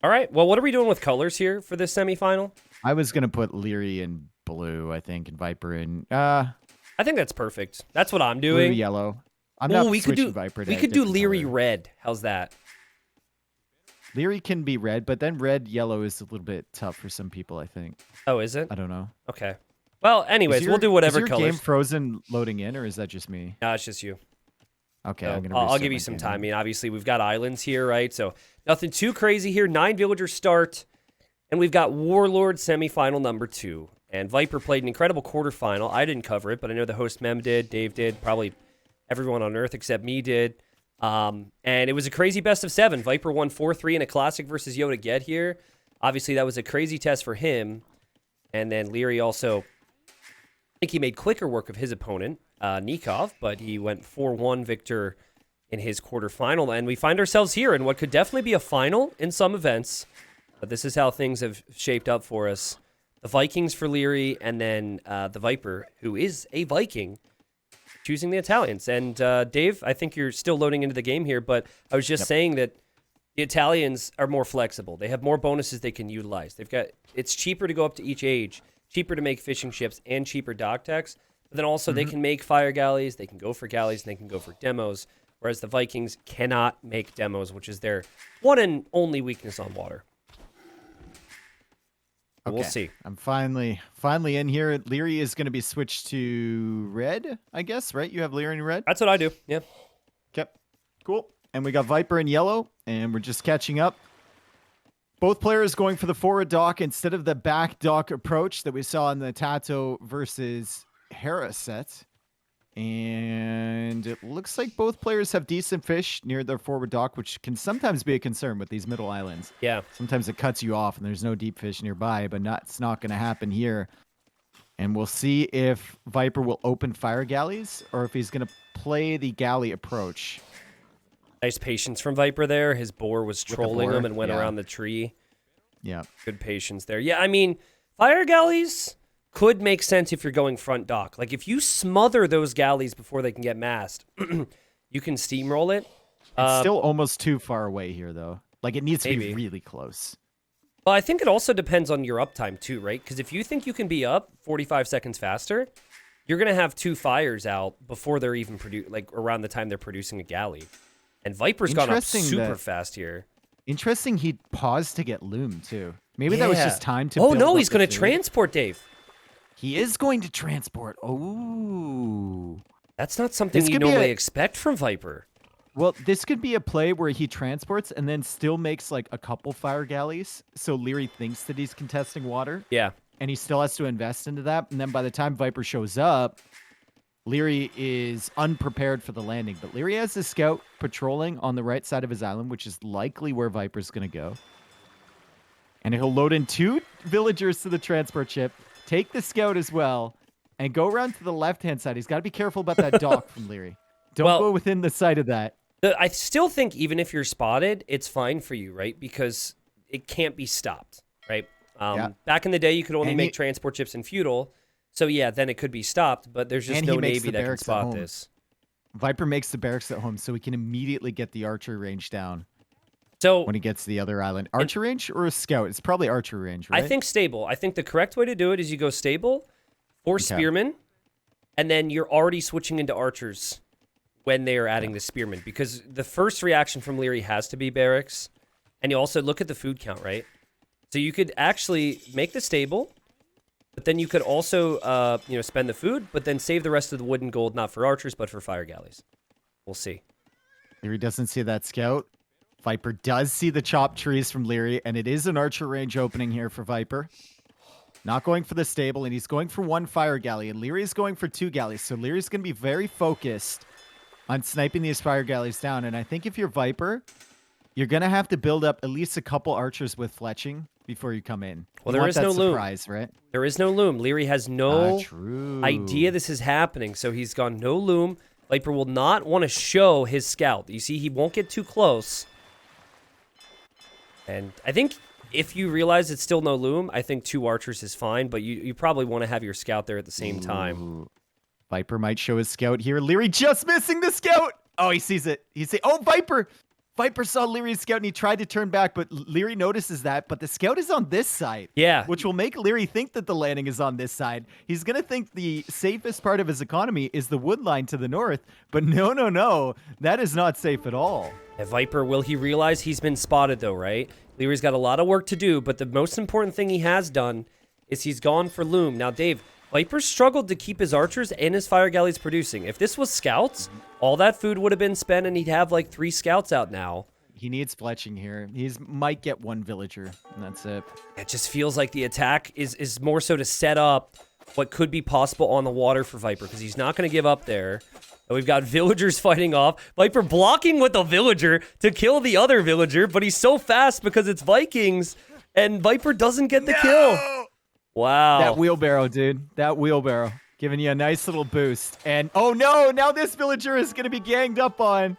All right. Well, what are we doing with colors here for this semifinal? I was going to put Leary in blue, I think, and Viper in I think that's perfect. That's what I'm blue, doing. yellow. I'm Oh, not switching Viper to we a could do different Leary color. red. How's that? Leary can be red, but then red, yellow is a little bit tough for some people, I think. Oh, is it? I don't know. Okay. Well, anyways, we'll do whatever is your colors. game frozen loading in, or is that just me? No, it's just you. Okay, So I'm gonna. I'll give you some time. I mean, obviously, we've got islands here, right? So nothing too crazy here. 9 villagers start, and we've got Warlords Semifinal number 2. And Viper played an incredible quarterfinal. I didn't cover it, but I know the host Mem did, Dave did, probably everyone on Earth except me did. And it was a crazy best of 7. Viper won 4-3 in a classic versus Yoda Get here. Obviously, that was a crazy test for him. And then Leary also, I think he made quicker work of his opponent, Nikov, but he went 4-1 victor in his quarterfinal. And we find ourselves here in what could definitely be a final in some events. But this is how things have shaped up for us. The Vikings for Leary, and then the Viper, who is a Viking, choosing the Italians. And Dave, I think you're still loading into the game here, but I was just saying that the Italians are more flexible. They have more bonuses they can utilize. It's cheaper to go up to each age, cheaper to make fishing ships, and cheaper dock techs. But then also they can make fire galleys, they can go for galleys, and they can go for demos, whereas the Vikings cannot make demos, which is their one and only weakness on water. Okay. We'll see. I'm finally in here. Leary is going to be switched to red, I guess, right? You have Leary in red? That's what I do, yeah. Okay, cool. And we got Viper in yellow, and we're just catching up. Both players going for the forward dock instead of the back dock approach that we saw in the Tato versus Hera set. And it looks like both players have decent fish near their forward dock, which can sometimes be a concern with these middle islands. Yeah. Sometimes it cuts you off and there's no deep fish nearby, but it's not going to happen here. And we'll see if Viper will open fire galleys or if he's going to play the galley approach. Nice patience from Viper there. His boar was trolling him and went around the tree. Yeah. Good patience there. Yeah, I mean, fire galleys could make sense if you're going front dock. Like, if you smother those galleys before they can get massed, you can steamroll it. It's still almost too far away here, though. Like, it needs to be really close. Well, I think it also depends on your uptime, too, right? Because if you think you can be up 45 seconds faster, you're going to have 2 fires out before they're even around the time they're producing a galley. And Viper's gone up super fast here. Interesting he paused to get loom, too. Maybe that was just time to Oh, no, he's going to transport, Dave. He is going to transport. Oh. That's not something you normally expect from Viper. Well, this could be a play where he transports and then still makes like a couple fire galleys. So Leary thinks that he's contesting water. Yeah. And he still has to invest into that. And then by the time Viper shows up, Leary is unprepared for the landing. But Leary has the scout patrolling on the right side of his island, which is likely where Viper's going to go. And he'll load in 2 villagers to the transport ship. Take the scout as well, and go around to the left-hand side. He's got to be careful about that dock from Leary. Don't go within the sight of that. I still think even if you're spotted, it's fine for you, right? Because it can't be stopped, right? Back in the day, you could only make transport ships in Feudal. So, yeah, then it could be stopped, but there's just no Navy that can spot this. Viper makes the barracks at home, so he can immediately get the archer range down. So when he gets to the other island. Archer range or a scout? It's probably archer range, right? I think stable. I think the correct way to do it is you go stable or spearmen, and then you're already switching into archers when they are adding the spearmen, because the first reaction from Leary has to be barracks, and you also look at the food count, right? So you could actually make the stable, but then you could also spend the food, but then save the rest of the wood and gold, not for archers, but for fire galleys. We'll see. Leary doesn't see that scout. Viper does see the chopped trees from Leary, and it is an archer range opening here for Viper. Not going for the stable, and he's going for 1 fire galley, and Leary is going for 2 galleys. So Leary's going to be very focused on sniping these fire galleys down. And I think if you're Viper, you're going to have to build up at least a couple archers with fletching before you come in. Well, there is no loom. Right? There is no loom. Leary has no idea this is happening, so he's gone no loom. Viper will not want to show his scout. You see, he won't get too close. And I think if you realize it's still no loom, I think 2 archers is fine, but you probably want to have your scout there at the same time. Viper might show his scout here. Leary just missing the scout. Oh, he sees it. Oh, Viper Viper saw Leary's scout and he tried to turn back, but Leary notices that. But the scout is on this side. Yeah. Which will make Leary think that the landing is on this side. He's going to think the safest part of his economy is the wood line to the north. But no. That is not safe at all. And Viper, will he realize he's been spotted, though, right? Leary's got a lot of work to do, but the most important thing he has done is he's gone for Loom. Now, Dave, Viper struggled to keep his archers and his fire galleys producing. If this was scouts, all that food would have been spent, and he'd have like 3 scouts out now. He needs fletching here. He might get 1 villager, and that's it. It just feels like the attack is more so to set up what could be possible on the water for Viper, because he's not going to give up there. And we've got villagers fighting off. Viper blocking with a villager to kill the other villager, but he's so fast because it's Vikings, and Viper doesn't get the kill. Wow. That wheelbarrow, dude. That wheelbarrow. Giving you a nice little boost. And, oh no, now this villager is going to be ganged up on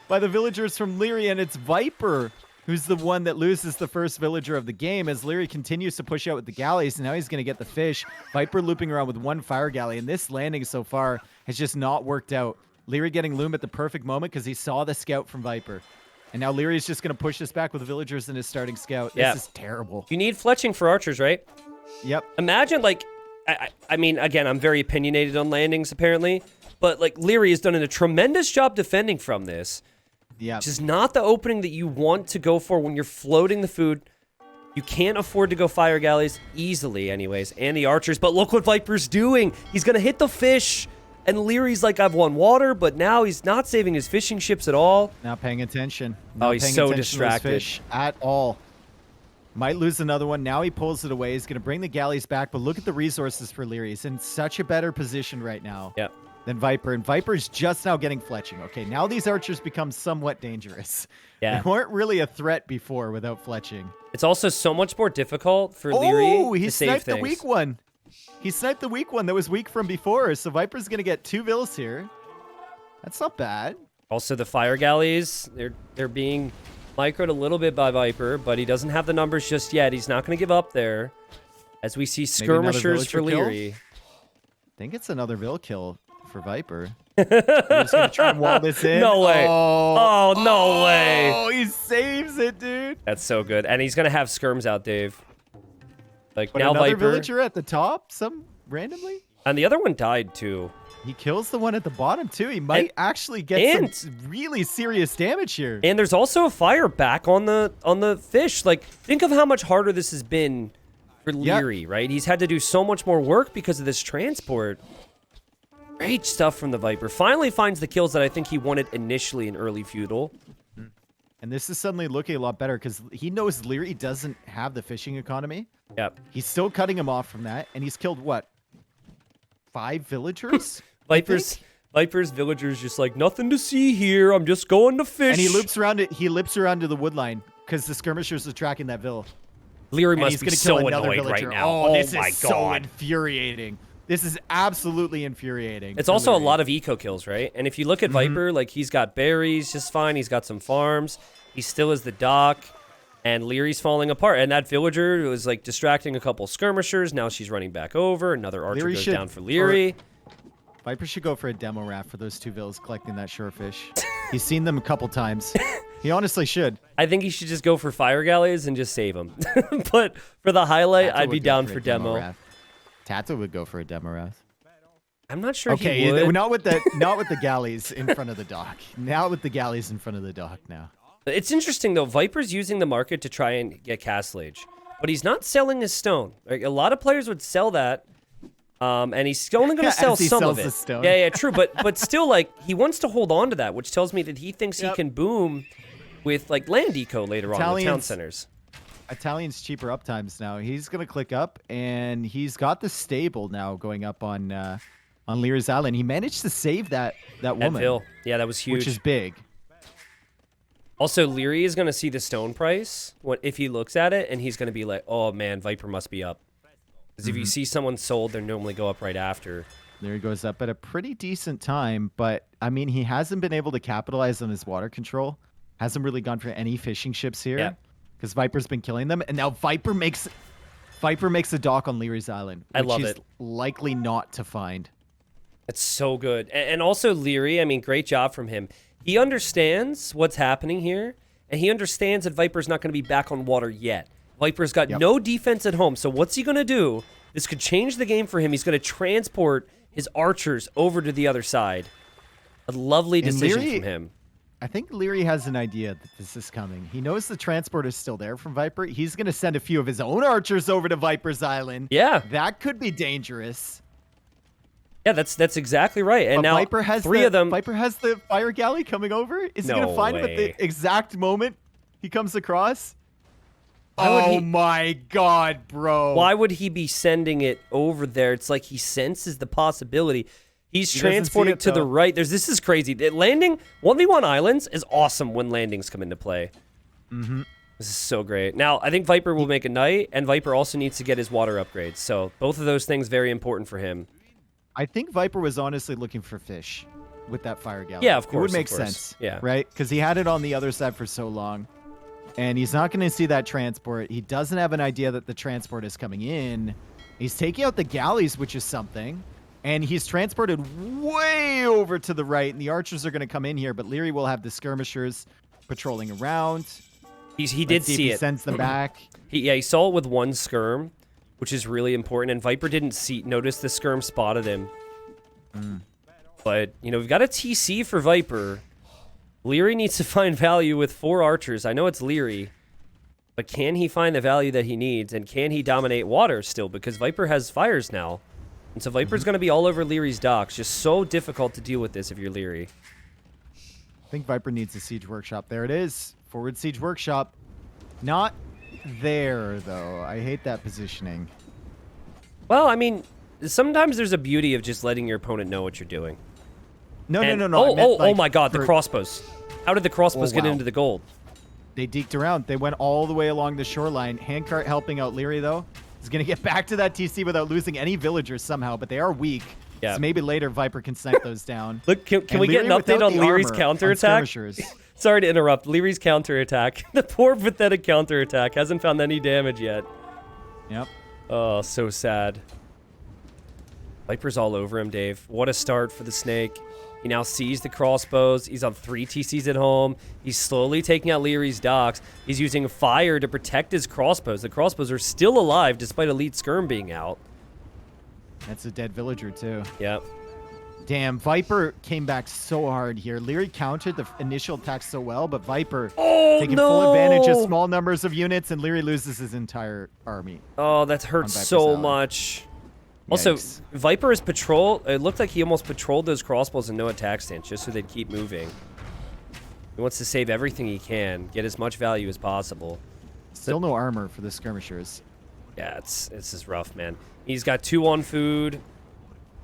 by the villagers from Leary, and it's Viper who's the one that loses the first villager of the game as Leary continues to push out with the galleys, and now he's going to get the fish. Viper looping around with 1 fire galley, and this landing so far has just not worked out. Leary getting Loom at the perfect moment because he saw the scout from Viper. And now Leary's just going to push this back with the villagers and his starting scout. This is terrible. You need fletching for archers, right? Yep. Imagine, like, I mean, again, I'm very opinionated on landings, apparently, but, like, Leary has done a tremendous job defending from this. Yeah. Which is not the opening that you want to go for when you're floating the food. You can't afford to go fire galleys easily, anyways, and the archers, but look what Viper's doing. He's going to hit the fish, and Leary's like, I've won water, but now he's not saving his fishing ships at all. Not paying attention. Oh, he's so distracted. Fish at all. Might lose another one. Now he pulls it away. He's going to bring the galleys back, but look at the resources for Leary. He's in such a better position right now than Viper, and Viper's just now getting fletching. Okay, now these archers become somewhat dangerous. Yeah. They weren't really a threat before without fletching. It's also so much more difficult for Leary he to save sniped things. the weak one. He sniped the weak one that was weak from before, so Viper's going to get 2 vills here. That's not bad. Also, the fire galleys, they're being microed a little bit by Viper, but he doesn't have the numbers just yet. He's not going to give up there. As we see skirmishers for Leary. I think it's another vill kill for Viper. He's just going to try and wall this in. No way. Oh, no way. Oh, he saves it, dude. That's so good. And he's going to have skirms out, Dave. Like, but now another Viper. Villager at the top, randomly? And the other one died, too. He kills the one at the bottom, too. He might actually get some really serious damage here. And there's also a fire back on the fish. Like, think of how much harder this has been for Leary, right? He's had to do so much more work because of this transport. Great stuff from the Viper. Finally finds the kills that I think he wanted initially in early Feudal. And this is suddenly looking a lot better because he knows Leary doesn't have the fishing economy. Yep. He's still cutting him off from that, and he's killed, what, 5 villagers? Viper's villagers just like, nothing to see here. I'm just going to fish. And he loops around it. He lips around to the wood line because the skirmishers are tracking that vill. Leary must be so annoyed right now. Oh, this my is God. so infuriating. This is absolutely infuriating. It's also a lot of eco kills, right? And if you look at Viper, like, he's got berries just fine. He's got some farms. He still is the dock. And Leary's falling apart. And that villager was, like, distracting a couple skirmishers. Now she's running back over. Another archer Leary goes down for Leary. Viper should go for a demo raft for those 2 vills collecting that shorefish. He's seen them a couple times. He honestly should. I think he should just go for fire galleys and just save them. But for the highlight, Tato I'd be would go down for for a demo demo. raft. Tato would go for a demo raft. I'm not sure Okay, he would. not with the galleys in front of the dock. Not with the galleys in front of the dock now. It's interesting, though. Viper's using the market to try and get Castle Age. But he's not selling his stone. Like, a lot of players would sell that. And he's only going to sell some of it. Stone. Yeah, true. But still, like, he wants to hold on to that, which tells me that he thinks he can boom with, like, land eco later on in the town centers. Italian's cheaper uptimes now. He's going to click up, and he's got the stable now going up on Leary's Island. He managed to save that woman. Ville. Yeah, that was huge. Which is big. Also, Leary is going to see the stone price if he looks at it, and he's going to be like, oh, man, Viper must be up. Because if you see someone sold, they normally go up right after. Leary goes up at a pretty decent time, but, I mean, he hasn't been able to capitalize on his water control. Hasn't really gone for any fishing ships here. Yeah. Because Viper's been killing them, and now Viper makes a dock on Leary's Island, which I love he's it. likely not to find. That's so good. And also Leary, I mean, great job from him. He understands what's happening here. and he understands that Viper's not going to be back on water yet. Viper's got Yep. no defense at home, so what's he going to do? This could change the game for him. He's going to transport his archers over to the other side. A lovely decision Leary, from him. I think Leary has an idea that this is coming. He knows the transport is still there from Viper. He's going to send a few of his own archers over to Viper's Island. Yeah. That could be dangerous. Yeah, that's exactly right. And But now Viper has three of them. Viper has the fire galley coming over. Is he going No to find him at way. the exact moment he comes across? Why would Oh he- my god, bro. Why would he be sending it over there? It's like he senses the possibility. He's He doesn't see transporting it, to the though. right. This is crazy. Landing 1v1 islands is awesome when landings come into play. Mm-hmm. This is so great. Now, I think Viper will make a knight, and Viper also needs to get his water upgrades. So both of those things very important for him. I think Viper was honestly looking for fish with that fire galley. Yeah, of It course, would of make course. sense. Yeah. Right? Because he had it on the other side for so long. And he's not going to see that transport. He doesn't have an idea that the transport is coming in. He's taking out the galleys, which is something. And he's transported way over to the right. And the archers are going to come in here. But Leary will have the skirmishers patrolling around. He did Let's see if see he it. sends them back. He saw it with one skirm, which is really important. And Viper didn't notice the skirm spotted him. But, we've got a TC for Viper. Leary needs to find value with 4 archers. I know it's Leary, but can he find the value that he needs? And can he dominate water still? Because Viper has fires now. And so Viper's going to be all over Leary's docks. Just so difficult to deal with this if you're Leary. I think Viper needs a siege workshop. There it is. Forward siege workshop. Not there, though. I hate that positioning. Well, I mean, sometimes there's a beauty of just letting your opponent know what you're doing. No, And- no. I meant, Oh like, my god, the for- crossbows. How did the crossbows get wow. into the gold? They deked around. They went all the way along the shoreline. Handcart helping out Leary, though. He's going to get back to that TC without losing any villagers somehow, but they are weak. Yeah. So maybe later Viper can snipe those down. Look, can And we get an Leary update without on the Leary's armor on counterattack? skirmishers. Sorry to interrupt. Leary's counterattack. The poor pathetic counterattack hasn't found any damage yet. Yep. Oh, so sad. Viper's all over him, Dave. What a start for the Snake. He now sees the crossbows. He's on 3 TCs at home. He's slowly taking out Leary's docks. He's using fire to protect his crossbows. The crossbows are still alive despite Elite Skirm being out. That's a dead villager, too. Yep. Damn, Viper came back so hard here. Leary countered the initial attack so well, but Viper taking full advantage of small numbers of units, and Leary loses his entire army. Oh, that hurts Viper's so Island. much. Also, Yikes. Viper is patrol. It looked like he almost patrolled those crossbows and no attack stance just so they'd keep moving. He wants to save everything he can, get as much value as possible. Still no armor for the skirmishers. Yeah, this is rough, man. He's got 2 on food.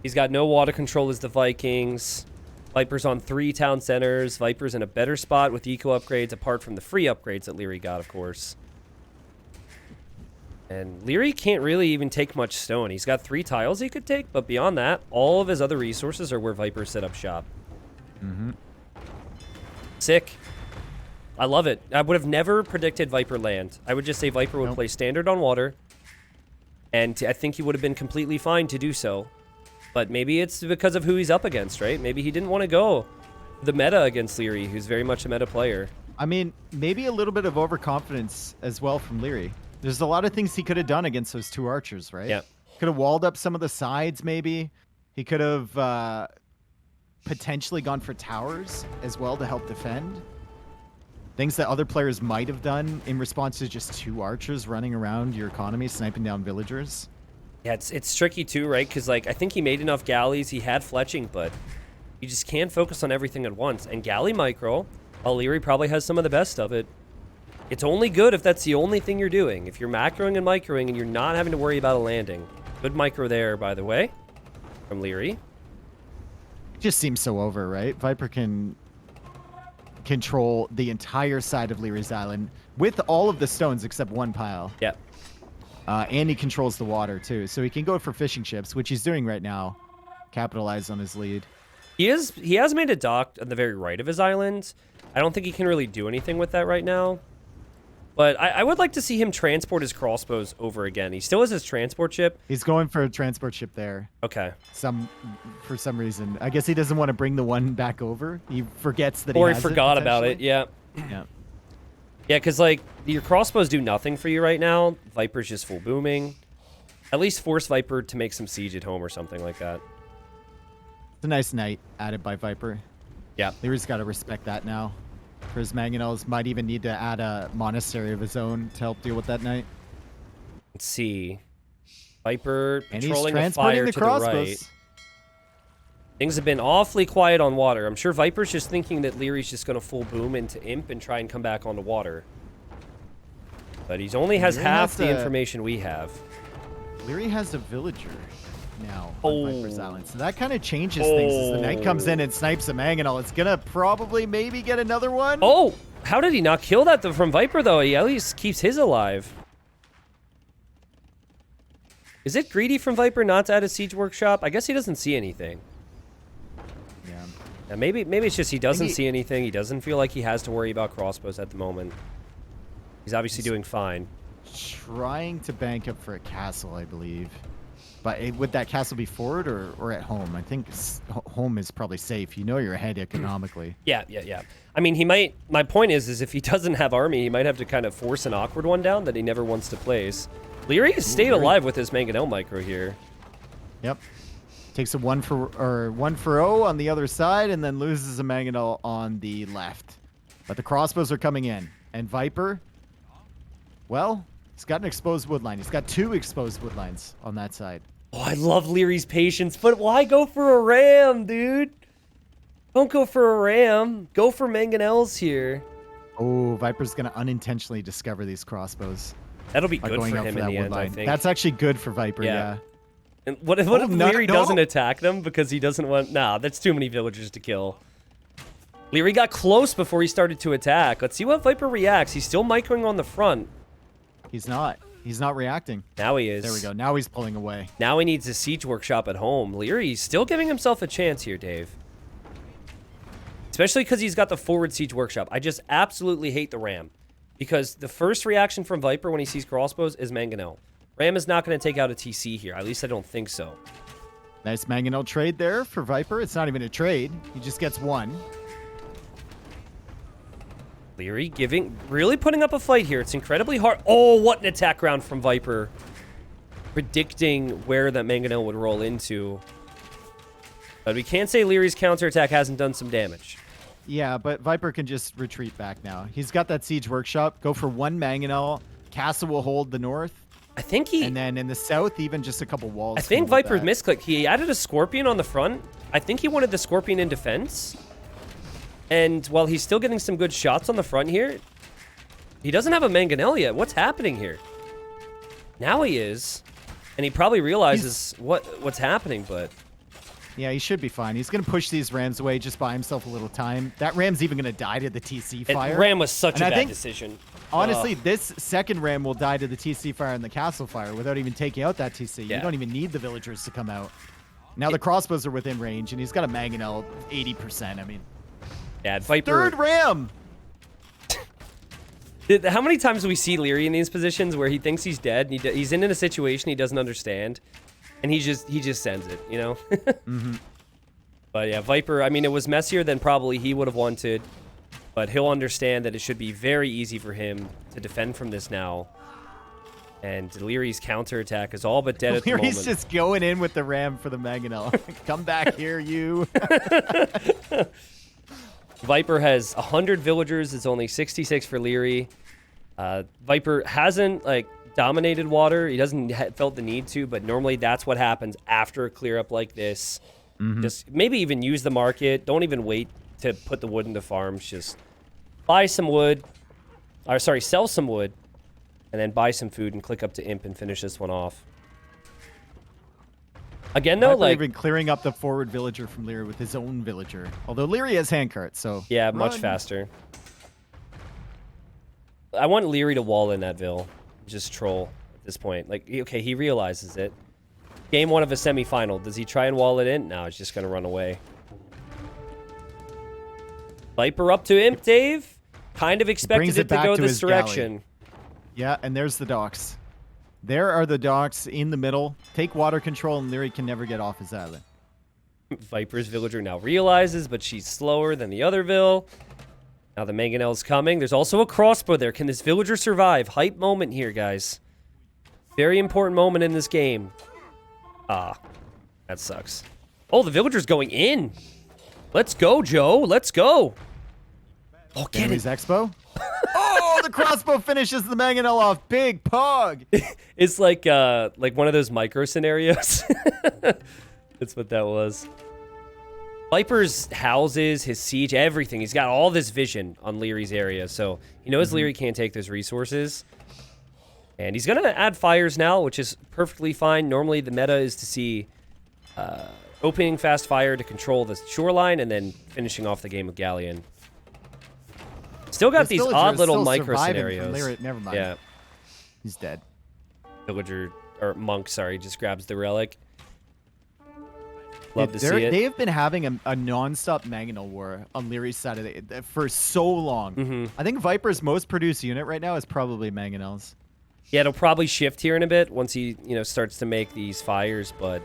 He's got no water control as the Vikings. Viper's on 3 town centers. Viper's in a better spot with eco upgrades, apart from the free upgrades that Leary got, of course. And Leary can't really even take much stone. He's got 3 tiles he could take, but beyond that, all of his other resources are where Viper set up shop. Sick. I love it. I would have never predicted Viper land. I would just say Viper would play standard on water, and I think he would have been completely fine to do so. But maybe it's because of who he's up against, right? Maybe he didn't want to go the meta against Leary, who's very much a meta player. I mean, maybe a little bit of overconfidence as well from Leary. There's a lot of things he could have done against those 2 archers, right? Yeah. Could have walled up some of the sides, maybe. He could have potentially gone for towers as well to help defend. Things that other players might have done in response to just 2 archers running around your economy, sniping down villagers. Yeah, it's tricky too, right? Because, like, I think he made enough galleys. He had fletching, but you just can't focus on everything at once. And galley micro, while Leary probably has some of the best of it, it's only good if that's the only thing you're doing. If you're macroing and microing and you're not having to worry about a landing. Good micro there, by the way, from Leary. It just seems so over, right? Viper can control the entire side of Leary's Island with all of the stones except 1 pile. Yeah. And he controls the water, too. So he can go for fishing ships, which he's doing right now. Capitalize on his lead. He has made a dock on the very right of his island. I don't think he can really do anything with that right now. But I would like to see him transport his crossbows over again. He still has his transport ship. He's going for a transport ship there. Okay. For some reason. I guess he doesn't want to bring the one back over. He forgets that Or he he has forgot about it. potentially. Yeah. Yeah. Yeah, because, like, your crossbows do nothing for you right now. Viper's just full booming. At least force Viper to make some siege at home or something like that. It's a nice knight added by Viper. Yeah. Leary's got to respect that now. For his mangonels, might even need to add a monastery of his own to help deal with that knight. Let's see. Viper And he's patrolling the transporting fire the to the crossbows. right. Things have been awfully quiet on water. I'm sure Viper's just thinking that Leary's just going to full boom into Imp and try and come back onto water. But he only has Leary half has the to- information we have. Leary has a villager now Oh. on Viper's Island. So that kind of changes things as the knight comes in and snipes a mangonel. It's going to probably maybe get another one. Oh! How did he not kill that from Viper, though? He at least keeps his alive. Is it greedy from Viper not to add a siege workshop? I guess he doesn't see anything. Yeah. Yeah, maybe it's just he doesn't Maybe- see anything. He doesn't feel like he has to worry about crossbows at the moment. He's obviously doing fine. Trying to bank up for a castle, I believe. But would that castle be forward or at home? I think home is probably safe. You know you're ahead economically. Yeah. I mean, he might... My point is if he doesn't have army, he might have to kind of force an awkward one down that he never wants to place. Leary has stayed alive with his Mangonel micro here. Yep. Takes a 1-for-0 on the other side and then loses a mangonel on the left. But the crossbows are coming in. And Viper, well, he's got an exposed wood line. He's got 2 exposed wood lines on that side. Oh, I love Leary's patience, but why go for a ram, dude? Don't go for a ram. Go for Mangonels here. Oh, Viper's going to unintentionally discover these crossbows. That'll be by good going for out him for in that the wood end, I line. think. That's actually good for Viper, yeah. And what if no, Leary no. doesn't attack them because he doesn't want... Nah, that's too many villagers to kill. Leary got close before he started to attack. Let's see what Viper reacts. He's still microing on the front. He's not. He's not reacting. Now he is. There we go. Now he's pulling away. Now he needs a siege workshop at home. Leary's still giving himself a chance here, Dave. Especially because he's got the forward siege workshop. I just absolutely hate the ram. Because the first reaction from Viper when he sees crossbows is Mangonel. Ram is not going to take out a TC here. At least I don't think so. Nice mangonel trade there for Viper. It's not even a trade. He just gets 1. Leary really putting up a fight here. It's incredibly hard. Oh, what an attack round from Viper. Predicting where that Mangonel would roll into. But we can't say Leary's counterattack hasn't done some damage. Yeah, but Viper can just retreat back now. He's got that siege workshop. Go for 1 mangonel. Castle will hold the north. I think he... And then in the south, even just a couple walls. I think can hold Viper's that. misclick. He added a Scorpion on the front. I think he wanted the Scorpion in defense. And while he's still getting some good shots on the front here, he doesn't have a Mangonel yet. What's happening here? Now he is. And he probably realizes what's happening, but... Yeah, he should be fine. He's going to push these rams away, just buy himself a little time. That ram's even going to die to the TC And fire. Ram was such And a I bad think- decision. Honestly, this second ram will die to the TC fire and the castle fire without even taking out that TC. Yeah. You don't even need the villagers to come out. Now the crossbows are within range, and he's got a mangonel 80%. I mean, Yeah, Viper... third ram! How many times do we see Leary in these positions where he thinks he's dead, and he's in a situation he doesn't understand, and he just sends it, you know? But yeah, Viper, I mean, it was messier than probably he would have wanted, but he'll understand that it should be very easy for him to defend from this now. And Leary's counterattack is all but dead at the moment. Leary's just going in with the ram for the mangonel. Come back here, you. Viper has 100 villagers. It's only 66 for Leary. Viper hasn't, like, dominated water. He doesn't felt the need to, but normally that's what happens after a clear up like this. Just maybe even use the market. Don't even wait to put the wood into farms. Just buy some wood. Or, sorry, sell some wood. And then buy some food and click up to Imp and finish this one off. Again, though, Viper like... even clearing up the forward villager from Leary with his own villager. Although Leary has handcart, so... Yeah, much run. faster. I want Leary to wall in that Vill. Just troll at this point. Like, okay, he realizes it. Game 1 of a semifinal. Does he try and wall it in? No, he's just going to run away. Viper up to Imp, Dave. Kind of expected brings it it to back go to this his galley. direction. Yeah, and there's the docks. There are the docks in the middle. Take water control, and Leary can never get off his island. Viper's villager now realizes, but she's slower than the other Vill. Now the Mangonel's coming. There's also a crossbow there. Can this villager survive? Hype moment here, guys. Very important moment in this game. Ah, that sucks. Oh, the villager's going in. Let's go, Joe. Let's go. Oh, get Enemy's it. Expo. Oh, the crossbow finishes the Mangonel off. Big pog. It's like one of those micro scenarios. That's what that was. Viper's houses, his siege, everything. He's got all this vision on Leary's area, so he knows Leary can't take those resources. And he's going to add fires now, which is perfectly fine. Normally, the meta is to see opening fast fire to control the shoreline and then finishing off the game with Galleon. Still got This these villager odd is little still micro surviving from scenarios. Leary. Never mind. Yeah, He's dead. villager, or monk, sorry, just grabs the relic. Love to see it. They have been having a non-stop Mangonel war on Leary's side of it for so long. I think Viper's most produced unit right now is probably Mangonels. Yeah, it'll probably shift here in a bit once he, starts to make these fires, but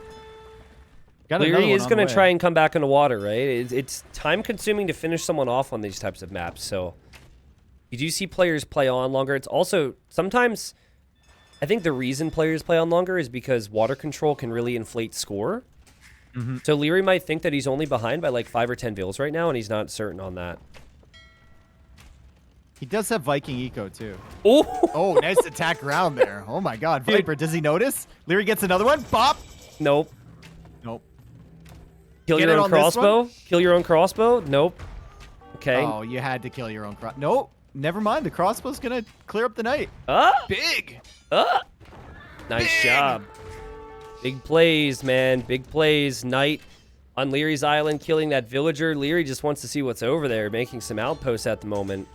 Got another Leary one is on going the to way. try and come back in the water, right? It's time-consuming to finish someone off on these types of maps, so you do see players play on longer. It's also, sometimes, I think the reason players play on longer is because water control can really inflate score. So Leary might think that he's only behind by like 5 or 10 vills right now, and he's not certain on that. He does have Viking Eco, too. Oh! Oh, nice attack round there. Oh, my God. Viper, does he notice? Leary gets another one. Bop. Nope. Nope. Kill Get your it own on this one? crossbow? Kill your own crossbow? Nope. Okay. Oh, you had to kill your own cross. Nope. Never mind. The crossbow's going to clear up the night. Ah! Big. Ah! Nice job. Big plays, man. Big plays. Knight on Leary's island, killing that villager. Leary just wants to see what's over there, making some outposts at the moment.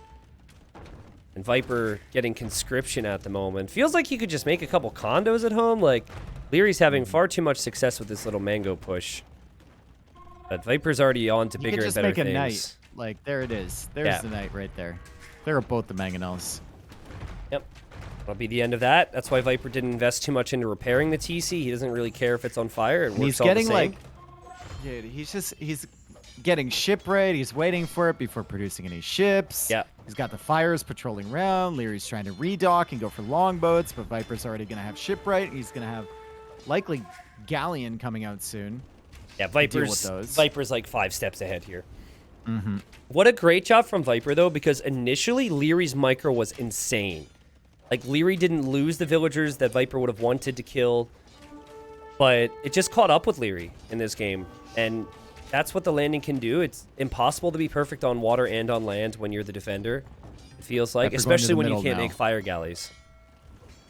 And Viper getting conscription at the moment. Feels like he could just make a couple condos at home. Like, Leary's having far too much success with this little mango push. But Viper's already on to You bigger could and just better make a things. knight. Like, there it is. There's Yeah. the knight right there. There are both the Mangonels. Yep. That'll be the end of that. That's why Viper didn't invest too much into repairing the TC. He doesn't really care if it's on fire. It works And he's all the getting same. like, dude, he's getting shipwright. He's waiting for it before producing any ships. Yeah. He's got the fires patrolling around. Leary's trying to redock and go for longboats, but Viper's already going to have shipwright. He's going to have likely galleon coming out soon. Yeah, deal with Viper's those. Viper's like 5 steps ahead here. What a great job from Viper, though, because initially Leary's micro was insane. Like, Leary didn't lose the villagers that Viper would have wanted to kill, but it just caught up with Leary in this game, and that's what the landing can do. It's impossible to be perfect on water and on land when you're the defender, it feels like, Viper going to especially the when you middle can't now. make fire galleys.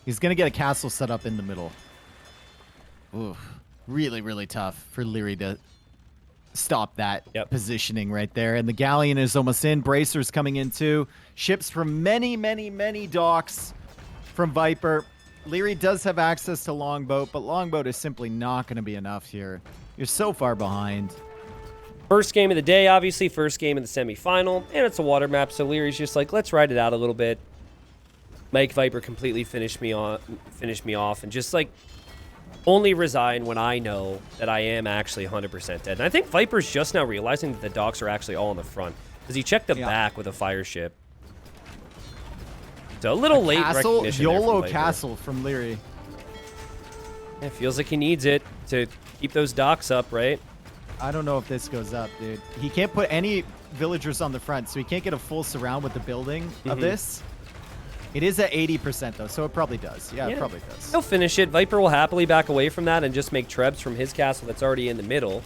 He's going to get a castle set up in the middle. Oof. Really, really tough for Leary to stop that positioning right there. And the galleon is almost in. Bracers coming in too. Ships from many, many, many docks from Viper. Leary does have access to Longboat, but Longboat is simply not going to be enough here. You're so far behind. First game of the day, obviously. First game of the semifinal. And it's a water map, so Leary's just like, let's ride it out a little bit. Make Viper completely finish me off. And just, like, only resign when I know that I am actually 100% dead. And I think Viper's just now realizing that the docks are actually all in the front. Because he checked the back with a fire ship. So a little late Castle, recognition there from YOLO Viper. castle from Leary. It feels like he needs it to keep those docks up, right? I don't know if this goes up, dude. He can't put any villagers on the front, so he can't get a full surround with the building of this. It is at 80%, though, so it probably does. Yeah, it probably does. He'll finish it. Viper will happily back away from that and just make trebs from his castle that's already in the middle.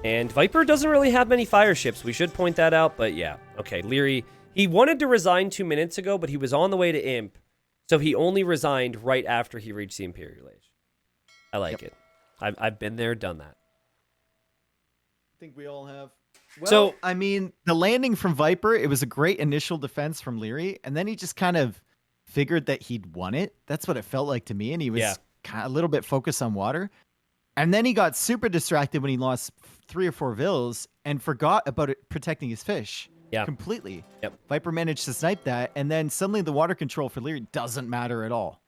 And Viper doesn't really have many fire ships. We should point that out, but yeah. Okay, Leary, he wanted to resign 2 minutes ago, but he was on the way to Imp, so he only resigned right after he reached the Imperial Age. I like it. I've been there, done that. I think we all have. Well, So- I mean, the landing from Viper, it was a great initial defense from Leary, and then he just kind of figured that he'd won it. That's what it felt like to me, and he was kind of a little bit focused on water. And then he got super distracted when he lost 3 or 4 vills and forgot about it protecting his fish completely. Yep. Viper managed to snipe that, and then suddenly the water control for Leary doesn't matter at all.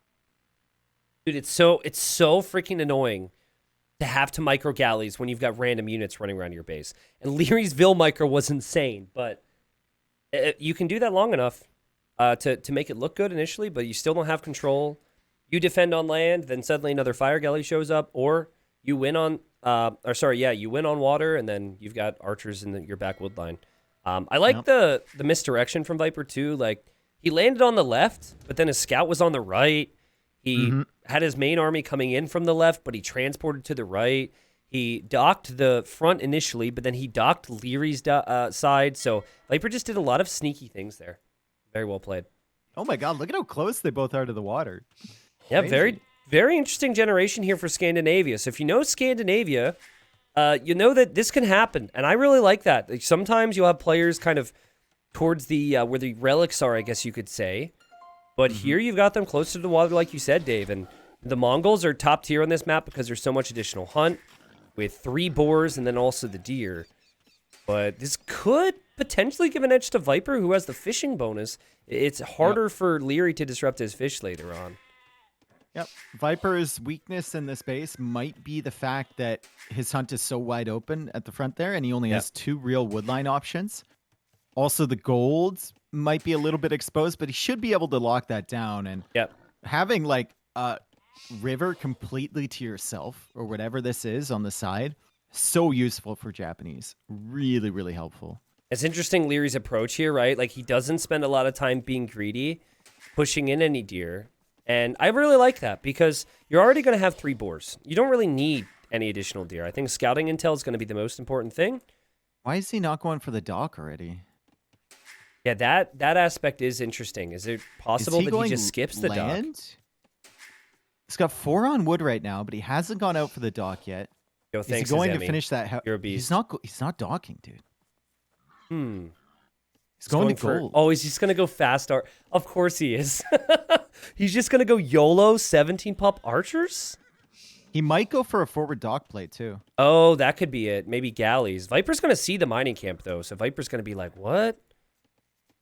Dude, it's so freaking annoying to have to micro galleys when you've got random units running around your base. And Leary's Ville micro was insane, but You can do that long enough to make it look good initially, but you still don't have control. You defend on land, then suddenly another fire galley shows up, or you win on you win on water, and then you've got archers in your back wood line. I like the misdirection from Viper too. Like, he landed on the left, but then his scout was on the right. He had his main army coming in from the left, but he transported to the right. He docked the front initially, but then he docked Leary's side. So Viper just did a lot of sneaky things there. Very well played. Oh my god, look at how close they both are to the water. Yeah, Crazy. very, very interesting generation here for Scandinavia. So if you know Scandinavia, you know that this can happen. And I really like that. Like, sometimes you'll have players kind of towards the where the relics are, I guess you could say. But here you've got them closer to the water, like you said, Dave. And the Mongols are top tier on this map because there's so much additional hunt with 3 boars and then also the deer. But this could potentially give an edge to Viper, who has the fishing bonus. It's harder for Leary to disrupt his fish later on. Yep. Viper's weakness in this base might be the fact that his hunt is so wide open at the front there, and he only has 2 real woodline options. Also, the golds might be a little bit exposed, but he should be able to lock that down. And having like a river completely to yourself, or whatever this is on the side, so useful for Japanese. Really, really helpful. It's interesting, Leary's approach here, right? Like, he doesn't spend a lot of time being greedy, pushing in any deer. And I really like that because you're already going to have 3 boars. You don't really need any additional deer. I think scouting intel is going to be the most important thing. Why is he not going for the dock already? Yeah, that aspect is interesting. Is it possible that he just skips the dock? He's got 4 on wood right now, but he hasn't gone out for the dock yet. Yo, is thanks, he going to Azemi. finish that? You're a beast. He's not docking, dude. He's going to for gold. Oh, he's just gonna go fast art. Of course he is. He's just gonna go YOLO 17 pop archers. He might go for a forward dock play too. Oh, that could be it. Maybe galleys. Viper's gonna see the mining camp though, so Viper's gonna be like, "What?"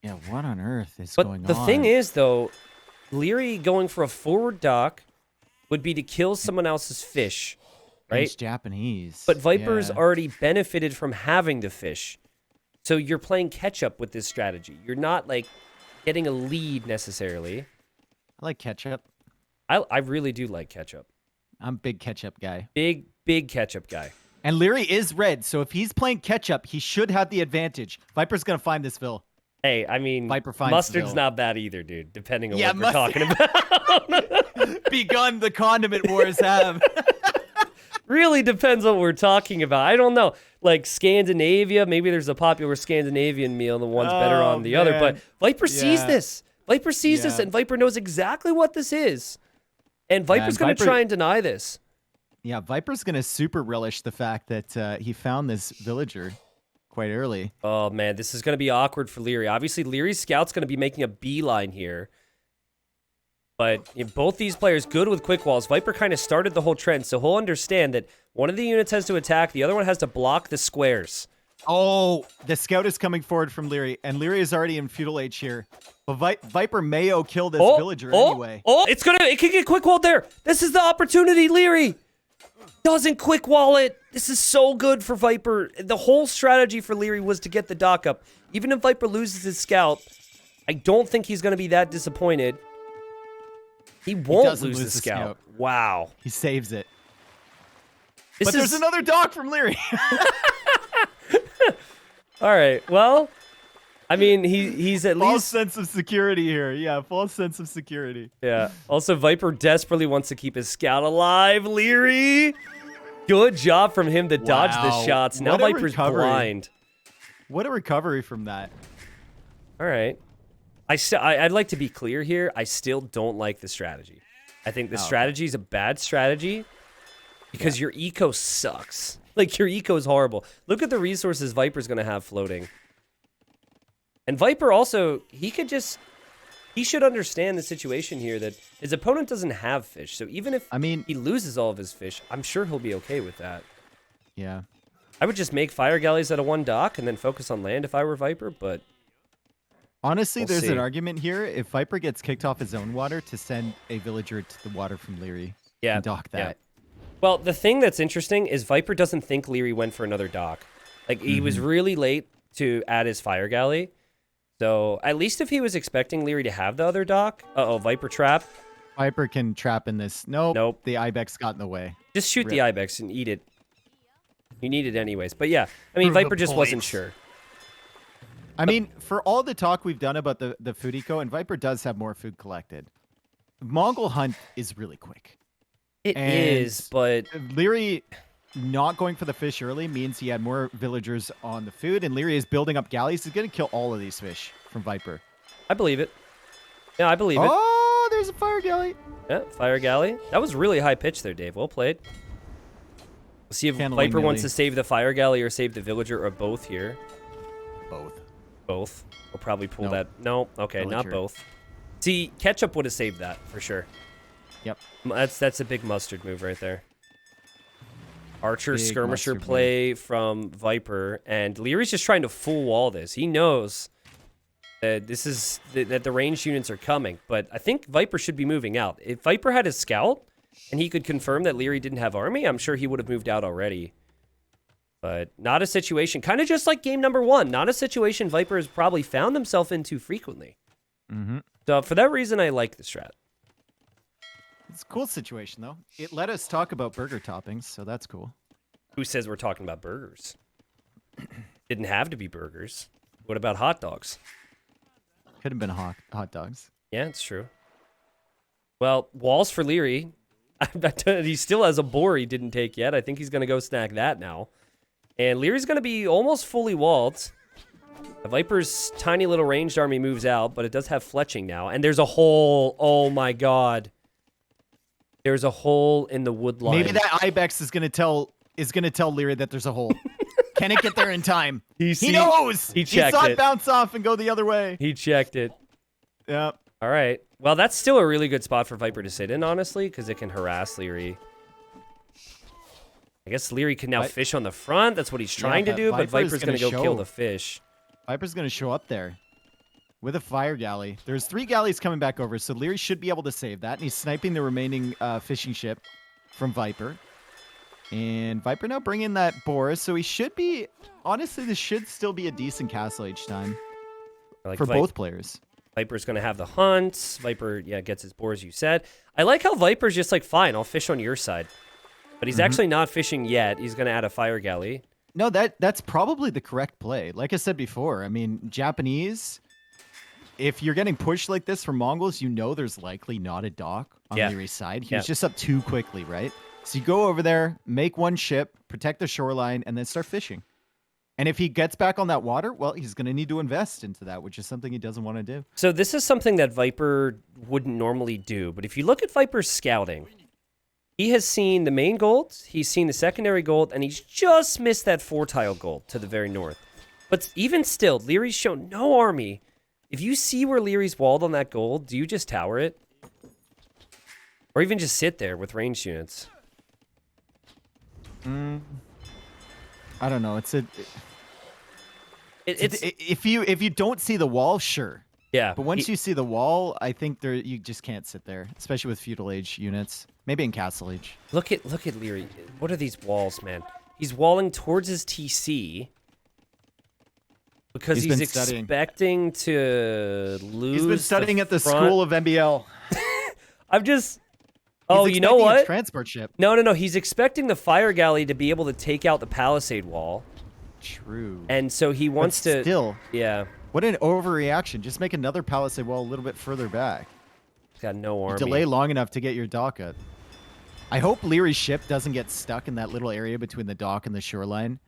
Yeah, what on earth is But going on? the thing is, though, Leary going for a forward dock would be to kill someone else's fish, right? It's Japanese. But Viper's already benefited from having the fish. So you're playing catch-up with this strategy. You're not, like, getting a lead necessarily. I like ketchup. I really do like catch-up. I'm a big ketchup guy. Big catch-up guy. And Leary is red, so if he's playing catch-up, he should have the advantage. Viper's going to find this Vil. Hey, I mean, Viper finds mustard's Vil. not bad either, dude, depending on what we're talking about. Begun the condiment wars have. Really depends on what we're talking about. I don't know. Like Scandinavia, maybe there's a popular Scandinavian meal, and the one's better on the other. But Viper sees this. Viper sees this, and Viper knows exactly what this is. And Viper's going to try and deny this. Yeah, Viper's going to super relish the fact that he found this villager quite early. Oh, man, this is going to be awkward for Leary. Obviously, Leary's scout's going to be making a beeline here. But both these players good with quick walls. Viper kind of started the whole trend, so he'll understand that one of the units has to attack, the other one has to block the squares. Oh, the scout is coming forward from Leary, and Leary is already in Feudal Age here. But Viper Mayo kill this villager anyway. Oh, it can get quick walled there. This is the opportunity, Leary. Doesn't quick wall it. This is so good for Viper. The whole strategy for Leary was to get the dock up. Even if Viper loses his scout, I don't think he's going to be that disappointed. He won't lose the scout. Wow. He saves it. But there's another dock from Leary. All right. Well, I mean, he's at false least sense of security here. Yeah, false sense of security. Yeah. Also, Viper desperately wants to keep his scout alive. Leary, good job from him to dodge the shots. Now Viper's blind. What a recovery from that. All right. I'd like to be clear here. I still don't like the strategy. I think the strategy is a bad strategy because your eco sucks. Like, your eco is horrible. Look at the resources Viper's going to have floating. And Viper also, he should understand the situation here that his opponent doesn't have fish. So even if he loses all of his fish, I'm sure he'll be okay with that. Yeah. I would just make fire galleys out of one dock and then focus on land if I were Viper, but honestly, there's an argument here. If Viper gets kicked off his own water, to send a villager to the water from Leary and dock that. Yeah. Well, the thing that's interesting is Viper doesn't think Leary went for another dock. Like, he was really late to add his fire galley. So at least if he was expecting Leary to have the other dock. Uh-oh, Viper trap. Viper can trap in this. Nope. Nope. The Ibex got in the way. Just shoot Rip. the Ibex and eat it. You need it anyways. But yeah, I mean, Prove the Viper just wasn't points. sure. I mean, for all the talk we've done about the food eco, and Viper does have more food collected, Mongol hunt is really quick. It And is, but Leary not going for the fish early means he had more villagers on the food, and Leary is building up galleys. He's going to kill all of these fish from Viper. I believe it. Yeah, I believe it. Oh, there's a fire galley. Yeah, fire galley. That was really high pitch there, Dave. Well played. We'll see if Channeling Viper wants Millie. to save the fire galley or save the villager or both here. Both. Both. We'll probably pull Nope. that. No, okay, not Villager. both. See, ketchup would have saved that for sure. Yep. That's a big mustard move right there. Archer Big skirmisher mustard play from Viper, and Leary's just trying to full wall this. He knows that this is that the ranged units are coming, but I think Viper should be moving out. If Viper had a scout and he could confirm that Leary didn't have army, I'm sure he would have moved out already. But not a situation, kind of just like game number 1, not a situation Viper has probably found himself into frequently. Mm-hmm. So for that reason, I like the strat. It's a cool situation, though. It let us talk about burger toppings, so that's cool. Who says we're talking about burgers? Didn't have to be burgers. What about hot dogs? Could have been hot dogs. Yeah, it's true. Well, walls for Leary. He still has a boar he didn't take yet. I think he's going to go snack that now. And Leary's going to be almost fully walled. The Viper's tiny little ranged army moves out, but it does have fletching now. And there's a hole. Oh, my God. There's a hole in the wood line. Maybe that Ibex is gonna tell Leary that there's a hole. Can it get there in time? He knows. He checked saw it. it bounce off and go the other way. He checked it. Yep. All right. Well, that's still a really good spot for Viper to sit in, honestly, because it can harass Leary. I guess Leary can now fish on the front. That's what he's trying to do, but Viper's going to go kill the fish. Viper's gonna show up there with a fire galley. There's 3 galleys coming back over, so Leary should be able to save that. And he's sniping the remaining fishing ship from Viper. And Viper now bringing that boar, so he should be... Honestly, this should still be a decent Castle Age time Like for both players. Viper's going to have the hunt. Viper, yeah, gets his boar, as you said. I like how Viper's just like, fine, I'll fish on your side. But he's actually not fishing yet. He's going to add a fire galley. No, that's probably the correct play. Like I said before, I mean, Japanese... If you're getting pushed like this from Mongols, you know there's likely not a dock on Leary's side. He was just up too quickly, right? So you go over there, make one ship, protect the shoreline, and then start fishing. And if he gets back on that water, well, he's going to need to invest into that, which is something he doesn't want to do. So this is something that Viper wouldn't normally do. But if you look at Viper's scouting, he has seen the main gold, he's seen the secondary gold, and he's just missed that 4-tile gold to the very north. But even still, Leary's shown no army. If you see where Leary's walled on that gold, do you just tower it? Or even just sit there with ranged units? I don't know. It's if you don't see the wall, sure. yeah. But once you see the wall, I think you just can't sit there, especially with Feudal Age units. Maybe in Castle Age. Look at Leary. What are these walls, man? He's walling towards his TC because he's expecting to lose. He's been studying at the front. school of MBL. I'm just. Oh, you know expecting a what? transport ship. No. He's expecting the fire galley to be able to take out the palisade wall. True. And so he wants to. Still. Yeah. What an overreaction. Just make another palisade wall a little bit further back. He's got no army. Delay long enough to get your dock up. I hope Leary's ship doesn't get stuck in that little area between the dock and the shoreline.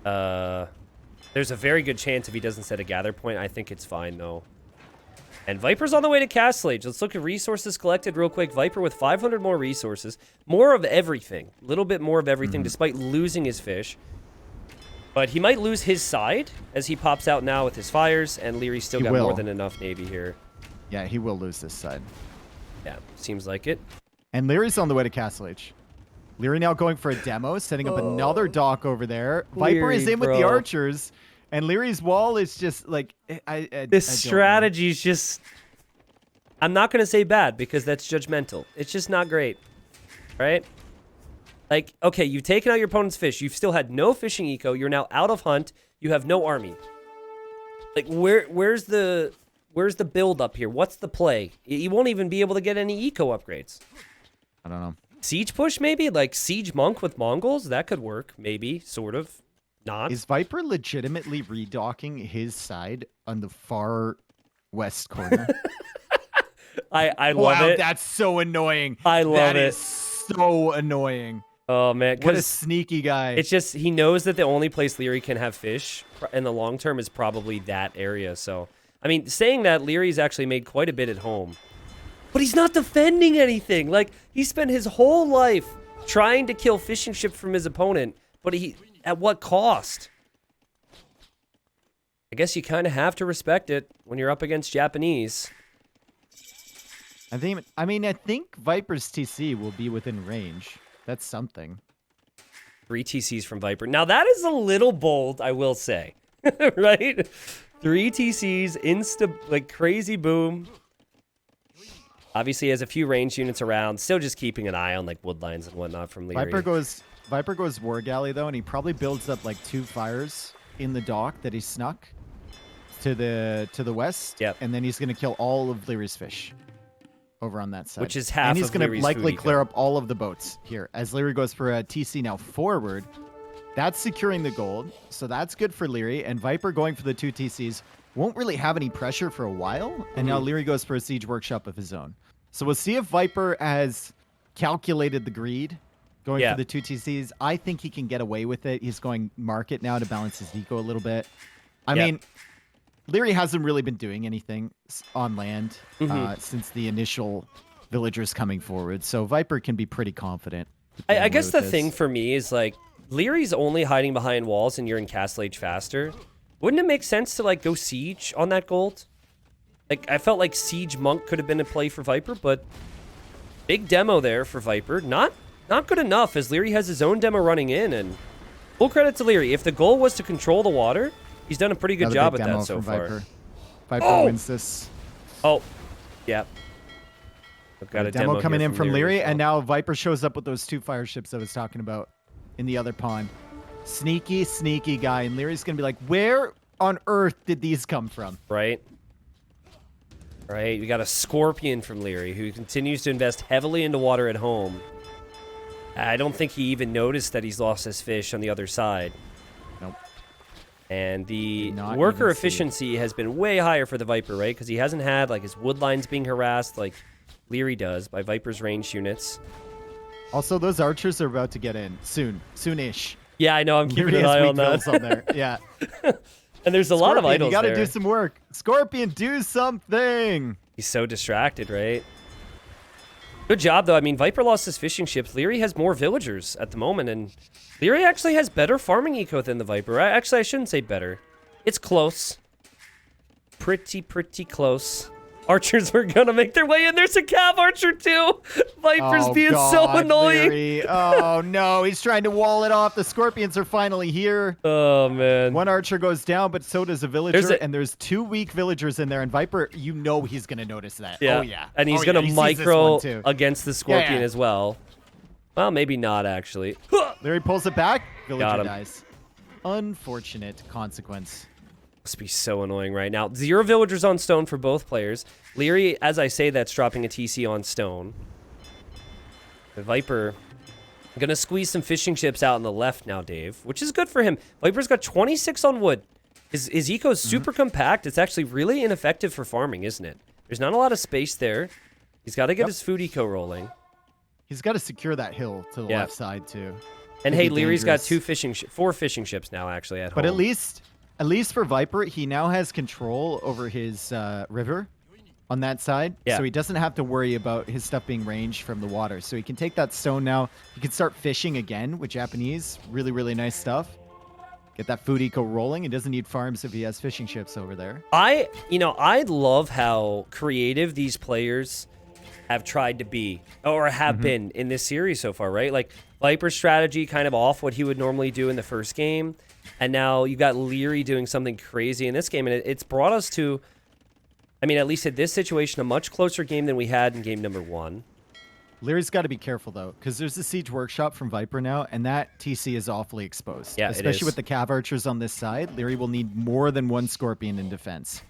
There's a very good chance if he doesn't set a gather point. I think it's fine, though. And Viper's on the way to Castle Age. Let's look at resources collected real quick. Viper with 500 more resources. More of everything. A little bit more of everything, despite losing his fish. But he might lose his side as he pops out now with his fires, and Leary's still got more than enough navy here. Yeah, he will lose this side. Yeah, seems like it. And Leary's on the way to Castle Age. Leary now going for a demo, setting up another dock over there. Viper is in with the archers, and Leary's wall is just like... This strategy is just... I'm not going to say bad, because that's judgmental. It's just not great, right? Like, okay, you've taken out your opponent's fish. You've still had no fishing eco. You're now out of hunt. You have no army. Like, where's the build up here? What's the play? You won't even be able to get any eco upgrades. I don't know. Siege push, maybe? Like, Siege Monk with Mongols? That could work, maybe, sort of. Not. Is Viper legitimately redocking his side on the far west corner? I love it. That's so annoying. I love that it. That is so annoying. Oh, man. What a sneaky guy. It's just, he knows that the only place Leary can have fish in the long term is probably that area. So, I mean, saying that, Leary's actually made quite a bit at home. But he's not defending anything. Like, he spent his whole life trying to kill fishing ships from his opponent. But at what cost? I guess you kind of have to respect it when you're up against Japanese. I think Viper's TC will be within range. That's something. 3 TCs from Viper. Now, that is a little bold, I will say. Right? 3 TCs, like crazy boom. Obviously, he has a few range units around. Still just keeping an eye on like wood lines and whatnot from Leary. Viper goes War Galley, though, and he probably builds up like 2 fires in the dock that he snuck to the west. Yep. And then he's going to kill all of Leary's fish over on that side. Which is half and he's of going to Leary's likely food clear up all of the boats here. As Leary goes for a TC now forward, that's securing the gold. So that's good for Leary. And Viper going for the 2 TCs won't really have any pressure for a while. And now Leary goes for a siege workshop of his own. So we'll see if Viper has calculated the greed going for the 2 TCs. I think he can get away with it. He's going market now to balance his eco a little bit. I mean, Leary hasn't really been doing anything on land since the initial villagers coming forward. So Viper can be pretty confident. I guess the thing for me is like, Leary's only hiding behind walls and you're in Castle Age faster. Wouldn't it make sense to like go siege on that gold? Like, I felt like Siege Monk could have been a play for Viper, but big demo there for Viper. Not good enough, as Leary has his own demo running in, and full credit to Leary. If the goal was to control the water, he's done a pretty good job at that so far. Viper wins this. Oh, yeah. I've got a demo coming in from Leary, well. and now Viper shows up with those 2 fire ships I was talking about in the other pond. Sneaky, sneaky guy, and Leary's going to be like, where on earth did these come from? Right. Right, we got a Scorpion from Leary, who continues to invest heavily into water at home. I don't think he even noticed that he's lost his fish on the other side. Nope. And the worker efficiency has been way higher for the Viper, right? Because he hasn't had like his wood lines being harassed like Leary does by Viper's ranged units. Also, those archers are about to get in soon-ish. Yeah, I know. I'm keeping an eye on that. On there. Yeah. And there's a lot of idols there. You got to do some work. Scorpion, do something. He's so distracted, right? Good job, though. I mean, Viper lost his fishing ships. Leary has more villagers at the moment, and Leary actually has better farming eco than the Viper. Actually, I shouldn't say better. It's close. Pretty close. Archers are going to make their way in. There's a Cav Archer, too. Viper's being so annoying. Leary. Oh, no. He's trying to wall it off. The Scorpions are finally here. Oh, man. 1 archer goes down, but so does a villager. And there's 2 weak villagers in there. And Viper, you know he's going to notice that. Yeah. Oh, yeah. And he's going to micro against the Scorpion as well. Well, maybe not, actually. Leary pulls it back. Villager dies. Unfortunate consequence. Must be so annoying right now. 0 villagers on stone for both players. Leary, as I say, that's dropping a TC on stone. The Viper going to squeeze some fishing ships out on the left now, Dave, which is good for him. Viper's got 26 on wood. His eco is super compact. It's actually really ineffective for farming, isn't it? There's not a lot of space there. He's got to get his food eco rolling. He's got to secure that hill to the left side, too. And hey, Leary's got 4 fishing ships now, actually, at home. But at least for Viper, he now has control over his river on that side. So he doesn't have to worry about his stuff being ranged from the water. So he can take that stone now. He can start fishing again with Japanese. Really, really nice stuff. Get that food eco rolling. He doesn't need farms if he has fishing ships over there. I love how creative these players have tried to be or have been in this series so far, right? Like Viper's strategy kind of off what he would normally do in the first game. And now you got Leary doing something crazy in this game. And it's brought us to, I mean, at least at this situation, a much closer game than we had in game number 1. Leary's got to be careful, though, because there's a Siege Workshop from Viper now, and that TC is awfully exposed. Yeah, especially it is. with the Cav Archers on this side. Leary will need more than one Scorpion in defense.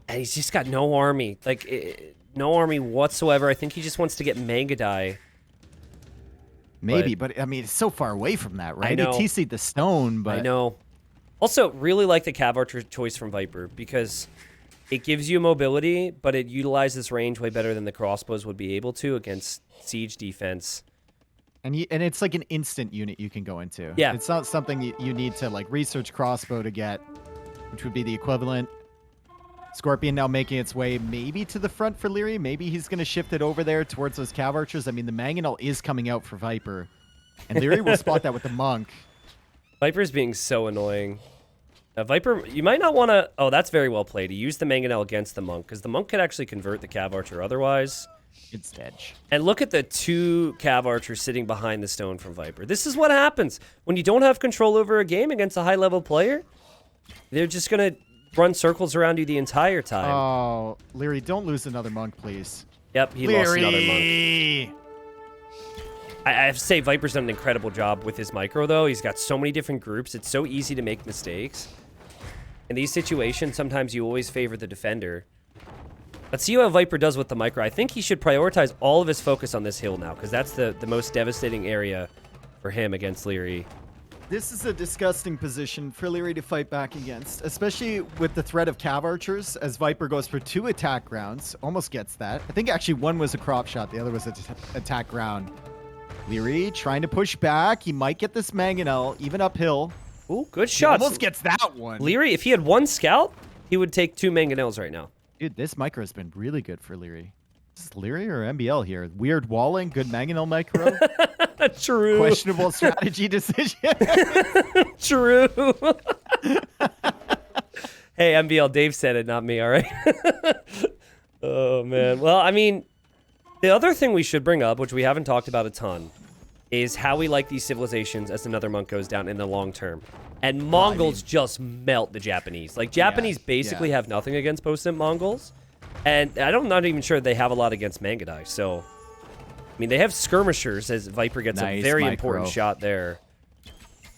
And he's just got no army. Like, no army whatsoever. I think he just wants to get Mangadai. Maybe, but I mean, it's so far away from that, right? I know. He TC'd the stone, but... I know. Also, really like the Cav Archer choice from Viper because it gives you mobility, but it utilizes range way better than the crossbows would be able to against siege defense. And it's like an instant unit you can go into. Yeah. It's not something you need to like research crossbow to get, which would be the equivalent. Scorpion now making its way maybe to the front for Leary. Maybe he's going to shift it over there towards those Cav Archers. I mean, the Mangonel is coming out for Viper. And Leary will spot that with the Monk. Viper's being so annoying. Viper, you might not want to... Oh, that's very well played. He used the Mangonel against the Monk, because the Monk could actually convert the Cav Archer otherwise. It's edge. And look at the two Cav Archers sitting behind the stone from Viper. This is what happens when you don't have control over a game against a high-level player. They're just going to run circles around you the entire time. Oh, Leary, don't lose another Monk, please. Yep, he Leary! lost another Monk. I have to say, Viper's done an incredible job with his micro, though. He's got so many different groups. It's so easy to make mistakes. In these situations, sometimes you always favor the defender. Let's see how Viper does with the micro. I think he should prioritize all of his focus on this hill now, because that's the most devastating area for him against Leary. This is a disgusting position for Leary to fight back against, especially with the threat of Cav Archers as Viper goes for 2 attack rounds. Almost gets that. I think actually one was a crop shot. The other was an attack round. Leary trying to push back. He might get this Mangonel, even uphill. Ooh, good He shots. almost gets that one. Leary, if he had one scout, he would take 2 Mangonels right now. Dude, this micro has been really good for Leary. Is this Leary or MBL here? Weird walling, good Mangonel micro. True. Questionable strategy decision. True. Hey, MBL, Dave said it, not me, all right? Oh, man. Well, I mean, the other thing we should bring up, which we haven't talked about a ton, is how we like these civilizations as another monk goes down in the long term. And Mongols just melt the Japanese. Like, Japanese basically have nothing against post-sim Mongols. And I'm not even sure they have a lot against Mangadai. So, I mean, they have skirmishers as Viper gets a very important shot there.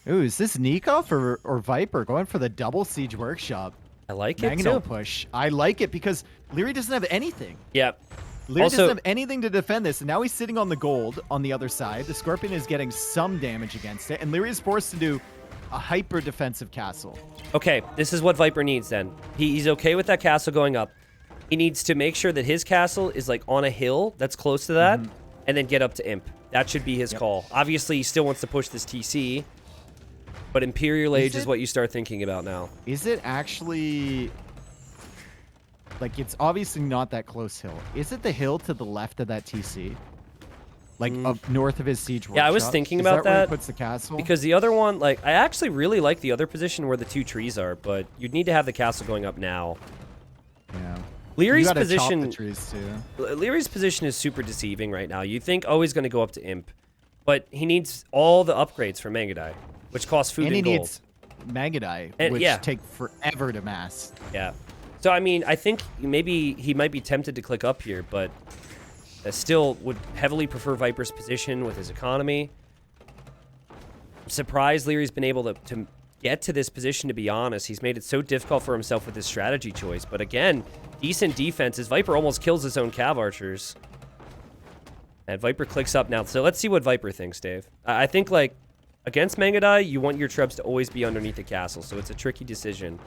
Ooh, is this Nikov or Viper going for the double siege workshop? I like it, Mangonel too. push. I like it because Leary doesn't have anything. Yep. Leary Also, doesn't have anything to defend this, and now he's sitting on the gold on the other side. The Scorpion is getting some damage against it, and Leary is forced to do a hyper-defensive castle. okay, this is what Viper needs then. He's okay with that castle going up. He needs to make sure that his castle is like on a hill that's close to that, and then get up to Imp. That should be his call. Obviously, he still wants to push this TC, but Imperial Age is what you start thinking about now. Is it actually... Like, it's obviously not that close hill. Is it the hill to the left of that TC? Like, up north of his siege workshop? Yeah, I was thinking about Where he that. puts the castle? Because the other one, like, I actually really like the other position where the 2 trees are, but you'd need to have the castle going up now. Yeah. Leary's You gotta chop position... the trees, too. Leary's position is super deceiving right now. You think, oh, he's going to go up to Imp, but he needs all the upgrades for Mangadai, which costs food and he gold. needs Mangadai, And- which yeah. take forever to mass. Yeah. So, I mean, I think maybe he might be tempted to click up here, but I still would heavily prefer Viper's position with his economy. I'm surprised Leary's been able to get to this position, to be honest. He's made it so difficult for himself with his strategy choice. But again, decent defense as Viper almost kills his own Cav Archers. And Viper clicks up now. So let's see what Viper thinks, Dave. I think, like, against Mangadai, you want your trebs to always be underneath the castle. So it's a tricky decision.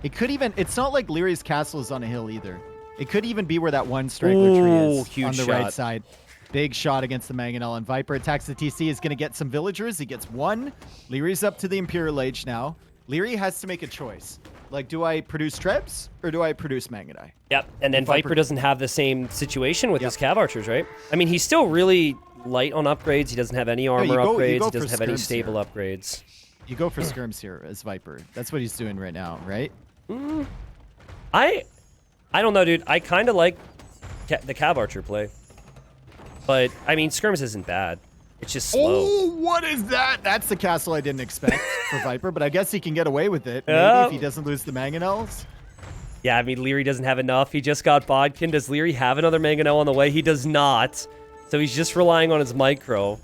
It could even... It's not like Leary's castle is on a hill either. It could even be where that one straggler tree is huge on the shot. right side. Big shot against the Mangonel, and Viper attacks the TC. Is going to get some villagers. He gets 1. Leary's up to the Imperial Age now. Leary has to make a choice. Like, do I produce trebs or do I produce Mangadai? Yep, and then Viper doesn't have the same situation with his Cav Archers, right? I mean, he's still really light on upgrades. He doesn't have any armor upgrades. He doesn't have any stable upgrades. You go for Skirmisher as Viper. That's what he's doing right now, right? I don't know, dude. I kind of like the Cav Archer play. But, I mean, Skirmish isn't bad. It's just slow. Oh, what is that? That's the castle I didn't expect for Viper, but I guess he can get away with it. Maybe if he doesn't lose the Mangonels. Yeah, I mean, Leary doesn't have enough. He just got Bodkin. Does Leary have another Mangonel on the way? He does not. So he's just relying on his micro.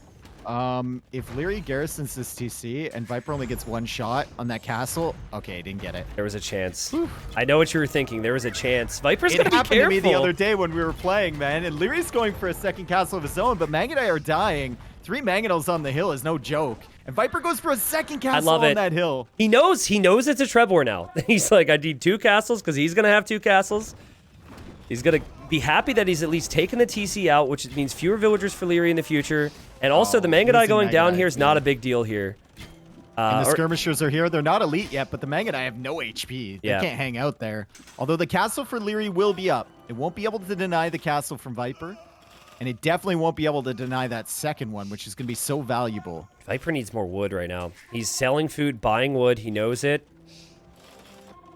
If Leary garrisons this TC and Viper only gets one shot on that castle, okay, he didn't get it. There was a chance. I know what you were thinking. There was a chance. Viper's going to be careful. It happened to me the other day when we were playing, man, and Leary's going for a second castle of his own, but Mang and I are dying. 3 Mangonels on the hill is no joke. And Viper goes for a second castle on that hill. He knows it's a Trebor now. He's like, I need 2 castles because he's going to have 2 castles. He's going to be happy that he's at least taken the TC out, which means fewer villagers for Leary in the future. And also, the Mangonai going down here is not a big deal here. And the Skirmishers are here. They're not elite yet, but the Mangonai have no HP. They can't hang out there. Although the castle for Leary will be up. It won't be able to deny the castle from Viper. And it definitely won't be able to deny that second one, which is going to be so valuable. Viper needs more wood right now. He's selling food, buying wood. He knows it.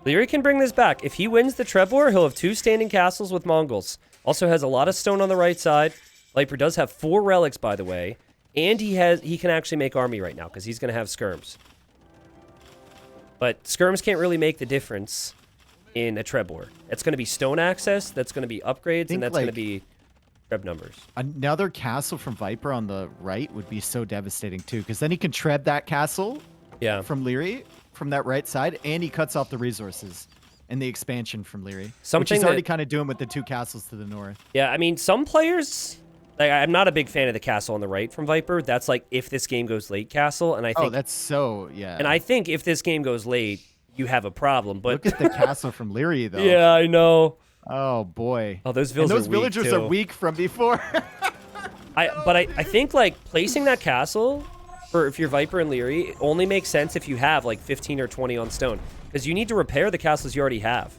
Leary can bring this back. If he wins the Trebor, he'll have 2 standing castles with Mongols. Also has a lot of stone on the right side. Viper does have 4 relics, by the way. And he can actually make army right now because he's going to have skirms. But skirms can't really make the difference in a Trebor. It's going to be stone access, that's going to be upgrades, and that's going to be Treb numbers. Another castle from Viper on the right would be so devastating too, because then he can Treb that castle from Leary from that right side, and he cuts off the resources and the expansion from Leary, which he's already kind of doing with the 2 castles to the north. Yeah, I mean, some players... Like, I'm not a big fan of the castle on the right from Viper. That's like if this game goes late castle, and I think... Oh, that's so... Yeah. And I think if this game goes late, you have a problem, but... Look at the castle from Leary, though. Yeah, I know. Oh, boy. Oh, those villagers are weak from before. But I think, like, placing that castle, for if you're Viper and Leary, only makes sense if you have, like, 15 or 20 on stone. Because you need to repair the castles you already have.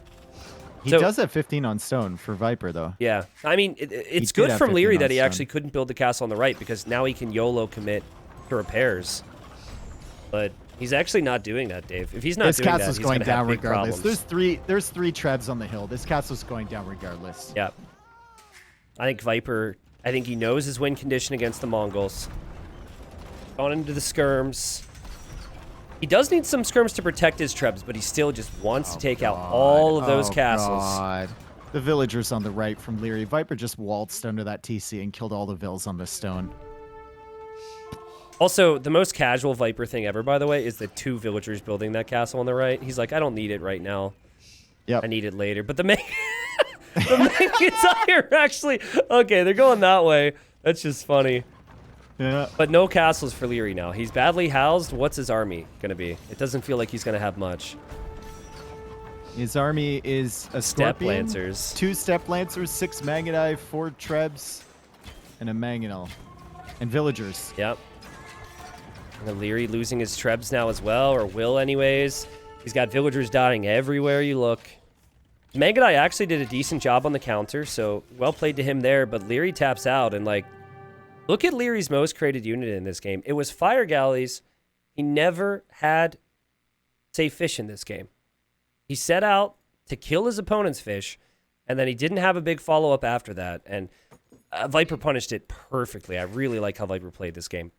He does have 15 on stone for Viper, though. Yeah. I mean, it's good from Leary that he actually couldn't build the castle on the right, because now he can YOLO commit to repairs. But he's actually not doing that, Dave. If he's not doing that, he's going to have big problems. There's three Trebs on the hill. This castle's going down regardless. Yeah. I think Viper, he knows his win condition against the Mongols. Gone into the skirms. He does need some skirms to protect his Trebs, but he still just wants to take out all of those castles. God. The villagers on the right from Leary. Viper just waltzed under that TC and killed all the vills on the stone. Also, the most casual Viper thing ever, by the way, is the 2 villagers building that castle on the right. He's like, I don't need it right now. Yep. I need it later. But the Mangonai are actually... Okay, they're going that way. That's just funny. Yeah. But no castles for Leary now. He's badly housed. What's his army going to be? It doesn't feel like he's going to have much. His army is a Step Scorpion, Lancers. 2 Step Lancers, 6 Mangonai, 4 Trebs, and a Mangonel. And villagers. Yep. And then Leary losing his Trebs now as well, or will anyways. He's got villagers dying everywhere you look. Mangonai actually did a decent job on the counter, so well played to him there, but Leary taps out, and like... Look at Leary's most created unit in this game. It was Fire Galleys. He never had safe fish in this game. He set out to kill his opponent's fish, and then he didn't have a big follow-up after that. And Viper punished it perfectly. I really like how Viper played this game.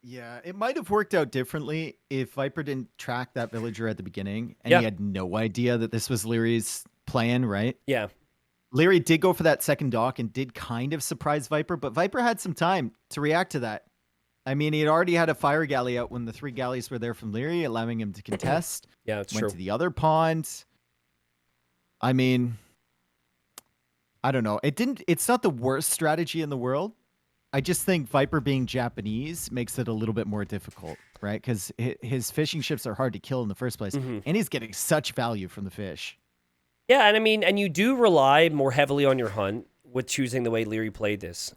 Yeah, it might have worked out differently if Viper didn't track that villager at the beginning, and he had no idea that this was Leary's plan, right? Yeah. Leary did go for that second dock and did kind of surprise Viper, but Viper had some time to react to that. I mean, he had already had a fire galley out when the 3 galleys were there from Leary, allowing him to contest. Yeah, it's true. Went to the other pond. I mean, I don't know. It's not the worst strategy in the world. I just think Viper being Japanese makes it a little bit more difficult, right? Because his fishing ships are hard to kill in the first place, and he's getting such value from the fish. Yeah, and I mean, and you do rely more heavily on your hunt with choosing the way Leary played this,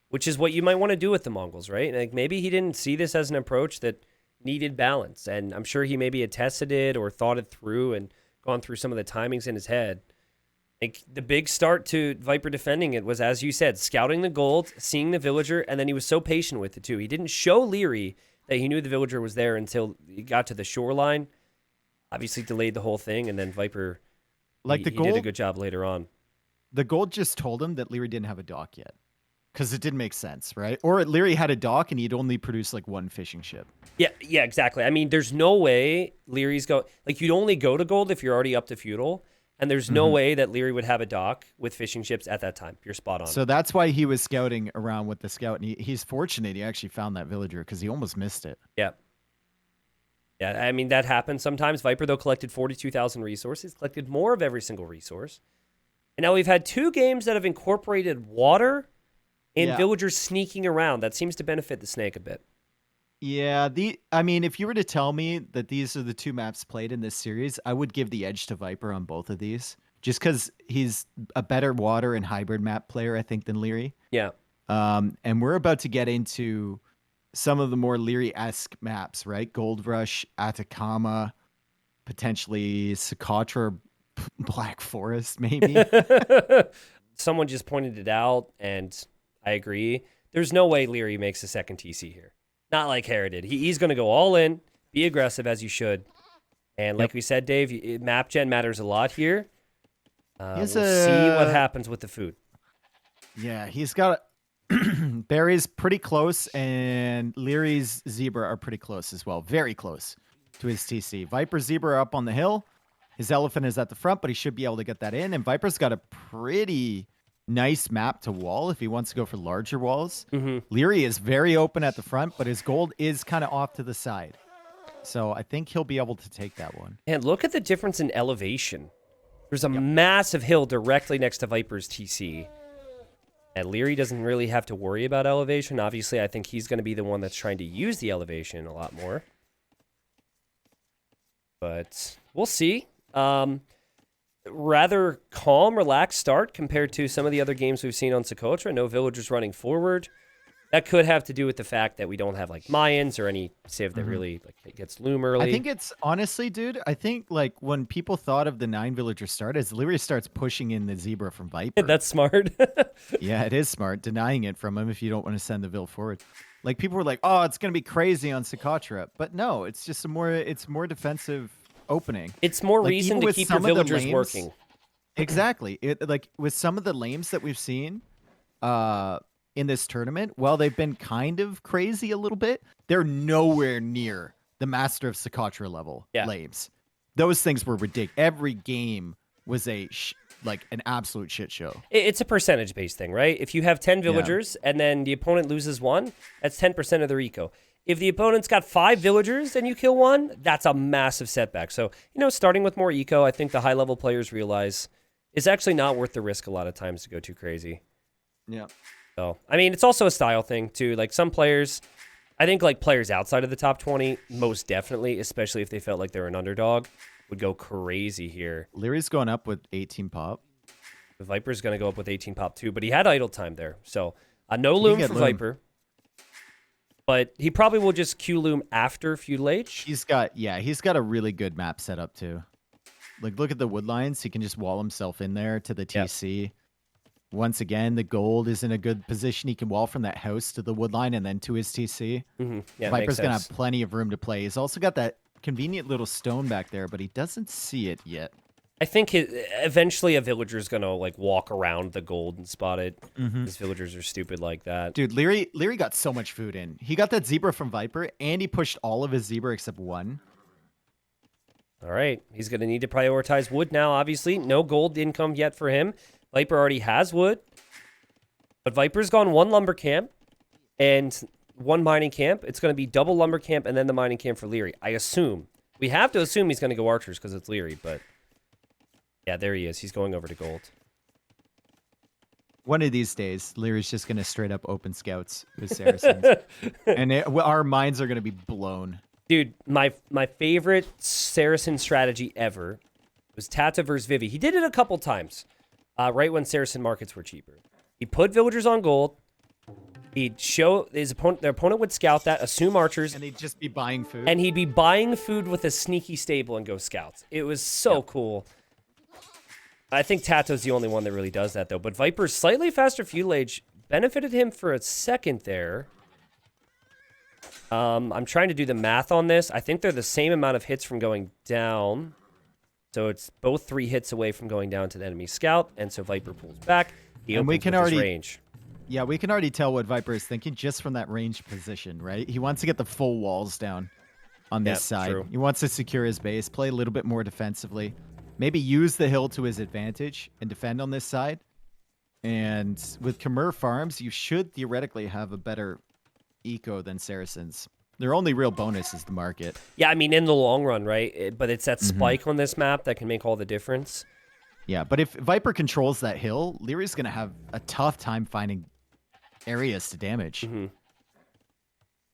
which is what you might want to do with the Mongols, right? Like maybe he didn't see this as an approach that needed balance, and I'm sure he maybe had tested it or thought it through and gone through some of the timings in his head. Like the big start to Viper defending it was, as you said, scouting the gold, seeing the villager, and then he was so patient with it too. He didn't show Leary that he knew the villager was there until he got to the shoreline. Obviously delayed the whole thing, and then Viper... He did a good job later on. The gold just told him that Leary didn't have a dock yet. Because it didn't make sense, right? Or Leary had a dock and he'd only produced like 1 fishing ship. Yeah, exactly. I mean, there's no way Leary's go... Like, you'd only go to gold if you're already up to feudal. and there's no way that Leary would have a dock with fishing ships at that time. You're spot on. So that's why he was scouting around with the scout, and he's fortunate he actually found that villager because he almost missed it. Yeah. Yeah, I mean, that happens sometimes. Viper, though, collected 42,000 resources, collected more of every single resource. And now we've had 2 games that have incorporated water and villagers sneaking around. That seems to benefit the snake a bit. Yeah, I mean, if you were to tell me that these are the 2 maps played in this series, I would give the edge to Viper on both of these. Just because he's a better water and hybrid map player, I think, than Leary. Yeah. And we're about to get into some of the more Leary-esque maps, right? Gold Rush, Atacama, potentially Socotra, Black Forest, maybe. Someone just pointed it out, and I agree. There's no way Leary makes a second TC here. Not like Hera did. He's going to go all in, be aggressive as you should. And like we said, Dave, map gen matters a lot here. We'll see what happens with the food. Yeah, he's got Barry's pretty close, and Leary's Zebra are pretty close as well. Very close to his TC. Viper's Zebra are up on the hill. His Elephant is at the front, but he should be able to get that in. And Viper's got a pretty nice map to wall if he wants to go for larger walls. Leary is very open at the front, but his gold is kind of off to the side. So I think he'll be able to take that one. And look at the difference in elevation. There's a massive hill directly next to Viper's TC. And Leary doesn't really have to worry about elevation. Obviously, I think he's going to be the one that's trying to use the elevation a lot more. But we'll see. Rather calm, relaxed start compared to some of the other games we've seen on Socotra. No villagers running forward. That could have to do with the fact that we don't have like Mayans or any civ that really like gets loom early. I think it's honestly, dude, I think like when people thought of the 9 villager start as Leary starts pushing in the Zebra from Viper. That's smart. Yeah, it is smart. Denying it from him if you don't want to send the Vill forward. Like people were like, oh, it's going to be crazy on Socotra. But no, it's just it's more defensive opening. It's more reason to keep your villagers working. Exactly. Like with some of the lanes that we've seen in this tournament, while they've been kind of crazy a little bit, they're nowhere near the Master of Socotra level lanes. Those things were ridiculous. Every game was like an absolute shit show. It's a percentage-based thing, right? If you have 10 villagers and then the opponent loses 1, that's 10% of their eco. If the opponent's got 5 villagers and you kill 1, that's a massive setback. So, starting with more eco, I think the high-level players realize it's actually not worth the risk a lot of times to go too crazy. Yeah. So, I mean, it's also a style thing, too. Like, some players, I think, like, players outside of the top 20, most definitely, especially if they felt like they were an underdog, would go crazy here. Leary's going up with 18 pop. The Viper's going to go up with 18 pop, too, but he had idle time there. So, no loom for Viper. But he probably will just Q loom after Feudal Age. He's got a really good map set up, too. Like, look at the wood lines. He can just wall himself in there to the TC. Yep. Once again, the gold is in a good position. He can wall from that house to the wood line and then to his TC. Yeah, Viper's going to have plenty of room to play. He's also got that convenient little stone back there, but he doesn't see it yet. I think eventually a villager's going to like walk around the gold and spot it. These villagers are stupid like that. Dude, Leary got so much food in. He got that Zebra from Viper, and he pushed all of his Zebra except 1. All right. He's going to need to prioritize wood now, obviously. No gold income yet for him. Viper already has wood. But Viper's gone 1 lumber camp and 1 mining camp. It's going to be double lumber camp and then the mining camp for Leary. I assume. We have to assume he's going to go archers because it's Leary, but yeah, there he is. He's going over to gold. One of these days, Leary's just going to straight up open scouts with Saracens. And our minds are going to be blown. Dude, my favorite Saracen strategy ever was Tata versus Vivi. He did it a couple times, right when Saracen markets were cheaper. He put villagers on gold. He'd show his opponent, their opponent would scout that, assume archers. And they'd just be buying food. And he'd be buying food with a sneaky stable and go scouts. It was so cool. I think Tato's the only one that really does that, though. But Viper's slightly faster Feudal Age benefited him for a second there. I'm trying to do the math on this. I think they're the same amount of hits from going down. So it's both 3 hits away from going down to the enemy scout. And so Viper pulls back. He opens with his range. Yeah, we can already tell what Viper is thinking just from that range position, right? He wants to get the full walls down on this side. True. He wants to secure his base, play a little bit more defensively. maybe use the hill to his advantage and defend on this side. And with Khmer farms, you should theoretically have a better eco than Saracens. Their only real bonus is the market. Yeah, I mean, in the long run, right? But it's that spike on this map that can make all the difference. Yeah, but if Viper controls that hill, Leary's going to have a tough time finding areas to damage.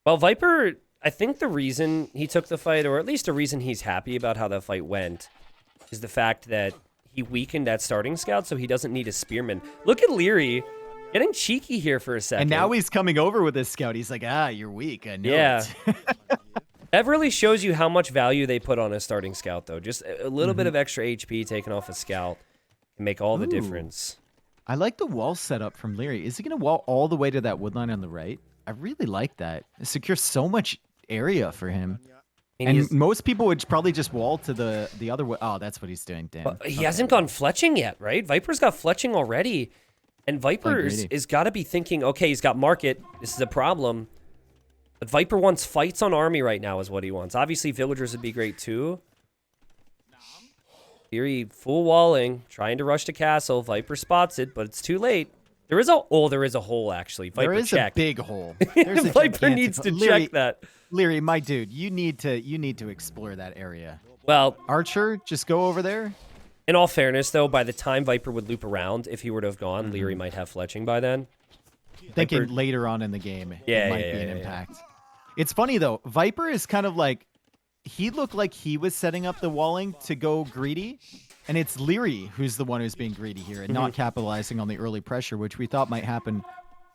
Well, Viper, I think the reason he took the fight, or at least the reason he's happy about how the fight went, is the fact that he weakened that starting scout, so he doesn't need a spearman. Look at Leary getting cheeky here for a second. And now he's coming over with his scout. He's like, you're weak. I know it. That really shows you how much value they put on a starting scout, though. Just a little bit of extra HP taken off a scout can make all the difference. I like the wall setup from Leary. Is he going to wall all the way to that woodline on the right? I really like that. It secures so much area for him. And most people would probably just wall to the other way. Oh, that's what he's doing. Damn. He hasn't gone fletching yet, right? Viper's got fletching already. And Viper is got to be thinking, okay, he's got market. This is a problem. But Viper wants fights on army right now is what he wants. Obviously, villagers would be great too. Leary full walling, trying to rush to castle. Viper spots it, but it's too late. There is a hole actually. Viper there is check. A big hole. There's a Viper needs to check that. Leary, my dude, you need to explore that area. Well, Archer, just go over there. In all fairness, though, by the time Viper would loop around, if he were to have gone, Leary might have fletching by then. Thinking Viper, later on in the game, it might be an impact. It's funny though. Viper is kind of like, he looked like he was setting up the walling to go greedy, and it's Leary who's the one who's being greedy here and not capitalizing on the early pressure, which we thought might happen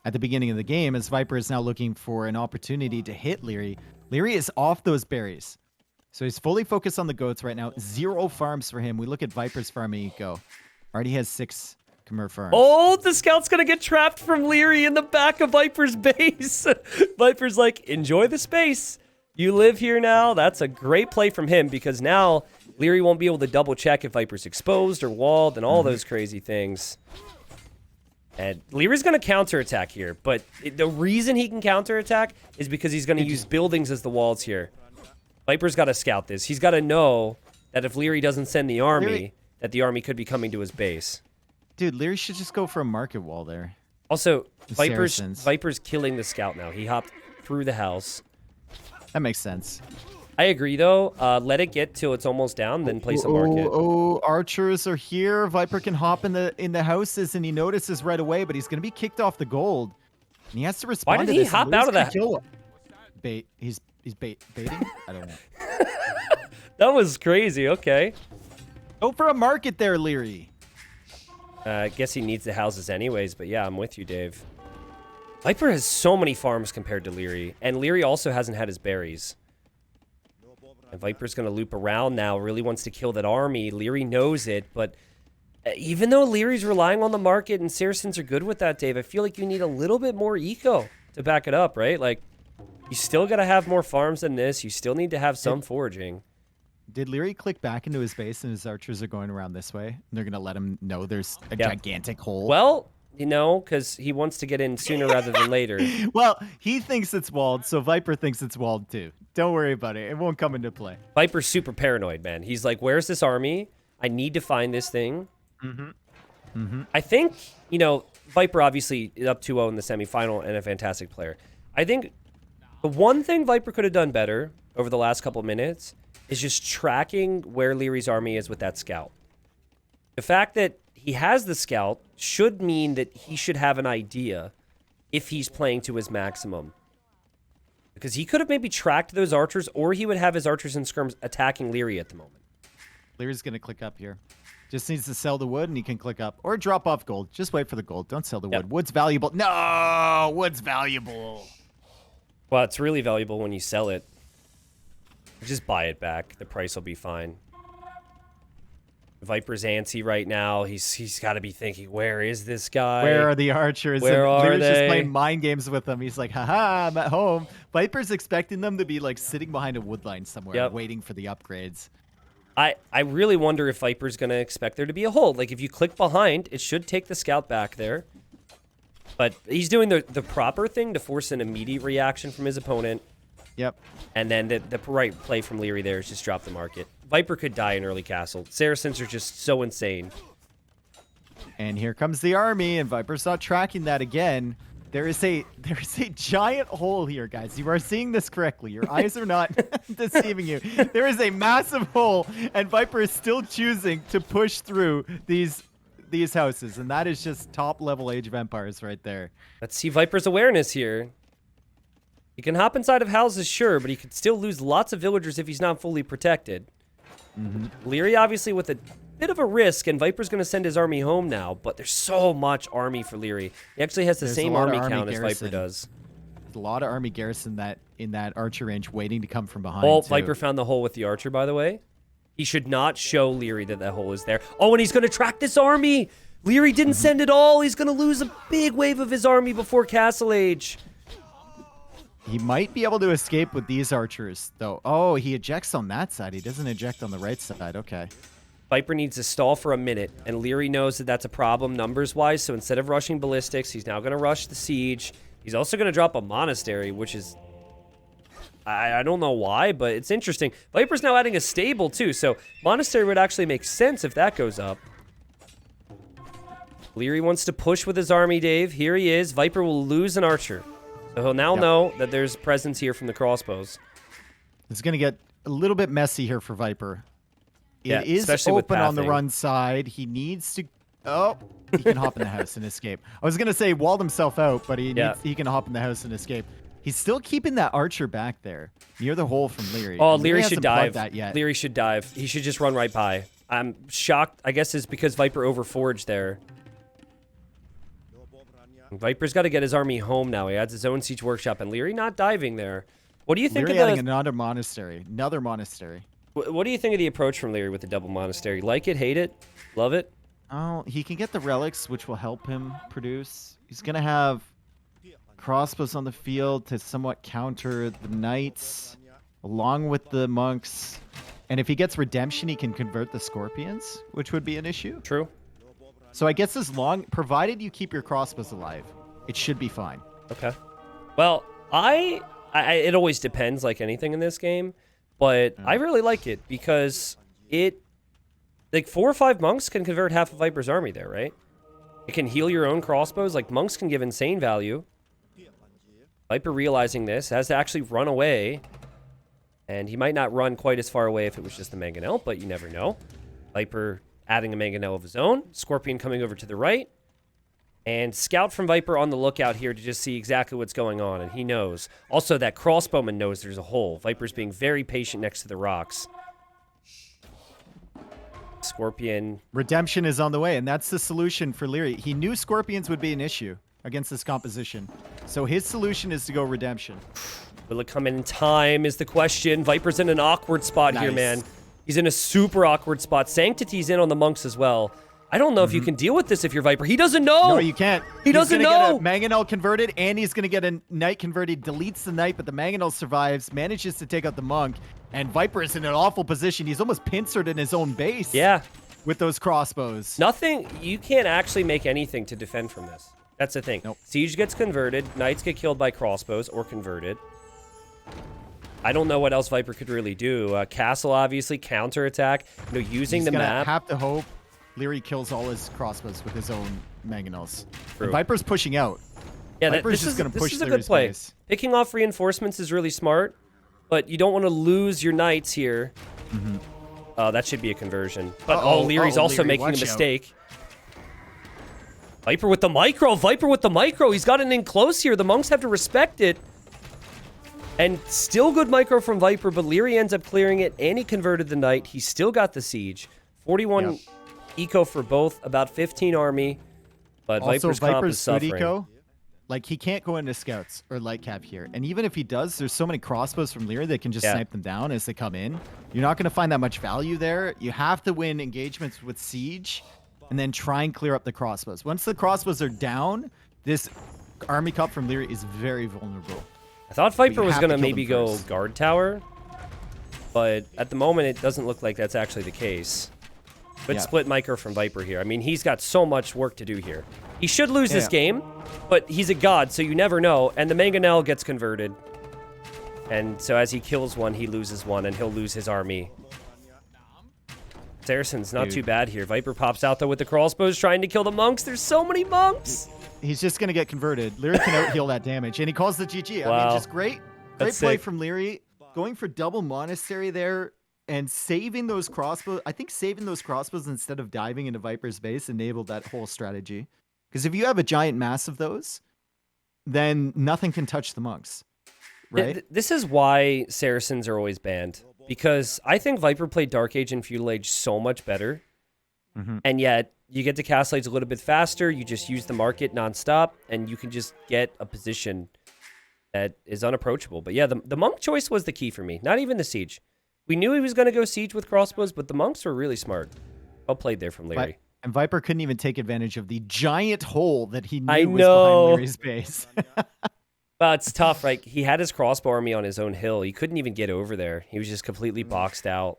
at the beginning of the game, as Viper is now looking for an opportunity to hit Leary. Leary is off those berries, so he's fully focused on the goats right now. 0 farms for him. We look at Viper's farming eco. Already has 6 Khmer farms. Oh, the scout's gonna get trapped from Leary in the back of Viper's base. Viper's like, enjoy the space. You live here now. That's a great play from him, because now Leary won't be able to double check if Viper's exposed or walled and all those crazy things. And Leary's going to counterattack here, but the reason he can counterattack is because he's going to use buildings as the walls here. Viper's got to scout this. He's got to know that if Leary doesn't send the army, that the army could be coming to his base. Dude, Leary should just go for a market wall there. Also, Viper's killing the scout now. He hopped through the house. That makes sense. I agree, though. Let it get till it's almost down, then place a market. Archers are here. Viper can hop in the houses, and he notices right away, but he's going to be kicked off the gold. And he has to respond to this. Why did he hop out of that? Bait. He's baiting? I don't know. That was crazy. Okay. Go for a market there, Leary. I guess he needs the houses anyways, but yeah, I'm with you, Dave. Viper has so many farms compared to Leary, and Leary also hasn't had his berries. And Viper's going to loop around now, really wants to kill that army. Leary knows it, but even though Leary's relying on the market and Saracens are good with that, Dave, I feel like you need a little bit more eco to back it up, right? Like, you still got to have more farms than this. You still need to have some foraging. Did Leary click back into his base and his archers are going around this way? And they're going to let him know there's a gigantic hole? Well, you know, because he wants to get in sooner rather than later. Well, he thinks it's walled, so Viper thinks it's walled too. Don't worry about it. It won't come into play. Viper's super paranoid, man. He's like, where's this army? I need to find this thing. I think, you know, Viper obviously is up 2-0 in the semifinal and a fantastic player. I think the one thing Viper could have done better over the last couple of minutes is just tracking where Leary's army is with that scout. The fact that he has the scout should mean that he should have an idea if he's playing to his maximum. Because he could have maybe tracked those archers, or he would have his archers and skirms attacking Leary at the moment. Leary's going to click up here. Just needs to sell the wood, and he can click up. Or drop off gold. Just wait for the gold. Don't sell the wood. Wood's valuable. No! Wood's valuable. Well, it's really valuable when you sell it. Just buy it back. The price will be fine. Viper's antsy right now. He's got to be thinking, where is this guy? Where are the archers? Where are Leary's they? Just playing mind games with them. He's like, haha, I'm at home. Viper's expecting them to be like sitting behind a woodline somewhere, waiting for the upgrades. I really wonder if Viper's going to expect there to be a hold. Like, if you click behind, it should take the scout back there. But he's doing the proper thing to force an immediate reaction from his opponent. Yep. And then the right play from Leary there is just drop the market. Viper could die in early castle. Saracens are just so insane. And here comes the army, and Viper's not tracking that again. There is a giant hole here, guys. You are seeing this correctly. Your eyes are not deceiving you. There is a massive hole, and Viper is still choosing to push through these houses, and that is just top-level Age of Empires right there. Let's see Viper's awareness here. He can hop inside of houses, sure, but he could still lose lots of villagers if he's not fully protected. Leary obviously with a bit of a risk, and Viper's going to send his army home now, but there's so much army for Leary. He actually has the same army count as Viper does. There's a lot of army garrison in that archer range waiting to come from behind. Oh, Viper found the hole with the archer, by the way. He should not show Leary that hole is there. Oh, and he's going to track this army. Leary didn't send it all. He's going to lose a big wave of his army before Castle Age. He might be able to escape with these archers, though. Oh, he ejects on that side. He doesn't eject on the right side. Okay. Viper needs to stall for a minute, and Leary knows that that's a problem numbers-wise, so instead of rushing ballistics, he's now going to rush the siege. He's also going to drop a monastery, which is... I don't know why, but it's interesting. Viper's now adding a stable, too, so monastery would actually make sense if that goes up. Leary wants to push with his army, Dave. Here he is. Viper will lose an archer. So he'll now know that there's presence here from the crossbows. It's going to get a little bit messy here for Viper. It is especially with open on the pathing. run side. He needs to... Oh, he can hop in the house and escape. I was going to say walled himself out, but he can hop in the house and escape. He's still keeping that archer back there near the hole from Leary. Oh, And Leary hasn't should plugged dive. that yet. Leary should dive. He should just run right by. I'm shocked. I guess it's because Viper overforged there. Viper's got to get his army home now. He adds his own siege workshop, and Leary not diving there. What do you think Leary of adding the... another monastery. What do you think of the approach from Leary with the double monastery? Like it, hate it, love it? Oh, he can get the relics, which will help him produce. He's going to have crossbows on the field to somewhat counter the knights, along with the monks. And if he gets redemption, he can convert the scorpions, which would be an issue. True. So I guess provided you keep your crossbows alive, it should be fine. Okay. Well, it always depends, like anything in this game, but I really like it because like 4 or 5 monks can convert half of Viper's army there, right? It can heal your own crossbows. Like monks can give insane value. Viper realizing this has to actually run away, and he might not run quite as far away if it was just the mangonel, but you never know. Viper adding a mangonel of his own. Scorpion coming over to the right. And Scout from Viper on the lookout here to just see exactly what's going on, and he knows. Also, that crossbowman knows there's a hole. Viper's being very patient next to the rocks. Scorpion. Redemption is on the way, and that's the solution for Leary. He knew scorpions would be an issue against this composition. So his solution is to go redemption. Will it come in time is the question. Viper's in an awkward spot here, man. He's in a super awkward spot. Sanctity's in on the monks as well. I don't know if you can deal with this if you're Viper. He doesn't know. No, you can't. He doesn't know. He's going to get a mangonel converted, and he's going to get a knight converted. Deletes the knight, but the mangonel survives, manages to take out the monk, and Viper is in an awful position. He's almost pincered in his own base. Yeah. With those crossbows. Nothing. You can't actually make anything to defend from this. That's the thing. Nope. Siege gets converted. Knights get killed by crossbows or converted. I don't know what else Viper could really do. Castle, obviously, counterattack. You know, using the map. Have to hope Leary kills all his crossbows with his own mangonels. True. And Viper's pushing out. Yeah, Viper's this is going to push a good Leary's play. base. Picking off reinforcements is really smart, but you don't want to lose your knights here. That should be a conversion. But Leary's also Leary, making a watch out. mistake. Viper with the micro. Viper with the micro. He's gotten in close here. The monks have to respect it. And still good micro from Viper, but Leary ends up clearing it, and he converted the knight. He still got the siege. 41 eco for both, about 15 army. But Also, Viper's comp is food suffering. eco, like he can't go into scouts or light cav here. And even if he does, there's so many crossbows from Leary that can just snipe them down as they come in. You're not going to find that much value there. You have to win engagements with siege and then try and clear up the crossbows. Once the crossbows are down, this army cup from Leary is very vulnerable. I thought Viper was have going to to kill maybe them go first. guard tower, but at the moment it doesn't look like that's actually the case. But split micro from Viper here. I mean, he's got so much work to do here. He should lose this game, but he's a god, so you never know. And the mangonel gets converted. And so as he kills one, he loses one, and he'll lose his army. Saracen's not Dude. too bad here. Viper pops out, though, with the crossbows, trying to kill the monks. There's so many monks. He's just going to get converted. Leary can out-heal that damage, and he calls the GG. I Wow. mean, just great That's play sick. from Leary. Going for double Monastery there and saving those crossbows. I think saving those crossbows instead of diving into Viper's base enabled that whole strategy. Because if you have a giant mass of those, then nothing can touch the monks, right? This is why Saracens are always banned. Because I think Viper played Dark Age and Feudal Age so much better. And yet, you get to Castle Age a little bit faster. You just use the market nonstop, and you can just get a position that is unapproachable. But yeah, the monk choice was the key for me. Not even the siege. We knew he was going to go siege with crossbows, but the monks were really smart. Well played there from Leary. And Viper couldn't even take advantage of the giant hole that he knew I was know. behind Leary's base. Well, it's tough. Like, he had his crossbow army on his own hill. He couldn't even get over there. He was just completely boxed out.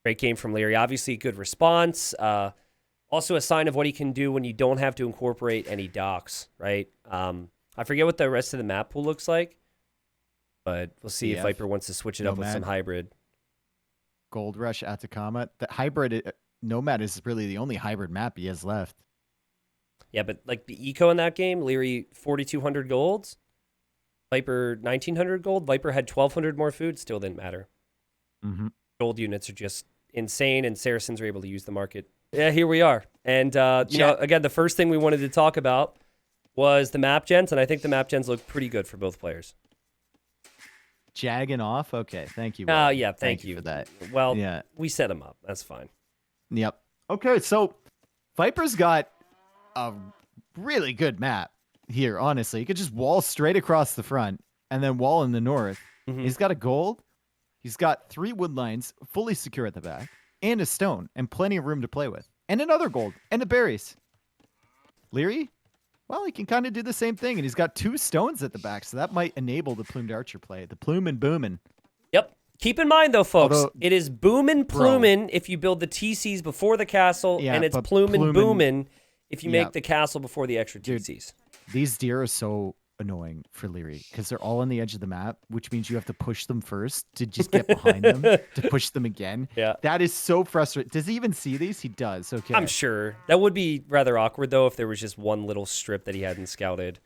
Great game from Leary. Obviously, a good response. Also a sign of what he can do when you don't have to incorporate any docks, right? I forget what the rest of the map pool looks like, but we'll see if Viper wants to switch it up with some hybrid. Gold Rush, Atacama. The hybrid Nomad is really the only hybrid map he has left. Yeah, but like the eco in that game, Leary 4,200 gold, Viper 1,900 gold. Viper had 1,200 more food, still didn't matter. Gold units are just insane, and Saracens are able to use the market. Yeah, here we are. And, you know, again, the first thing we wanted to talk about was the map gens, and I think the map gens look pretty good for both players. Jagging off? Okay, thank you. Oh, yeah, thank you for that. Well, Yeah. we set them up. That's fine. Yep. Okay, so Viper's got a really good map here, honestly. He could just wall straight across the front and then wall in the north. He's got a gold. He's got 3 wood lines fully secure at the back and a stone and plenty of room to play with. And another gold and the berries. Leary? Well, he can kind of do the same thing. And he's got 2 stones at the back, so that might enable the plumed archer play. The plume and boomin'. Yep. Keep in mind, though, folks, Although, it is boomin' plumin' if you build the TCs before the castle, and it's plumin' boomin' if you make the castle before the extra TCs. These deer are so annoying for Leary because they're all on the edge of the map, which means you have to push them first to just get behind them to push them again. Yeah. That is so frustrating. Does he even see these? He does. Okay. I'm sure. That would be rather awkward, though, if there was just one little strip that he hadn't scouted.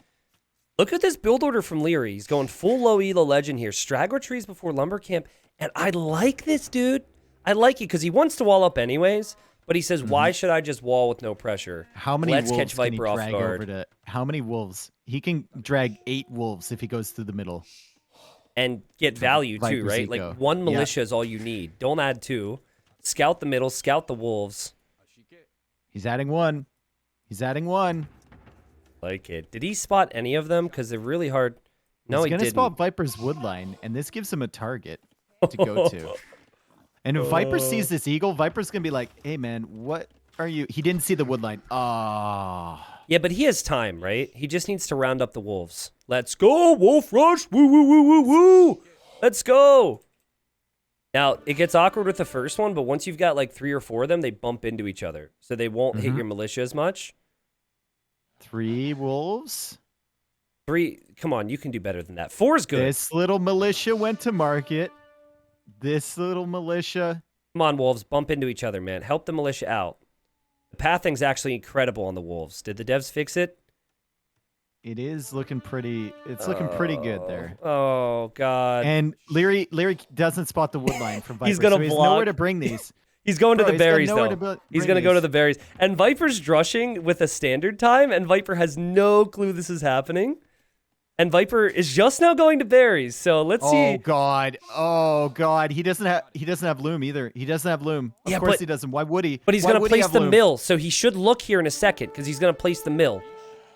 Look at this build order from Leary. He's going full low Elo legend here. Straggler trees before lumber camp. And I like this, dude. I like it because he wants to wall up anyways. But he says, why should I just wall with no pressure? How many Let's wolves catch Viper can he off drag guard. over to? How many wolves? He can drag 8 wolves if he goes through the middle. And get value, too, Viper's right? eco. Like, 1 militia is all you need. Don't add 2. Scout the middle. Scout the wolves. He's adding 1. He's adding 1. Like it. Did he spot any of them? Because they're really hard. No, He's he gonna didn't. spot Viper's wood line, and this gives him a target to go to. And if Viper sees this eagle, Viper's gonna be like, "Hey, man, what are you?" He didn't see the wood line. Ah. Yeah, but he has time, right? He just needs to round up the wolves. Let's go, wolf rush! Woo, woo, woo, woo, woo! Let's go! Now, it gets awkward with the first one, but once you've got like 3 or 4 of them, they bump into each other. So they won't hit your militia as much. 3 wolves. 3, come on, you can do better than that. 4 is good. This little militia went to market. This little militia. Come on, wolves, bump into each other, man. Help the militia out. The pathing's actually incredible on the wolves. Did the devs fix it? It is looking pretty. It's looking pretty good there. Oh, God. And Leary doesn't spot the wood line from Viper. He's gonna so he's block. nowhere to bring these. He's going to Bro, the he's got berries, nowhere though. to He's bring going to go to these. the berries. And Viper's drushing with a standard time, and Viper has no clue this is happening. And Viper is just now going to berries, so let's see. Oh God! Oh God! He doesn't have loom either. He doesn't have loom. Of Yeah, course but- he doesn't. Why would he? But he's Why going to would he place have the loom? mill, so he should look here in a second, because he's going to place the mill.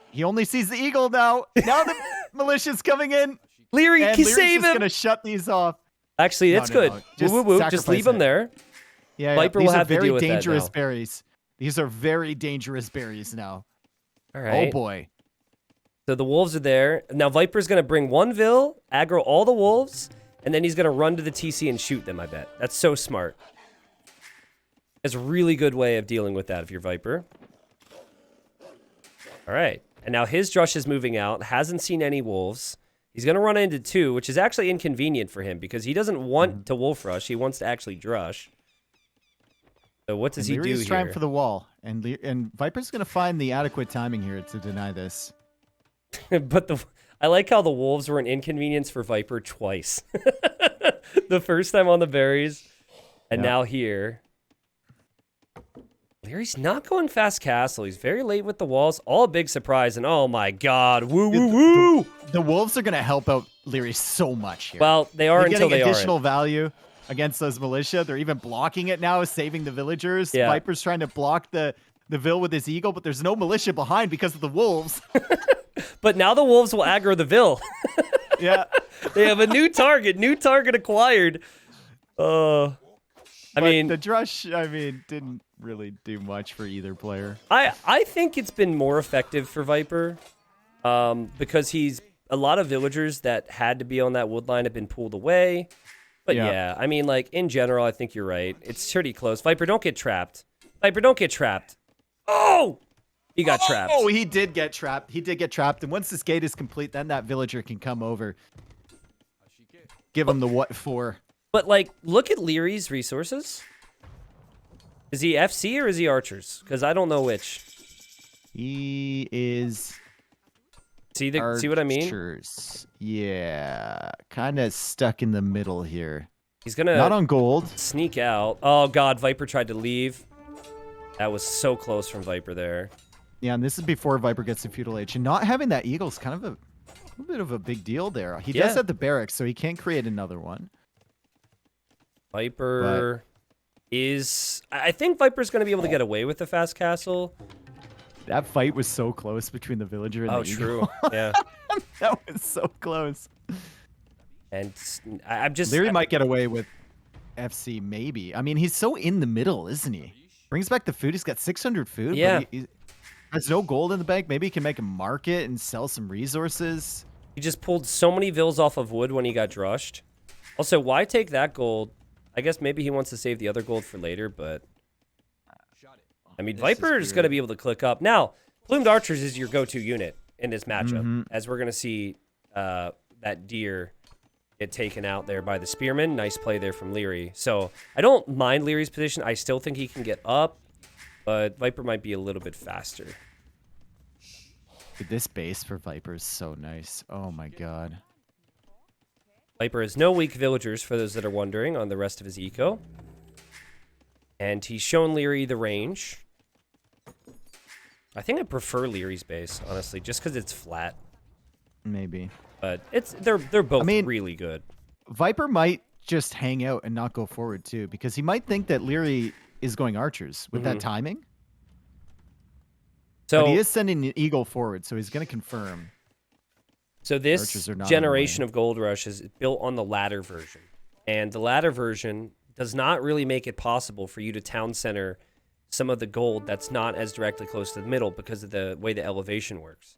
He only sees the eagle now. Now the militia's coming in. Leary, And can Leary's save just him. gonna shut these off. Actually, No, it's no, good. no. Just Woo, woo, woo. Just sacrifice leave him it. there. Yeah, Viper these will are have to very deal with that dangerous now. berries. These are very dangerous berries now. All right. Oh boy. So the wolves are there. Now Viper's going to bring 1 vill, aggro all the wolves, and then he's going to run to the TC and shoot them, I bet. That's so smart. That's a really good way of dealing with that if you're Viper. All right. And now his drush is moving out, hasn't seen any wolves. He's going to run into 2, which is actually inconvenient for him because he doesn't want to wolf rush. He wants to actually drush. So what does he do Leary's trying here? for the wall, and Viper's gonna find the adequate timing here to deny this. But I like how the wolves were an inconvenience for Viper twice. The first time on the berries, and now here. Leary's not going fast castle. He's very late with the walls. All a big surprise, and oh my god, woo woo woo! The wolves are gonna help out Leary so much here. Well, they are until they getting aren't. additional value against those militia. They're even blocking it now, saving the villagers. Yeah. Viper's trying to block the Vil with his eagle, but there's no militia behind because of the wolves. But now the wolves will aggro the Vil. Yeah. They have a new target acquired. I mean, the Drush, didn't really do much for either player. I think it's been more effective for Viper, because a lot of villagers that had to be on that wood line have been pulled away. But yeah, I mean, like, in general, I think you're right. It's pretty close. Viper, don't get trapped. Viper, don't get trapped. Oh! He got trapped. Oh, he did get trapped. He did get trapped. And once this gate is complete, then that villager can come over. Give him the what for. But, like, look at Leary's resources. Is he FC or is he archers? Because I don't know which. He is... See what I mean? Archers. Yeah. Kind of stuck in the middle here. He's going to... Not on gold. Sneak out. Oh, God, Viper tried to leave. That was so close from Viper there. Yeah, and this is before Viper gets to Feudal Age. And not having that eagle is kind of a little bit of a big deal there. He does have the barracks, so he can't create another one. Viper is... I think Viper's going to be able to get away with the fast castle. That fight was so close between the villager and the eagle. Oh, true. Yeah. That was so close. And I'm just... Leary might get away with FC, maybe. I mean, he's so in the middle, isn't he? Brings back the food. He's got 600 food. Yeah. But he has no gold in the bank. Maybe he can make a market and sell some resources. He just pulled so many Vils off of wood when he got drushed. Also, why take that gold? I guess maybe he wants to save the other gold for later, but... I mean, Viper is going to be able to click up. Now, Plumed Archers is your go-to unit in this matchup, as we're going to see that deer get taken out there by the Spearman. Nice play there from Leary. So I don't mind Leary's position. I still think he can get up, but Viper might be a little bit faster. Dude, this base for Viper is so nice. Oh, my God. Viper has no weak villagers, for those that are wondering, on the rest of his eco. And he's shown Leary the range. I think I prefer Leary's base, honestly, just because it's flat. Maybe. But they're both really good. Viper might just hang out and not go forward, too, because he might think that Leary is going archers with that timing. So but he is sending the eagle forward, so he's going to confirm. So this generation of Gold Rush is built on the ladder version. And the ladder version does not really make it possible for you to town center some of the gold that's not as directly close to the middle because of the way the elevation works.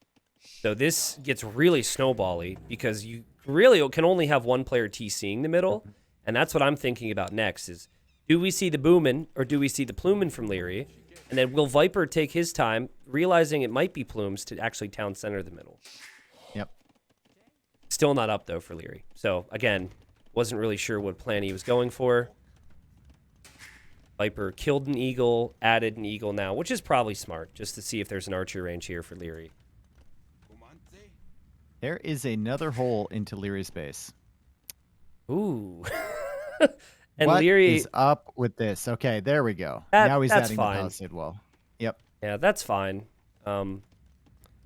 So this gets really snowbally because you really can only have one player TCing the middle. And that's what I'm thinking about next is, do we see the Boomin or do we see the Plumin from Leary? And then will Viper take his time, realizing it might be Plumes, to actually town center the middle? Yep. Still not up, though, for Leary. So, again, wasn't really sure what plan he was going for. Viper killed an eagle, added an eagle now, which is probably smart, just to see if there's an archer range here for Leary. There is another hole into Leary's base. Ooh. And what Leary is up with this? Okay, there we go. Now he's adding the palisade wall. Yep. Yeah, that's fine.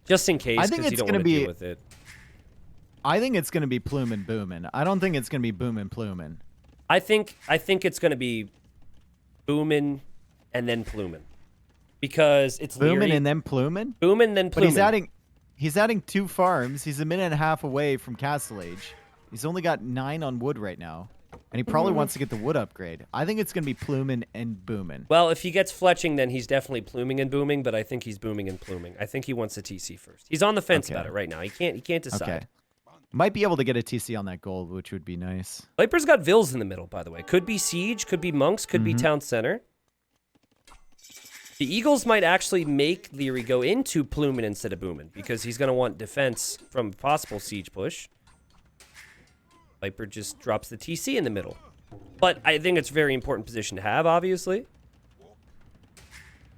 Just in case, because you don't want to deal with it. I think it's going to be Plume and Boomin. I don't think it's going to be Boom and Plumin. I think it's going to be Boomin and then Plumin. Because it's Boomin Leary. and then Plumin? Boomin, then Plumin. But he's adding 2 farms. He's a minute and a half away from Castle Age. He's only got 9 on wood right now. And he probably wants to get the wood upgrade. I think it's going to be Plumin and Boomin. Well, if he gets fletching, then he's definitely pluming and booming, but I think he's booming and pluming. I think he wants a TC first. He's on the fence about it right now. He can't decide. Okay. Might be able to get a TC on that gold, which would be nice. Viper's got Vils in the middle, by the way. Could be Siege, could be Monks, could be Town Center. The Eagles might actually make Leary go into Plumin instead of Boomin, because he's going to want defense from possible Siege push. Viper just drops the TC in the middle. But I think it's a very important position to have, obviously.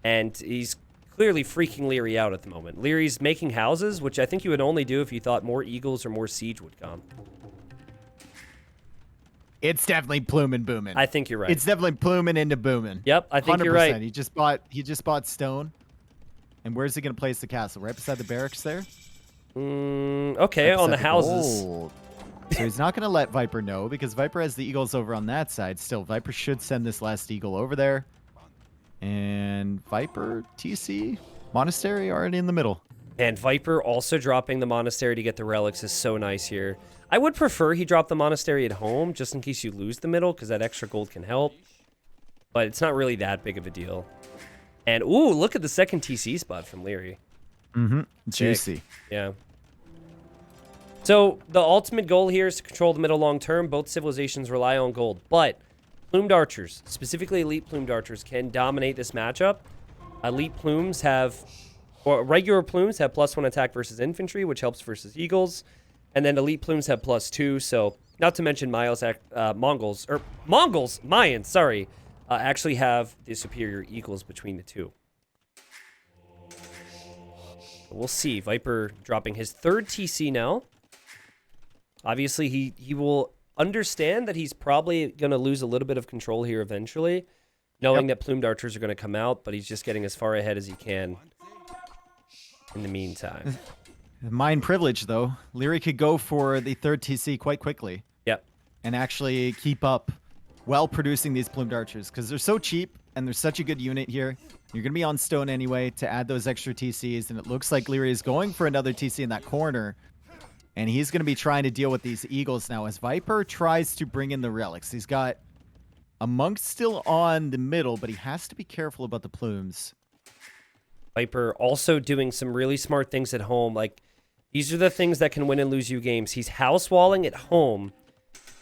And he's clearly freaking Leary out at the moment. Leary's making houses, which I think you would only do if you thought more eagles or more siege would come. It's definitely pluming booming. I think you're right. It's definitely pluming into booming. Yep, I think 100%. you're right. He just bought stone. And where's he gonna place the castle? Right beside the barracks there? Okay, Right on the beside houses. gold. So he's not gonna let Viper know because Viper has the eagles over on that side. Still, Viper should send this last eagle over there. And Viper, TC, Monastery already in the middle. And Viper also dropping the monastery to get the relics is so nice here. I would prefer he drop the monastery at home just in case you lose the middle because that extra gold can help. But it's not really that big of a deal. And, ooh, look at the second TC spot from Leary. Juicy. Yeah. So the ultimate goal here is to control the middle long term. Both civilizations rely on gold. But plumed archers, specifically elite plumed archers, can dominate this matchup. Elite plumes have... Or regular plumes have +1 attack versus infantry, which helps versus eagles. And then elite plumes have +2. So, not to mention Mayans, sorry, actually have the superior eagles between the two. We'll see. Viper dropping his third TC now. Obviously, he will understand that he's probably going to lose a little bit of control here eventually, knowing that plumed archers are going to come out, but he's just getting as far ahead as he can. In the meantime. Mind privilege, though. Leary could go for the third TC quite quickly. Yep. And actually keep up while producing these plumed archers because they're so cheap and they're such a good unit here. You're going to be on stone anyway to add those extra TCs. And it looks like Leary is going for another TC in that corner. And he's going to be trying to deal with these eagles now as Viper tries to bring in the relics. He's got a monk still on the middle, but he has to be careful about the plumes. Viper also doing some really smart things at home. Like, these are the things that can win and lose you games. He's house walling at home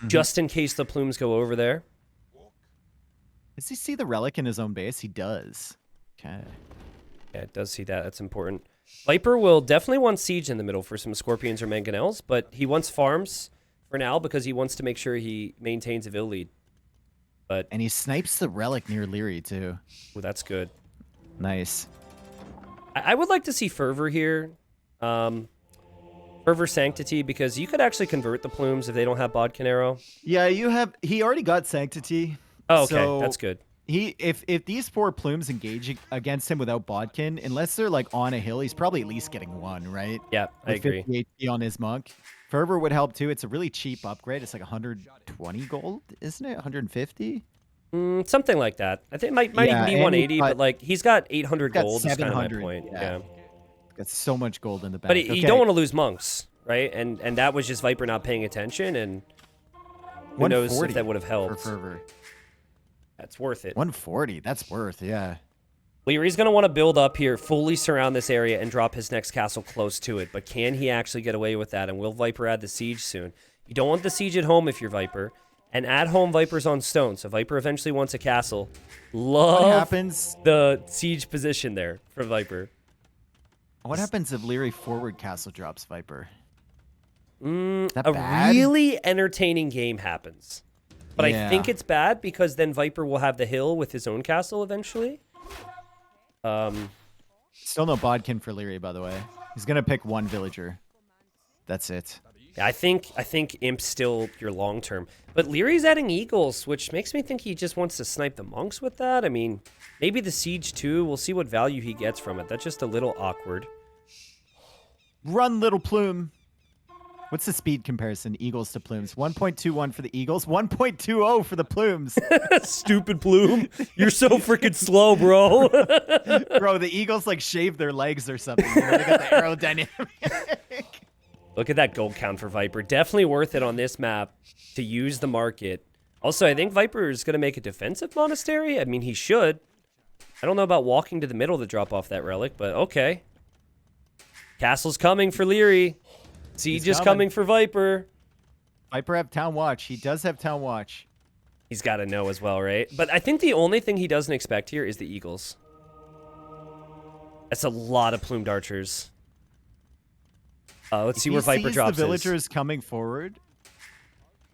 just in case the plumes go over there. Does he see the relic in his own base? He does. Okay. Yeah, it does see that. That's important. Viper will definitely want siege in the middle for some scorpions or mangonels, but he wants farms for now because he wants to make sure he maintains a Vil lead. And he snipes the relic near Leary, too. Ooh, that's good. Nice. I would like to see Fervor here. Fervor Sanctity, because you could actually convert the plumes if they don't have Bodkin Arrow. Yeah, he already got Sanctity. Oh, okay. So That's good. If these 4 plumes engage against him without Bodkin, unless they're like on a hill, he's probably at least getting 1, right? Yeah, I With agree. 50 HP on his monk. Fervor would help too. It's a really cheap upgrade. It's like 120 gold, isn't it? 150? Something like that. I think it might Yeah, even be and 180, but like he's got 800 got gold. Is kind of my 700, point. yeah. Yeah. Got so much gold in the bank. But you don't want to lose monks, right? And that was just Viper not paying attention, and who knows if that would have helped. For Fervor. That's worth it. 140. That's worth, yeah. Leary's going to want to build up here, fully surround this area, and drop his next castle close to it. But can he actually get away with that? And will Viper add the siege soon? You don't want the siege at home if you're Viper. And at home, Viper's on stone. So Viper eventually wants a castle. Love What happens? the siege position there for Viper. What happens if Leary forward castle drops Viper? A bad? really entertaining game happens. But I Yeah. think it's bad because then Viper will have the hill with his own castle eventually. Still no Bodkin for Leary, by the way. He's gonna pick 1 villager. That's it. Yeah, I think Imp's still your long term. But Leary's adding eagles, which makes me think he just wants to snipe the monks with that. I mean, maybe the siege too. We'll see what value he gets from it. That's just a little awkward. Run, little plume. What's the speed comparison? Eagles to plumes. 1.21 for the eagles. 1.20 for the plumes. Stupid plume. You're so freaking slow, bro. Bro, the eagles like shave their legs or something. You know, they got the aerodynamic. Look at that gold count for Viper. Definitely worth it on this map to use the market. Also, I think Viper is going to make a defensive monastery. I mean, he should. I don't know about walking to the middle to drop off that relic, but okay. Castle's coming for Leary. Siege is coming for Viper. Viper have town watch. He does have town watch. He's got to know as well, right? But I think the only thing he doesn't expect here is the eagles. That's a lot of plumed archers. Let's see where Viper drops the villagers coming forward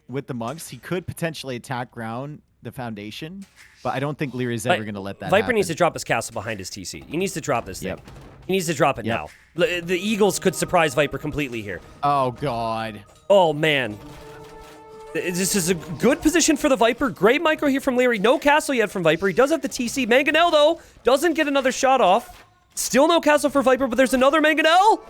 with the monks. He could potentially attack ground the foundation, but I don't think Leary's ever going to let that Viper happen. needs to drop his castle behind his TC. He needs to drop this thing. Yep. He needs to drop it now. The Eagles could surprise Viper completely here. Oh, God. Oh, man. This is a good position for the Viper. Great micro here from Leary. No castle yet from Viper. He does have the TC. Mangonel, though, doesn't get another shot off. Still no castle for Viper, but there's another Mangonel.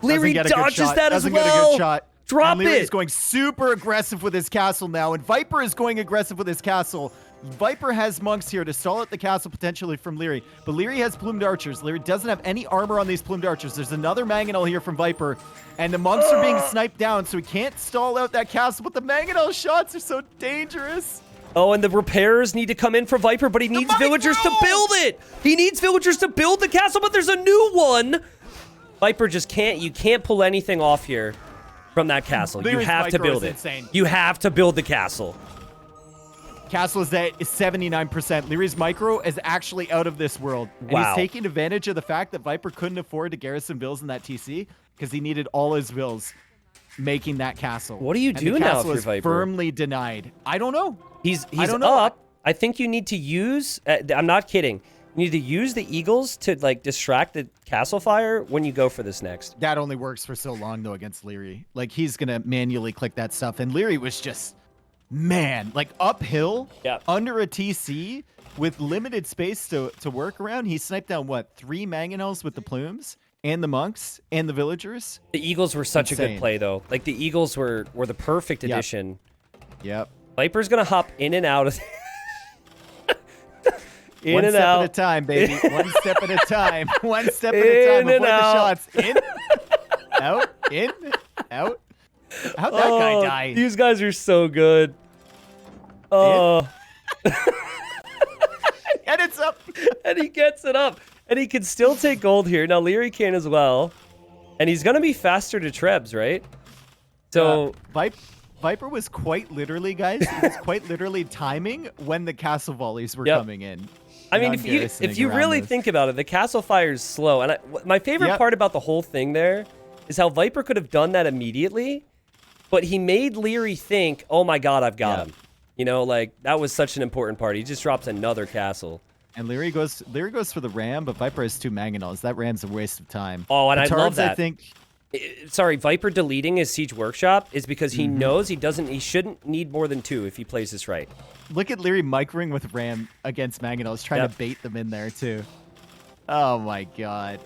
Leary dodges that as well. Doesn't get a good shot. Drop it. Leary's going super aggressive with his castle now, and Viper is going aggressive with his castle. Viper has monks here to stall out the castle potentially from Leary, but Leary has plumed archers. Leary doesn't have any armor on these plumed archers. There's another Mangonel here from Viper, and the monks are being sniped down, so he can't stall out that castle, but the Mangonel shots are so dangerous. Oh, and the repairers need to come in for Viper, but he needs villagers to build it. He needs villagers to build the castle, but there's a new one. Viper just can't, you can't pull anything off here from that castle. Leary's you have to build it. Insane. You have to build the castle. Castle is at 79%. Leary's micro is actually out of this world. And Wow. he's taking advantage of the fact that Viper couldn't afford to garrison vills in that TC because he needed all his vills making that castle. What do you do the now castle if you're is Viper? firmly denied. I don't know. He's don't know. up. I think you need to use, I'm not kidding. You need to use the Eagles to like distract the castle fire when you go for this next. That only works for so long though against Leary. Like he's going to manually click that stuff. And Leary was just, man, like uphill under a TC with limited space to work around. He sniped down what, 3 Mangonels with the plumes and the monks and the villagers. The Eagles were such a Insane. good play though. Like the Eagles were the perfect addition. Yep. Viper's gonna hop in and out of in One and step out. at a time, baby. One step at a time. One step at a time. In and Avoid the out. shots. In, out, in, out. How'd that guy die? These guys are so good. Oh, And it's up. and he gets it up, and he can still take gold here. Now Leary can as well, and he's gonna be faster to Trebs, right? So Viper was quite literally, guys. He was quite literally timing when the castle volleys were coming in. I mean, if you really think about it, the castle fire is slow. And my favorite part about the whole thing there is how Viper could have done that immediately, but he made Leary think, oh my god, I've got him. You know, like, that was such an important part. He just drops another castle. And Leary goes for the ram, but Viper has 2 Mangonels. That ram's a waste of time. Oh, and I love Petards, that. I think... Sorry, Viper deleting his Siege Workshop is because he knows he shouldn't need more than 2 if he plays this right. Look at Leary microing with ram against Mangonels, trying to bait them in there, too. Oh, my God.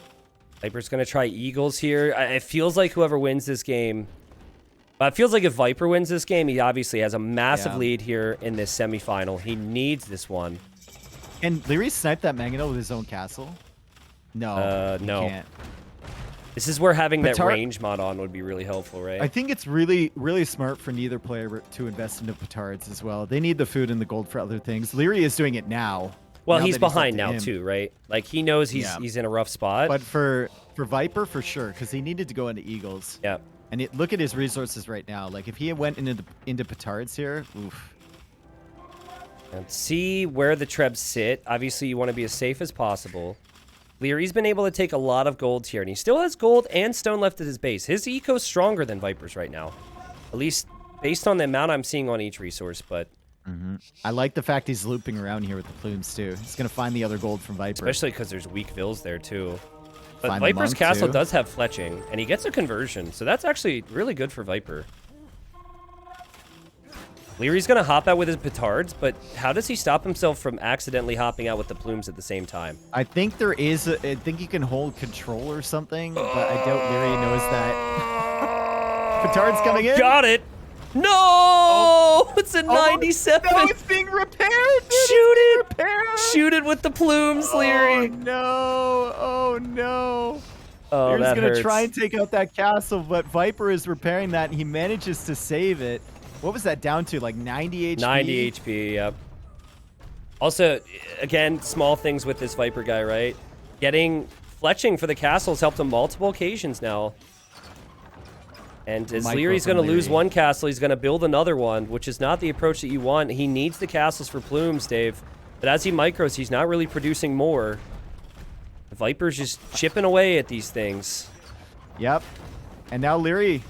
Viper's going to try Eagles here. It feels like whoever wins this game... it feels like if Viper wins this game, he obviously has a massive lead here in this semifinal. He needs this one. Can Leary snipe that Mangonel with his own castle? No. No. He can't. This is where having that range mod on would be really helpful, right? I think it's really, really smart for neither player to invest into petards as well. They need the food and the gold for other things. Leary is doing it now. Well, he's behind now too, right? Like he knows he's in a rough spot. But for Viper, for sure, because he needed to go into Eagles. Yeah. And look at his resources right now. Like if he went into petards here, oof. And see where the Trebs sit. Obviously, you want to be as safe as possible. Leary's been able to take a lot of gold here, and he still has gold and stone left at his base. His eco's stronger than Viper's right now, at least based on the amount I'm seeing on each resource. But I like the fact he's looping around here with the plumes too. He's gonna find the other gold from Viper, especially because there's weak vills there too. But Find Viper's monk, castle too. does have fletching, and he gets a conversion, so that's actually really good for Viper. Leary's going to hop out with his petards, but how does he stop himself from accidentally hopping out with the plumes at the same time? I think there is. I think you can hold control or something, but I doubt Leary knows that. Petard's coming in. Got it. No! It's a 97. No, it's being repaired. Shoot it. Shoot it with the plumes, Leary. Oh, no. Oh, no. Oh, Leary's that going to hurts. try and take out that castle, but Viper is repairing that. He manages to save it. What was that down to? Like 90 HP? 90 HP, yep. Also, again, small things with this Viper guy, right? Getting fletching for the castles helped him multiple occasions now. And as Leary's going to lose one castle, he's going to build another one, which is not the approach that you want. He needs the castles for plumes, Dave. But as he micros, he's not really producing more. The Viper's just chipping away at these things. Yep. And now Leary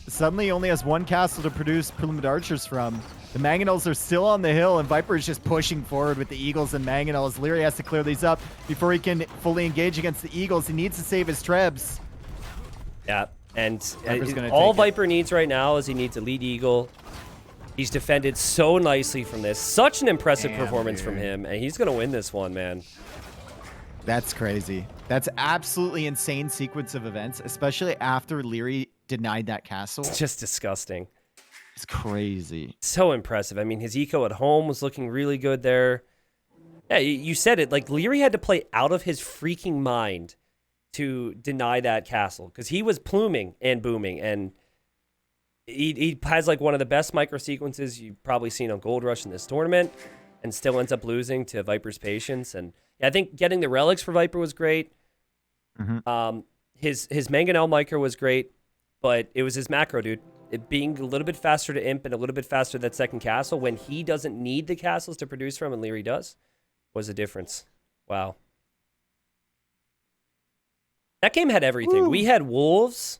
suddenly only has one castle to produce plumed archers from. The Mangonels are still on the hill, and Viper is just pushing forward with the Eagles and Mangonels. Leary has to clear these up before he can fully engage against the Eagles. He needs to save his Trebs. Yeah, and Viper's all Viper needs right now is he needs a lead Eagle. He's defended so nicely from this. Such an impressive performance from him, and he's going to win this one, man. That's crazy. That's absolutely insane sequence of events, especially after Leary denied that castle. It's just disgusting. It's crazy. So impressive. I mean, his eco at home was looking really good there. Yeah, you said it. Like, Leary had to play out of his freaking mind to deny that castle because he was pluming and booming, and he has like one of the best micro sequences you've probably seen on Gold Rush in this tournament, and still ends up losing to Viper's patience. And yeah, I think getting the relics for Viper was great. His Mangonel micro was great, but it was his macro, dude. It being a little bit faster to imp and a little bit faster that second castle when he doesn't need the castles to produce from and Leary does was the difference. Wow. That game had everything. Woo. We had wolves.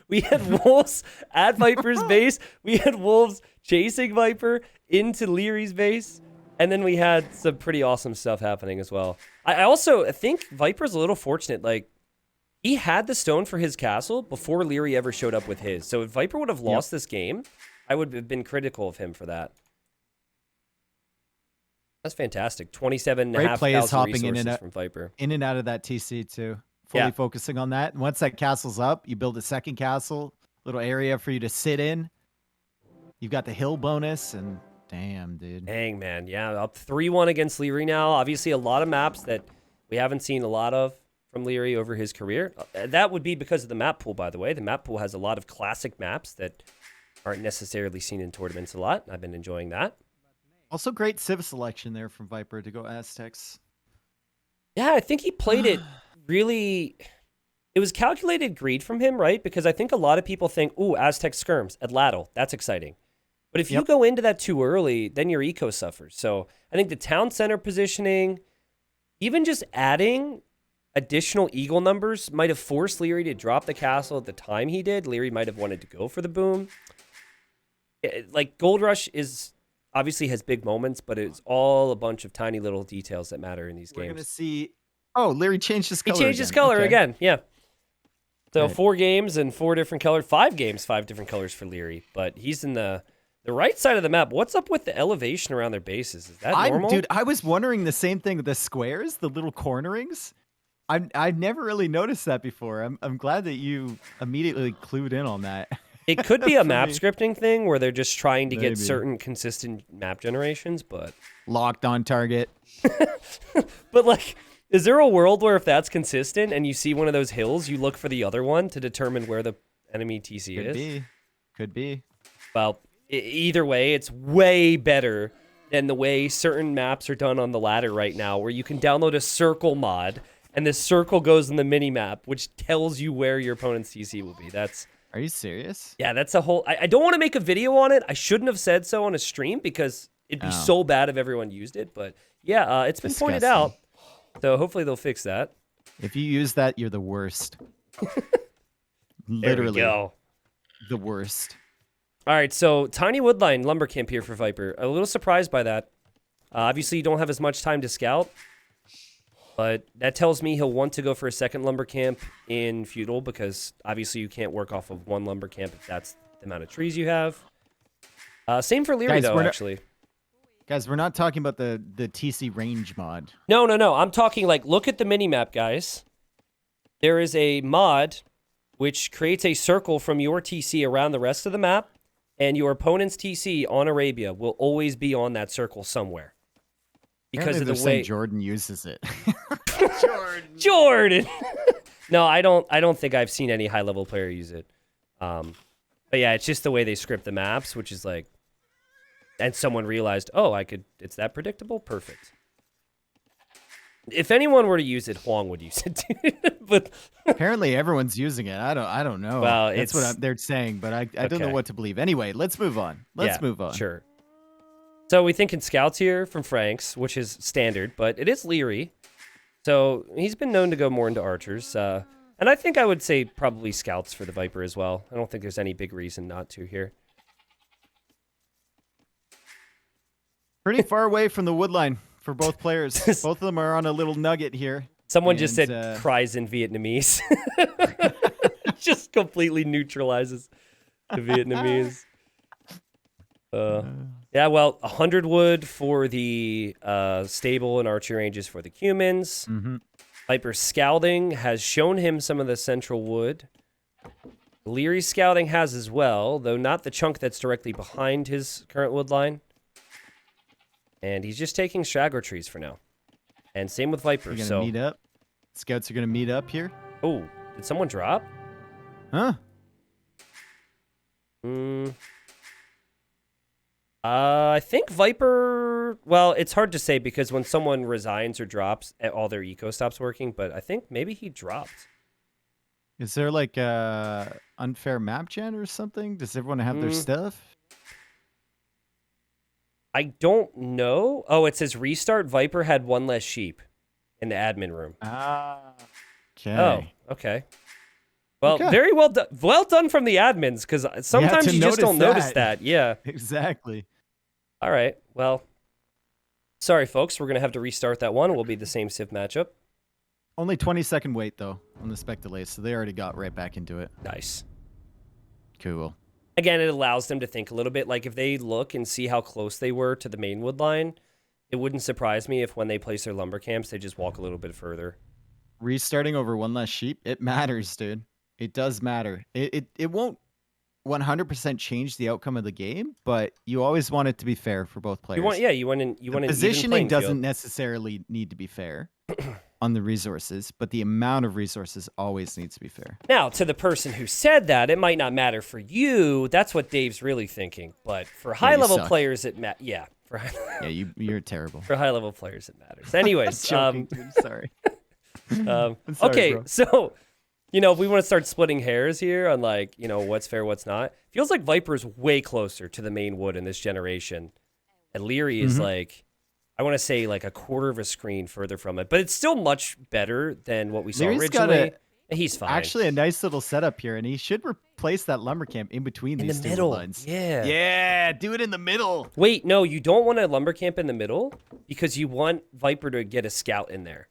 We had wolves at Viper's base. We had wolves chasing Viper into Leary's base. And then we had some pretty awesome stuff happening as well. I also think Viper's a little fortunate. Like, he had the stone for his castle before Leary ever showed up with his. So if Viper would have lost this game, I would have been critical of him for that. That's fantastic. 27,500 hopping resources from Viper. In and out of that TC too. Fully focusing on that. And once that castle's up, you build a second castle, little area for you to sit in. You've got the hill bonus, and damn, dude. Dang, man. Yeah, up 3-1 against Leary now. Obviously, a lot of maps that we haven't seen a lot of from Leary over his career. That would be because of the map pool, by the way. The map pool has a lot of classic maps that aren't necessarily seen in tournaments a lot. I've been enjoying that. Also, great civ selection there from Viper to go Aztecs. Yeah, I think he played it really... It was calculated greed from him, right? Because I think a lot of people think, ooh, Aztec skirms at Lattle. That's exciting. But if you go into that too early, then your eco suffers. So I think the town center positioning, even just adding additional eagle numbers might have forced Leary to drop the castle at the time he did. Leary might have wanted to go for the boom. Like, Gold Rush is obviously has big moments, but it's all a bunch of tiny little details that matter in these games. We're going to see... Oh, Leary changed his color He changed his color again, yeah. So 4 games and 4 different colors. 5 games, 5 different colors for Leary. But he's in the right side of the map. What's up with the elevation around their bases? Is that normal? Dude, I was wondering the same thing with the squares, the little cornerings. I've never really noticed that before. I'm glad that you immediately clued in on that. It could be a map scripting thing where they're just trying to get certain consistent map generations, but... Locked on target. But, like, is there a world where if that's consistent and you see one of those hills, you look for the other one to determine where the enemy TC is? Could be. Well, either way, it's way better than the way certain maps are done on the ladder right now, where you can download a circle mod, and this circle goes in the mini-map, which tells you where your opponent's TC will be. Are you serious? Yeah, that's a whole... I don't want to make a video on it. I shouldn't have said so on a stream because it'd be so bad if everyone used it. But yeah, it's been pointed out. So hopefully they'll fix that. If you use that, you're the worst. Literally. There we go. The worst. All right, so Tiny Woodline Lumber Camp here for Viper. A little surprised by that. Obviously, you don't have as much time to scout. But that tells me he'll want to go for a second lumber camp in Feudal because obviously you can't work off of one lumber camp if that's the amount of trees you have. Same for Leary, though, actually. Guys, we're not talking about the TC range mod. No. I'm talking like, look at the mini-map, guys. There is a mod which creates a circle from your TC around the rest of the map, and your opponent's TC on Arabia will always be on that circle somewhere. Because of the way Jordan uses it. Jordan. No, I don't think I've seen any high-level player use it. But yeah, it's just the way they script the maps, which is like, and someone realized, oh, it's that predictable? Perfect. If anyone were to use it, Huang would use it, dude. But apparently everyone's using it. I don't know. Well, that's what they're saying, but I don't know what to believe. Anyway, let's move on. Let's move on. Sure. So we think in scouts here from Franks, which is standard, but it is Leary. So he's been known to go more into archers. And I think I would say probably scouts for the Viper as well. I don't think there's any big reason not to here. Pretty far away from the wood line for both players. Both of them are on a little nugget here. Someone just said cries in Vietnamese. Just completely neutralizes the Vietnamese. Yeah, well, 100 wood for the stable and archery ranges for the humans. Viper's scouting has shown him some of the central wood. Leary's scouting has as well, though not the chunk that's directly behind his current wood line. And he's just taking straggler trees for now. And same with Viper. You're gonna meet up. Scouts are gonna meet up here. Oh, did someone drop? Huh? I think Viper. Well, it's hard to say because when someone resigns or drops, all their eco stops working. But I think maybe he dropped. Is there like a unfair map gen or something? Does everyone have their stuff? I don't know. Oh, it says restart. Viper had one less sheep in the admin room. Ah. Okay. Oh, okay. Well, very well done. Well done from the admins, because sometimes you just don't notice that. Yeah. Exactly. All right. Well, sorry, folks. We're going to have to restart that one. It will be the same Civ matchup. Only 20-second wait, though, on the spec delays, so they already got right back into it. Nice. Cool. Again, it allows them to think a little bit. Like, if they look and see how close they were to the main wood line, it wouldn't surprise me if when they place their lumber camps, they just walk a little bit further. Restarting over one less sheep, it matters, dude. It does matter. It won't 100% change the outcome of the game, but you always want it to be fair for both players. You want an positioning even playing doesn't field. necessarily need to be fair on the resources, but the amount of resources always needs to be fair. Now, to the person who said that, it might not matter for you. That's what Dave's really thinking. But for high-level players, it matters. Yeah. You're terrible. For high-level players, it matters. Anyways. Joking, dude. Sorry. I'm sorry, okay, bro. So, if we want to start splitting hairs here on, like, what's fair, what's not, feels like Viper's way closer to the main wood in this generation. And Leary is like, I want to say like a quarter of a screen further from it, but it's still much better than what we saw Leary's originally. He's fine. Actually, a nice little setup here, and he should replace that lumber camp in between these two lines. Yeah. Yeah, do it in the middle. Wait, no, you don't want a lumber camp in the middle because you want Viper to get a scout in there.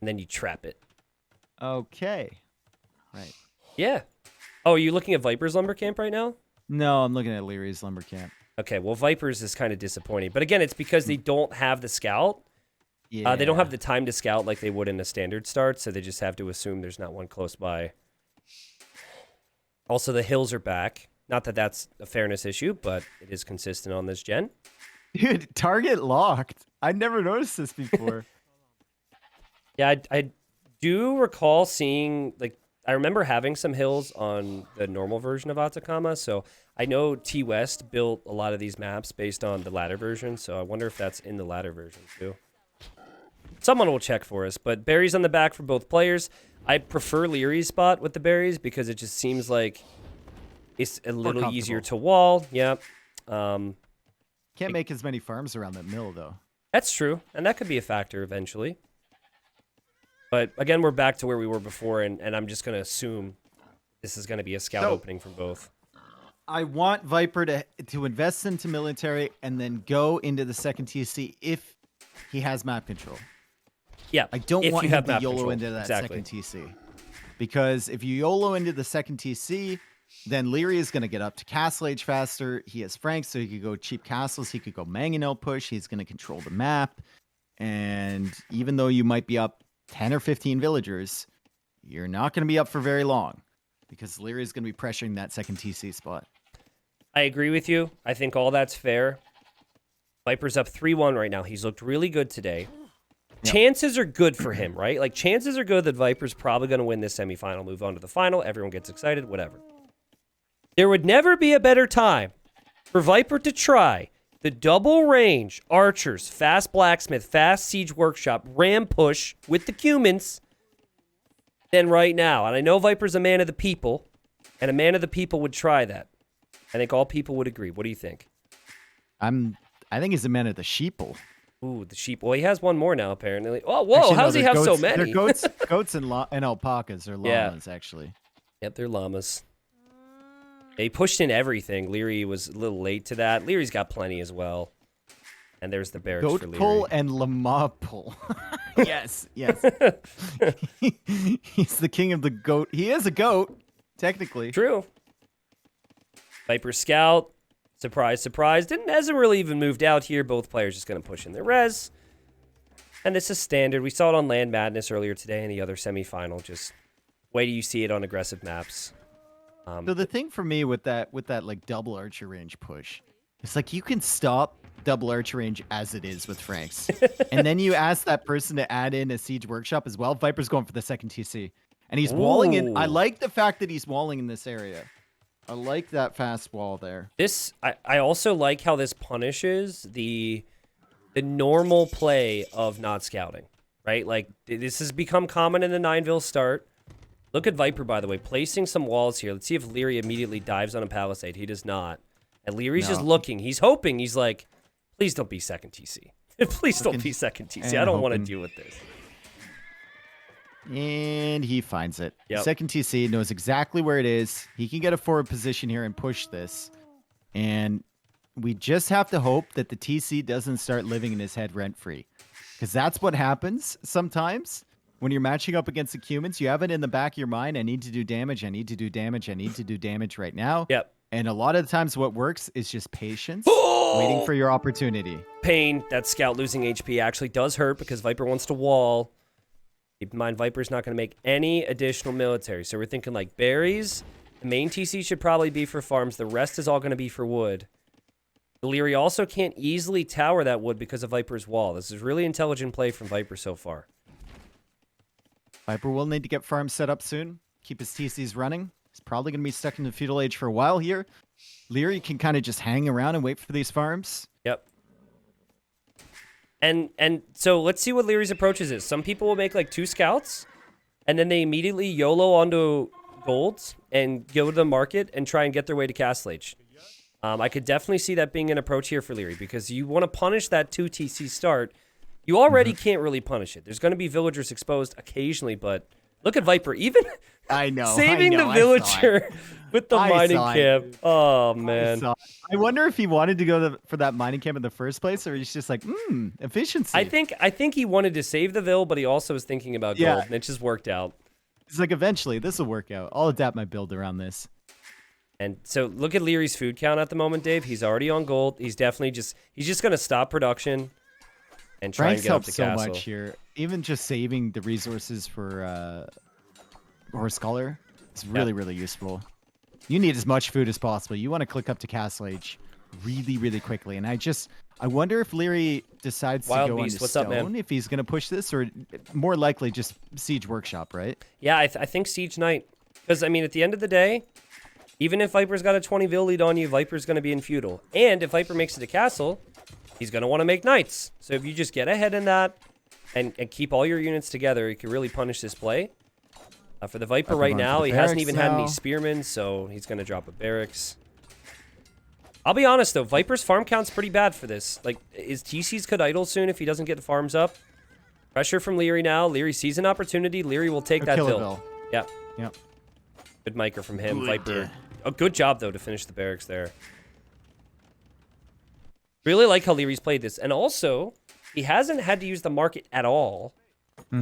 And then you trap it. Okay. Right. Yeah. Oh, are you looking at Viper's lumber camp right now? No, I'm looking at Leary's lumber camp. Okay, well, Viper's is kind of disappointing. But again, it's because they don't have the scout. Yeah. They don't have the time to scout like they would in a standard start, so they just have to assume there's not one close by. Also, the hills are back. Not that that's a fairness issue, but it is consistent on this gen. Dude, target locked. I never noticed this before. Yeah, I do recall seeing, like, I remember having some hills on the normal version of Atacama, so I know T-West built a lot of these maps based on the ladder version, so I wonder if that's in the ladder version too. Someone will check for us, but berries on the back for both players. I prefer Leary's spot with the berries because it just seems like it's a little easier to wall. Yeah. Can't make as many farms around that mill, though. That's true, and that could be a factor eventually. But again, we're back to where we were before, and I'm just going to assume this is going to be a scout opening from both. I want Viper to invest into military and then go into the second TC if he has map control. Yeah, I don't want him to YOLO control. into that second TC. Because if you YOLO into the second TC, then Leary is going to get up to Castle Age faster. He has Frank, so he could go cheap castles. He could go Mangonel push. He's going to control the map. And even though you might be up 10 or 15 villagers, you're not going to be up for very long because Leary is going to be pressuring that second TC spot. I agree with you. I think all that's fair. Viper's up 3-1 right now. He's looked really good today. Yep. Chances are good for him, right? Like, chances are good that Viper's probably going to win this semifinal, move on to the final. Everyone gets excited, whatever. There would never be a better time for Viper to try the double range archers, fast blacksmith, fast siege workshop, ram push with the humans than right now. And I know Viper's a man of the people, and a man of the people would try that. I think all people would agree. What do you think? I think he's a man of the sheeple. Ooh, the sheep. Well, he has one more now, apparently. Oh, whoa, actually, how does he have so many? They're goats and alpacas or llamas, actually. Yep, they're llamas. They pushed in everything. Leary was a little late to that. Leary's got plenty as well. And there's the barracks for Goat Leary. pull and Lama pull. Yes. He's the king of the goat. He is a goat, technically. True. Viper Scout. Surprise, surprise. Hasn't really even moved out here. Both players just going to push in their res. And this is standard. We saw it on Land Madness earlier today in the other semifinal. Just wait till you see it on aggressive maps. So the thing for me with that like double archer range push, it's like you can stop double archer range as it is with Franks. And then you ask that person to add in a siege workshop as well. Viper's going for the second TC. And he's walling in. I like the fact that he's walling in this area. I like that fast wall there. I also like how this punishes the normal play of not scouting, right? Like, this has become common in the Nineville start. Look at Viper, by the way, placing some walls here. Let's see if Liereyy immediately dives on a palisade. He does not. And Leary's just looking. He's hoping. He's like, please don't be second TC. Please don't be second TC. I don't want to deal with this. And he finds it. Yep. Second TC knows exactly where it is. He can get a forward position here and push this. And we just have to hope that the TC doesn't start living in his head rent-free. Because that's what happens sometimes. When you're matching up against the humans, you have it in the back of your mind, I need to do damage, I need to do damage, I need to do damage right now. Yep. And a lot of the times what works is just patience, waiting for your opportunity. Pain. That scout losing HP actually does hurt because Viper wants to wall. Keep in mind, Viper's not going to make any additional military. So we're thinking like berries. The main TC should probably be for farms. The rest is all going to be for wood. Leary also can't easily tower that wood because of Viper's wall. This is really intelligent play from Viper so far. Viper will need to get farms set up soon. Keep his TCs running. He's probably going to be stuck in the Feudal Age for a while here. Leary can kind of just hang around and wait for these farms. Yep. And so let's see what Leary's approaches is. Some people will make like 2 scouts, and then they immediately YOLO onto golds and go to the market and try and get their way to Castle Age. I could definitely see that being an approach here for Leary because you want to punish that 2 TC start. You already can't really punish it. There's going to be villagers exposed occasionally, but look at Viper. Even saving the villager with the mining camp. Oh, man. I wonder if he wanted to go for that mining camp in the first place, or he's just like, efficiency. I think he wanted to save the vill, but he also was thinking about gold, and it just worked out. He's like, eventually, this will work out. I'll adapt my build around this. And so look at Leary's food count at the moment, Dave. He's already on gold. He's definitely he's just going to stop production and try and get up the castle. So much here. Even just saving the resources for Horse Scholar is really, really useful. You need as much food as possible. You want to click up to Castle Age really, really quickly. And I wonder if Leary decides to go into stone, if he's going to push this, or more likely just Siege Workshop, right? Yeah, I think Siege Knight. Because, I mean, at the end of the day, even if Viper's got a 20 vill lead on you, Viper's going to be in Feudal. And if Viper makes it to Castle, he's going to want to make Knights. So if you just get ahead in that and keep all your units together, you can really punish this play. For the Viper right now, he hasn't even had any Spearmen, so he's going to drop a Barracks. I'll be honest, though. Viper's farm count's pretty bad for this. Like, his TCs could idle soon if he doesn't get the farms up. Pressure from Leary now. Leary sees an opportunity. Leary will take that vill. Yeah. Yep. Good micro from him. Viper. Oh, good job, though, to finish the Barracks there. Really like how Leary's played this. And also, he hasn't had to use the market at all.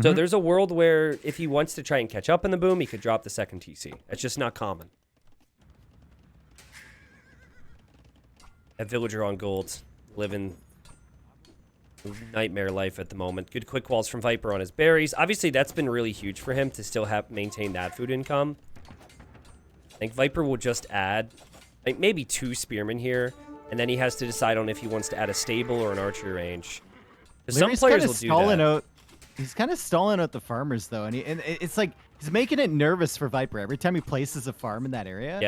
So there's a world where if he wants to try and catch up in the boom, he could drop the second TC. That's just not common. A villager on gold, living nightmare life at the moment. Good quick walls from Viper on his berries. Obviously, that's been really huge for him to still maintain that food income. I think Viper will just add like maybe 2 spearmen here, and then he has to decide on if he wants to add a stable or an archery range. Some players will do that. He's kind of stalling out the farmers, though, and it's like he's making it nervous for Viper. Every time he places a farm in that area,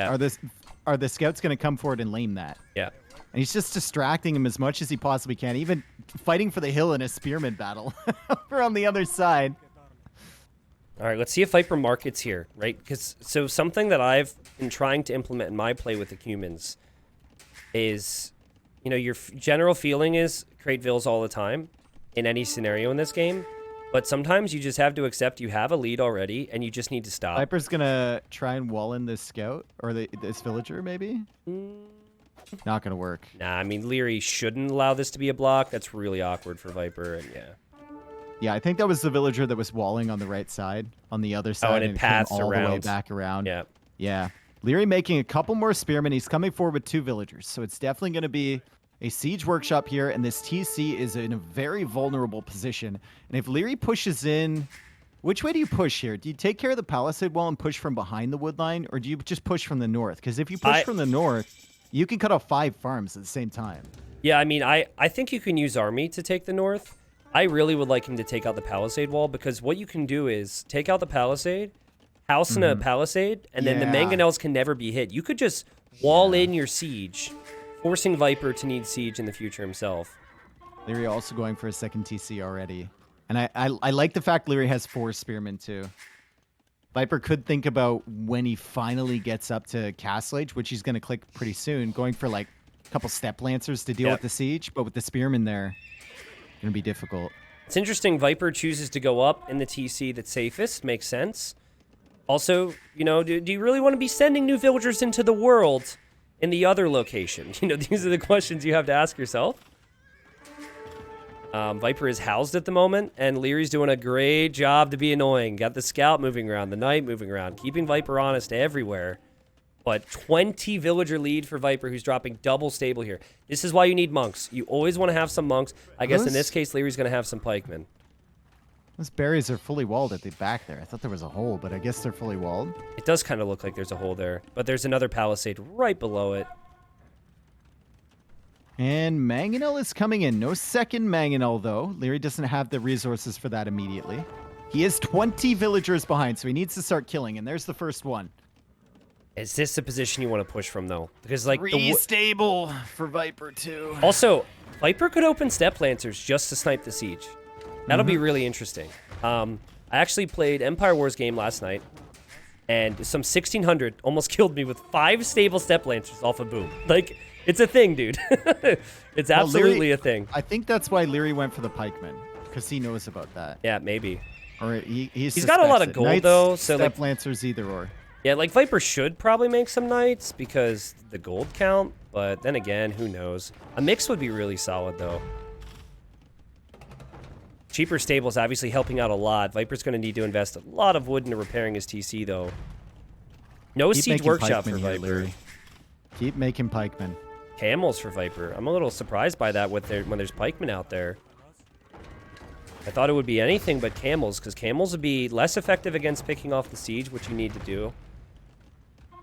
are the scouts going to come forward and lame that? Yeah. And he's just distracting him as much as he possibly can, even fighting for the hill in a spearman battle over on the other side. All right, let's see if Viper markets here, right? Because so something that I've been trying to implement in my play with the humans is, you know, your general feeling is create vills all the time in any scenario in this game. But sometimes you just have to accept you have a lead already, and you just need to stop. Viper's going to try and wall in this scout, or this villager, maybe? Not going to work. Nah, I mean, Leary shouldn't allow this to be a block. That's really awkward for Viper, and yeah. Yeah, I think that was the villager that was walling on the right side, on the other side, and it came passed all the way around. back around. Yeah. Yeah. Leary making a couple more spearmen. He's coming forward with 2 villagers, so it's definitely going to be a siege workshop here, and this TC is in a very vulnerable position. And if Leary pushes in, which way do you push here? Do you take care of the palisade wall and push from behind the wood line, or do you just push from the north? Because if you push from the north, you can cut off 5 farms at the same time. Yeah, I mean, I think you can use army to take the north. I really would like him to take out the palisade wall, because what you can do is take out the palisade, house in a palisade, and then the mangonels can never be hit. You could just wall in your siege, forcing Viper to need siege in the future himself. Leary also going for a second TC already. And I like the fact Leary has 4 spearmen too. Viper could think about when he finally gets up to Castle Age, which he's going to click pretty soon, going for like a couple step lancers to deal with the siege, but with the spearmen there, it's going to be difficult. It's interesting, Viper chooses to go up in the TC that's safest, makes sense. Also, you know, do you really want to be sending new villagers into the world in the other location? You know, these are the questions you have to ask yourself. Viper is housed at the moment, and Leary's doing a great job to be annoying. Got the scout moving around, the knight moving around, keeping Viper honest everywhere. But 20 villager lead for Viper, who's dropping double stable here. This is why you need monks. You always want to have some monks. I guess in this case, Leary's going to have some pikemen. Those berries are fully walled at the back there. I thought there was a hole, but I guess they're fully walled. It does kind of look like there's a hole there, but there's another palisade right below it. And Mangonel is coming in. No second Mangonel, though. Leary doesn't have the resources for that immediately. He is 20 villagers behind, so he needs to start killing, and there's the first one. Is this a position you want to push from, though? Because, like, stable for Viper, too. Also, Viper could open step lancers just to snipe the siege. That'll be really interesting. I actually played Empire Wars game last night, and some 1600 almost killed me with 5 stable step lancers off a boom. Like, it's a thing, dude. It's absolutely Leary, a thing. I think that's why Leary went for the pikemen, because he knows about that. Yeah, maybe. Or he's got a lot of gold, Knights, though, so step like lancers either or. Yeah, like Viper should probably make some knights because the gold count, but then again, who knows? A mix would be really solid, though. Cheaper stables obviously helping out a lot. Viper's going to need to invest a lot of wood into repairing his TC, though. No Keep siege making workshop for pikemen here, Viper. Leary. Keep making pikemen. Camels for Viper. I'm a little surprised by that when there's pikemen out there. I thought it would be anything but camels, because camels would be less effective against picking off the siege, which you need to do.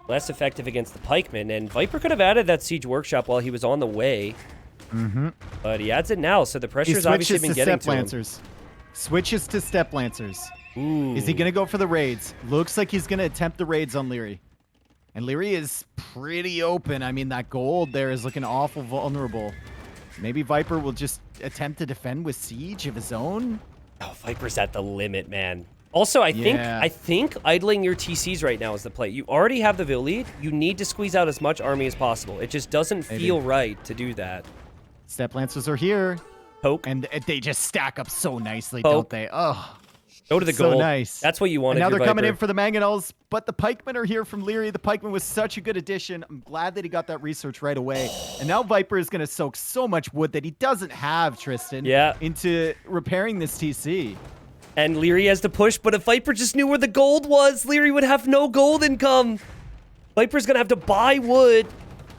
Less effective against the pikemen, and Viper could have added that siege workshop while he was on the way. But he adds it now, so the pressure's obviously been getting to him. Switches to step lancers. Ooh. Is he going to go for the raids? Looks like he's going to attempt the raids on Leary. And Leary is pretty open. I mean, that gold there is looking awful vulnerable. Maybe Viper will just attempt to defend with siege of his own? Oh, Viper's at the limit, man. Also, I think idling your TCs right now is the play. You already have the Vill lead. You need to squeeze out as much army as possible. It just doesn't feel right to do that. Step lancers are here. Poke. And they just stack up so nicely, Poke. don't they? Oh, go to the so gold. nice. That's what you want. And now if you're they're coming Viper. in for the mangonels, but the pikemen are here from Leary. The pikeman was such a good addition. I'm glad that he got that research right away. And now Viper is going to soak so much wood that he doesn't have, Tristan, into repairing this TC. And Leary has to push, but if Viper just knew where the gold was, Leary would have no gold income. Viper's going to have to buy wood,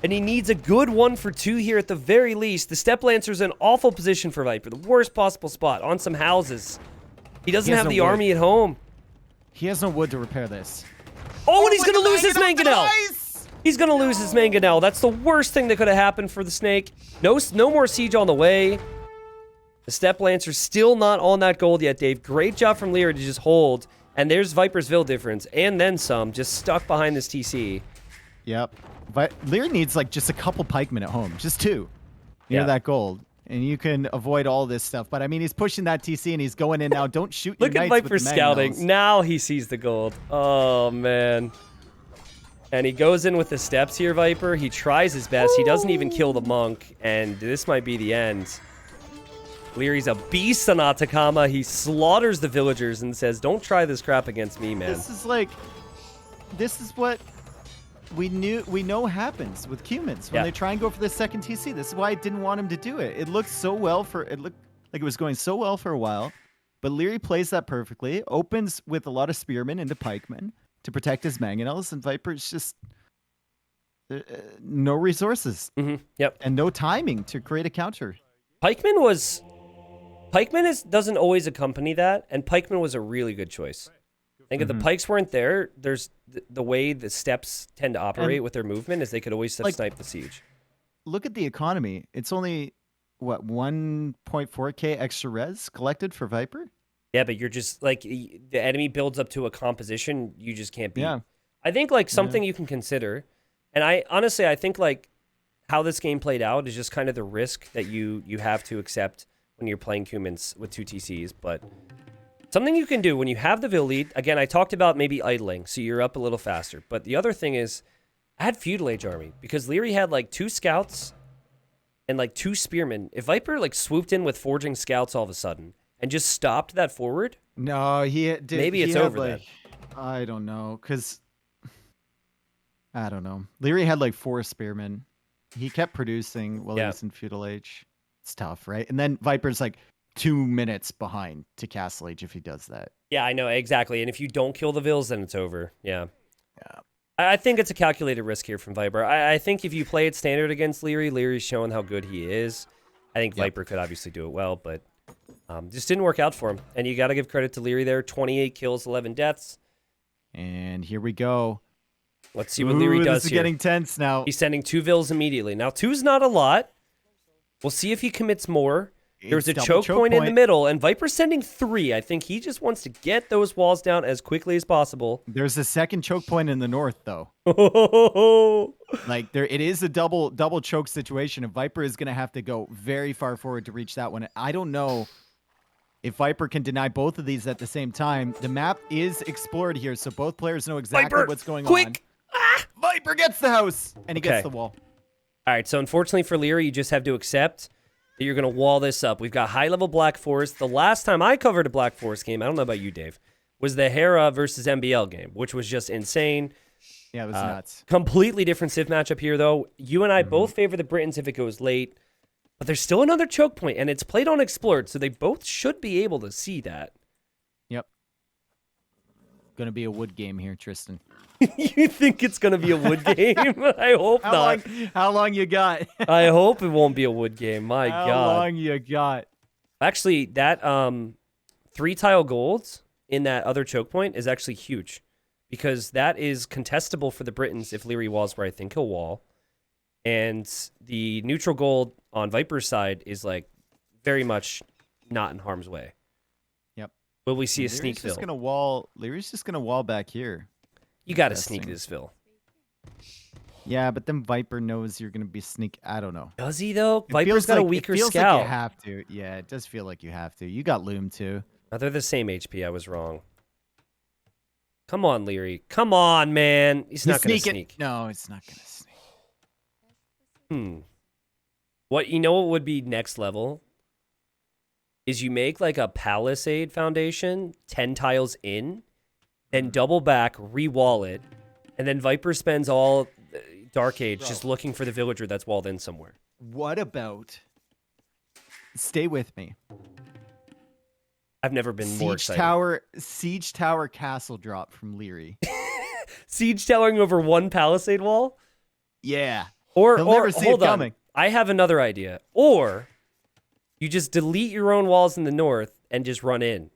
and he needs a good 1 for 2 here at the very least. The Step Lancer's in awful position for Viper, the worst possible spot, on some houses. He doesn't have the army at home. He has no wood to repair this. Oh, and he's going to lose his Mangonel. Nice! He's going to lose his Mangonel. That's the worst thing that could have happened for the Snake. No more siege on the way. The Step Lancer's still not on that gold yet, Dave. Great job from Leary to just hold. And there's Viper's Vill difference, and then some, just stuck behind this TC. Yep. But Leary needs like just a couple pikemen at home. Just 2. Near that gold. And you can avoid all this stuff. But I mean, he's pushing that TC and he's going in now. Don't shoot your Look at knights Viper with the scouting. mangonels. Now he sees the gold. Oh, man. And he goes in with the steps here, Viper. He tries his best. He doesn't even kill the monk. And this might be the end. Leary's a beast on Atacama. He slaughters the villagers and says, don't try this crap against me, man. This is what we know happens with humans when Yeah. they try and go for the second TC. This is why I didn't want him to do it. It looked like it was going so well for a while, but Leary plays that perfectly. Opens with a lot of spearmen into pikemen to protect his mangonels, and Viper's just no resources Yep. and no timing to create a counter. Pikeman doesn't always accompany that, and Pikeman was a really good choice. I think if the pikes weren't there, there's the way the steps tend to operate with their movement is they could always snipe the siege. Look at the economy. It's only, what, 1.4k extra res collected for Viper? Yeah, but you're just like the enemy builds up to a composition you just can't beat. Yeah. I think like something you can consider, and I think like how this game played out is just kind of the risk that you have to accept when you're playing humans with 2 TCs, but something you can do when you have the Vil lead, again, I talked about maybe idling, so you're up a little faster. But the other thing is, add Feudal Age army, because Leary had like 2 scouts and like 2 spearmen. If Viper like swooped in with forging scouts all of a sudden and just stopped that forward, no, maybe it's over then. I don't know, because I don't know. Leary had like 4 spearmen. He kept producing while he was in Feudal Age. It's tough, right? And then Viper's like 2 minutes behind to Castle Age if he does that. Yeah, I know, exactly. And if you don't kill the Vils, then it's over. Yeah. Yeah. I think it's a calculated risk here from Viper. I think if you play it standard against Leary, Leary's showing how good he is. I think Viper could obviously do it well, but just didn't work out for him. And you got to give credit to Leary there. 28 kills, 11 deaths. And here we go. Let's see what Leary does this is here. getting tense now. He's sending 2 Vils immediately. Now, 2's not a lot. We'll see if he commits more. There's a choke point in the middle, and Viper's sending 3. I think he just wants to get those walls down as quickly as possible. There's a second choke point in the north, though. Like it is a double choke situation, and Viper is going to have to go very far forward to reach that one. I don't know if Viper can deny both of these at the same time. The map is explored here, so both players know exactly what's going on. Viper gets the house, and he gets the wall. All right, so unfortunately for Leary, you just have to accept that you're going to wall this up. We've got high-level Black Forest. The last time I covered a Black Forest game, I don't know about you, Dave, was the Hera versus MBL game, which was just insane. Yeah, it was nuts. Completely different Civ matchup here, though. You and I both favor the Britons if it goes late, but there's still another choke point, and it's played on Explored, so they both should be able to see that. Yep. Gonna be a wood game here, Tristan. You think it's going to be a wood game? I hope not. How long you got? I hope it won't be a wood game. My God. How long you got? Actually, that 3-tile golds in that other choke point is actually huge because that is contestable for the Britons if Leary walls where I think he'll wall. And the neutral gold on Viper's side is like very much not in harm's way. Yep. Will we see a Leary's sneak just Vil? Leary's just gonna wall back here. You got to sneak this Vil. Yeah, but then Viper knows you're gonna be sneak. I don't know. Does he though? Viper's got a weaker it feels scout. Like you have to. Yeah, it does feel like you have to. You got Loom too. Now they're the same HP. I was wrong. Come on, Leary. Come on, man. He's not going to sneak. No, it's not going to sneak. What would be next level? Is you make like a palisade foundation, 10 tiles in, then double back, re-wall it, and then Viper spends all Dark Age just looking for the villager that's walled in somewhere. What about... Stay with me. I've never been more excited. Siege Tower Castle drop from Leary. Siege towering over one palisade wall? Yeah. Or never see hold it on. coming. I have another idea. Or you just delete your own walls in the north and just run in.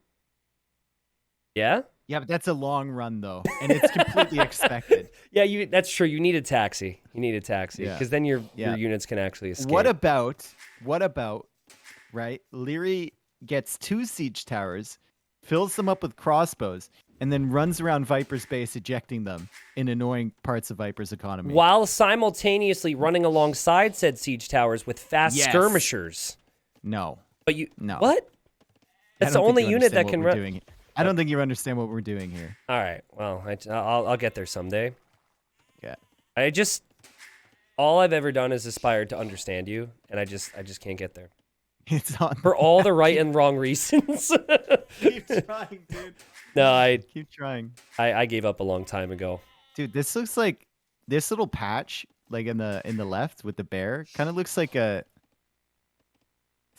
Yeah? Yeah, but that's a long run, though, and it's completely expected. Yeah, that's true. You need a taxi. Because then your units can actually escape. What about, right? Leary gets 2 siege towers, fills them up with crossbows, and then runs around Viper's base, ejecting them in annoying parts of Viper's economy. While simultaneously running alongside said siege towers with fast skirmishers. No. But you... No. What? That's the only unit that can run... I don't think you understand what we're doing here. All right. Well, I'll get there someday. Yeah. All I've ever done is aspired to understand you, and I just can't get there. It's on for all the right and wrong reasons. Keep trying, dude. No, keep trying. I gave up a long time ago. Dude, this looks like this little patch, like in the left with the bear, kind of looks like it's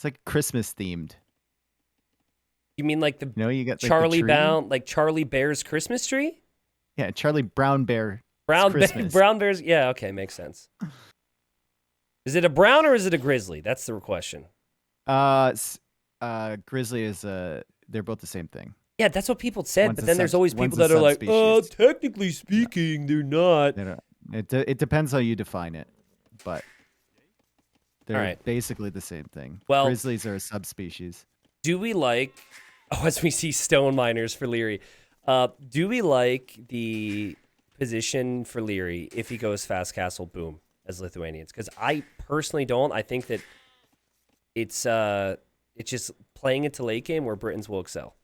like Christmas themed. You mean like the You got like, Charlie the tree? Bound, like Charlie Bear's Christmas tree? Yeah, Charlie Brown Bear. Brown Bears. Yeah, okay, makes sense. Is it a brown or is it a grizzly? That's the question. Grizzly is they're both the same thing. Yeah, that's what people said, One's but a then there's always one's people a that are like, subspecies. technically speaking, they're not. It depends how you define it, but they're Alright. basically the same thing. Well- Grizzlies are a subspecies. Do we like, as we see stone miners for Leary, do we like the position for Leary if he goes fast castle boom as Lithuanians? Because I personally don't. I think that it's just playing it to late game where Britons will excel.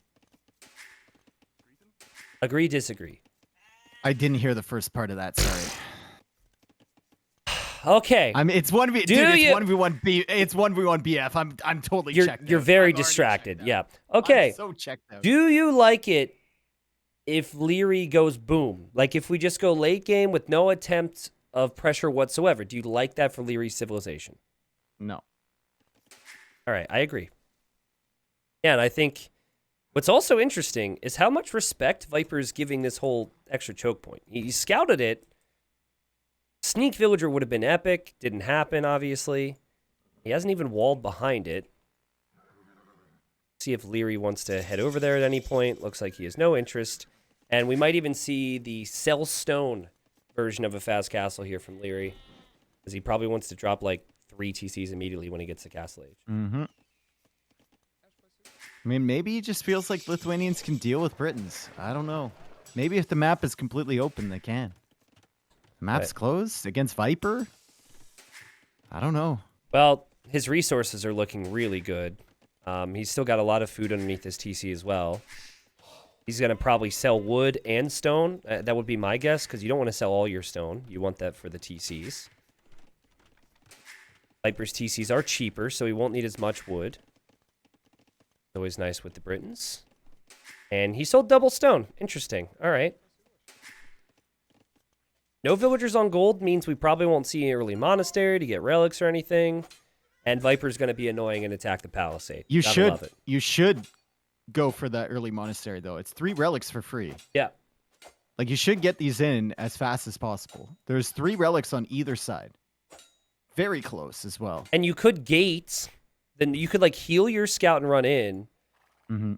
Agree, disagree. I didn't hear the first part of that. Sorry. Okay. I mean, it's 1v. Do Dude, you- it's 1v1 B. It's 1v1 BF. I'm totally checked out. You're very I'm already distracted. checked Yeah. out. Okay. I'm so checked out. Do you like it if Leary goes boom? Like if we just go late game with no attempt of pressure whatsoever? Do you like that for Leary's civilization? No. All right, I agree. Yeah, and I think what's also interesting is how much respect Viper's giving this whole extra choke point. He scouted it. Sneak Villager would have been epic. Didn't happen, obviously. He hasn't even walled behind it. See if Leary wants to head over there at any point. Looks like he has no interest. And we might even see the Cell Stone version of a fast castle here from Leary. Because he probably wants to drop like 3 TCs immediately when he gets to Castle Age. Mm-hmm. I mean, maybe he just feels like Lithuanians can deal with Britons. I don't know. Maybe if the map is completely open, they can. The map's Right. closed against Viper? I don't know. Well, his resources are looking really good. He's still got a lot of food underneath his TC as well. He's going to probably sell wood and stone. That would be my guess, because you don't want to sell all your stone. You want that for the TCs. Viper's TCs are cheaper, so he won't need as much wood. Always nice with the Britons. And he sold double stone. Interesting. All right. No villagers on gold means we probably won't see an early monastery to get relics or anything. And Viper's going to be annoying and attack the palisade. You Gotta should love it. you should go for that early monastery though. It's 3 relics for free. Yeah. Like you should get these in as fast as possible. There's 3 relics on either side. Very close as well. And you could gate. Then you could like heal your scout and run in. Mm-hmm.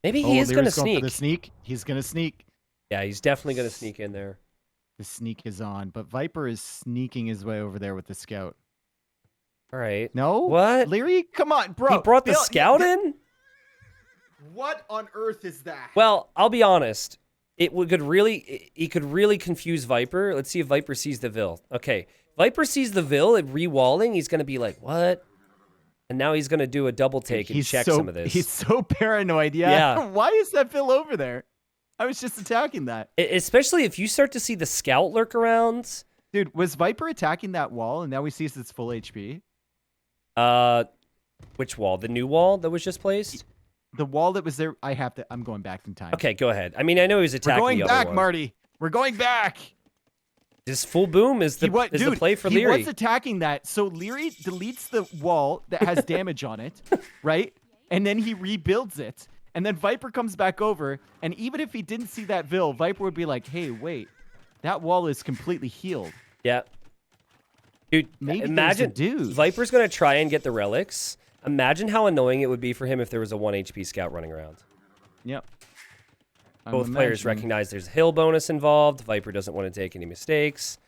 Maybe he is going to Leary's going sneak. for the sneak. He's going to sneak. Yeah, he's definitely going to sneak in there. The sneak is on, but Viper is sneaking his way over there with the scout. All right. No? What? Leary? Come on, bro. He brought the Bill- scout in? What on earth is that? Well, I'll be honest. He could really confuse Viper. Let's see if Viper sees the Vil. Okay. Viper sees the Vil at re-walling. He's going to be like, what? And now he's going to do a double take and check some of this. He's so paranoid. Yeah. Yeah. Why is that Phil over there? I was just attacking that. Especially if you start to see the scout lurk around. Dude, was Viper attacking that wall and now we see it's full HP? Which wall? The new wall that was just placed? The wall that was there, I'm going back in time. Okay, go ahead. I mean, I know he was We're attacking going the other back, one. Marty. We're going back. This full boom is the play for Leary. He was attacking that. So Leary deletes the wall that has damage on it, right? And then he rebuilds it. And then Viper comes back over. And even if he didn't see that Vil, Viper would be like, hey, wait. That wall is completely healed. Yeah. Dude, Maybe there's a imagine dude. Viper's going to try and get the relics. Imagine how annoying it would be for him if there was a 1 HP scout running around. Yep. Both players recognize there's a hill bonus involved. Viper doesn't want to take any mistakes.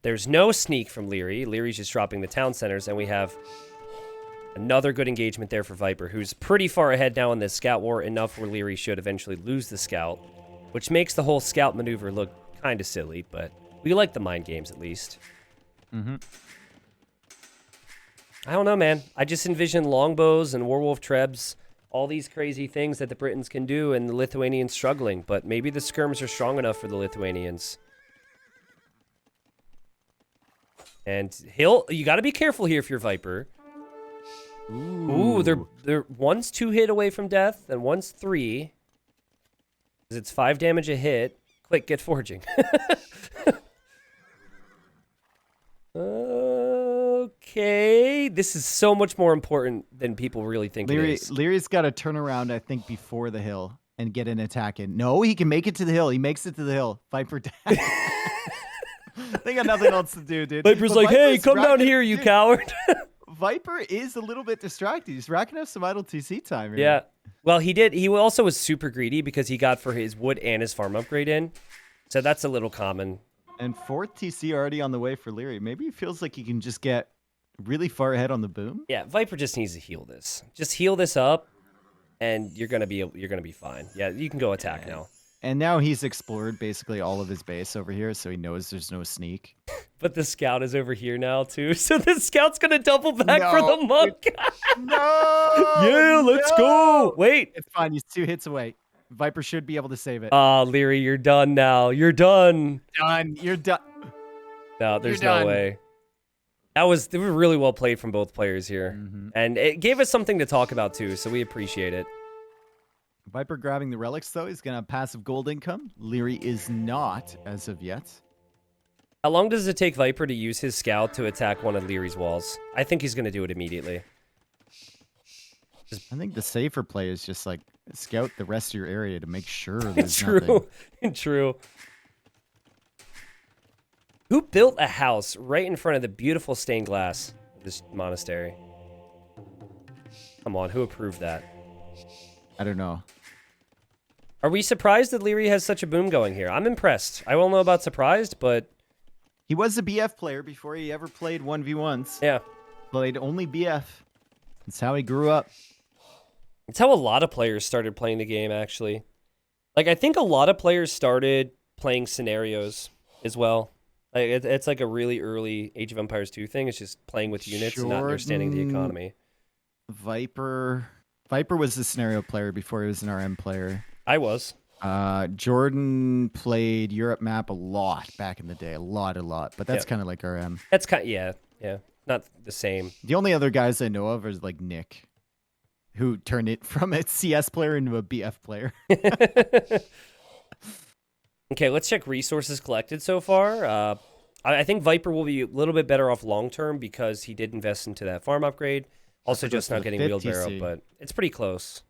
There's no sneak from Leary. Leary's just dropping the town centers, and we have another good engagement there for Viper, who's pretty far ahead now in this scout war, enough where Leary should eventually lose the scout, which makes the whole scout maneuver look kind of silly, but we like the mind games at least. Mm-hmm. I don't know, man. I just envision longbows and werewolf trebs, all these crazy things that the Britons can do, and the Lithuanians struggling. But maybe the skirms are strong enough for the Lithuanians. And you got to be careful here if you're Viper. Ooh, they're one's 2 hit away from death, and one's 3. 'Cause it's 5 damage a hit. Quick, get forging. Okay, this is so much more important than people really think it is. Leary's got to turn around, I think, before the hill and get an attack in. No, he can make it to the hill. He makes it to the hill. Viper down. They got nothing else to do, dude. Viper's But like, hey, Viper's come down racking- here, you dude, coward. Viper is a little bit distracted. He's racking up some idle TC time here. Yeah. Well, he did. He also was super greedy because he got for his wood and his farm upgrade in. So that's a little common. And 4th TC already on the way for Leary. Maybe he feels like he can just get really far ahead on the boom. Yeah, Viper just needs to heal this. Just heal this up, and you're gonna be fine. Yeah, you can go attack now. And now he's explored basically all of his base over here, so he knows there's no sneak. But the scout is over here now too, so the scout's gonna double back for the monk. No! Yeah, let's go. Wait. It's fine. He's 2 hits away. Viper should be able to save it. Leary, you're done now. You're done. Done. You're done. No, there's You're no done. way. They were really well played from both players here. And it gave us something to talk about too, so we appreciate it. Viper grabbing the relics, though. He's going to have passive gold income. Leary is not, as of yet. How long does it take Viper to use his scout to attack one of Leary's walls? I think he's going to do it immediately. I think the safer play is just like scout the rest of your area to make sure there's True. True. Who built a house right in front of the beautiful stained glass of this monastery? Come on, who approved that? I don't know. Are we surprised that Leary has such a boom going here? I'm impressed. I won't know about surprised, but He was a BF player before he ever played 1v1s. yeah. Played only BF. That's how he grew up. It's how a lot of players started playing the game, actually. Like, I think a lot of players started playing scenarios as well. Like, it's like a really early Age of Empires 2 thing. It's just playing with units and not understanding the economy. Viper was the scenario player before he was an RM player. I was. Jordan played Europe map a lot back in the day. A lot. But that's kind of like RM. That's kind of, yeah. Not the same. The only other guys I know of is like Nick, who turned it from a CS player into a BF player. Okay, let's check resources collected so far. I think Viper will be a little bit better off long term because he did invest into that farm upgrade. Also, just not getting wheelbarrow, but it's pretty close.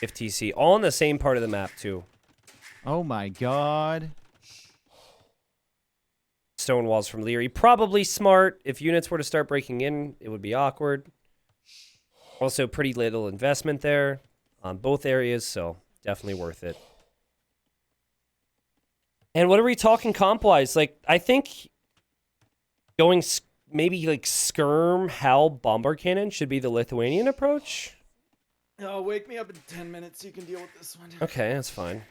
50TC, all on the same part of the map too. Oh my god. Stone walls from Leary, probably smart. If units were to start breaking in, it would be awkward. Also, pretty little investment there on both areas, so definitely worth it. And what are we talking comp-wise? Like, I think going maybe like Skirm, Hal, Bombard Cannon should be the Lithuanian approach. Oh, wake me up in 10 minutes. You can deal with this one. Okay, that's fine.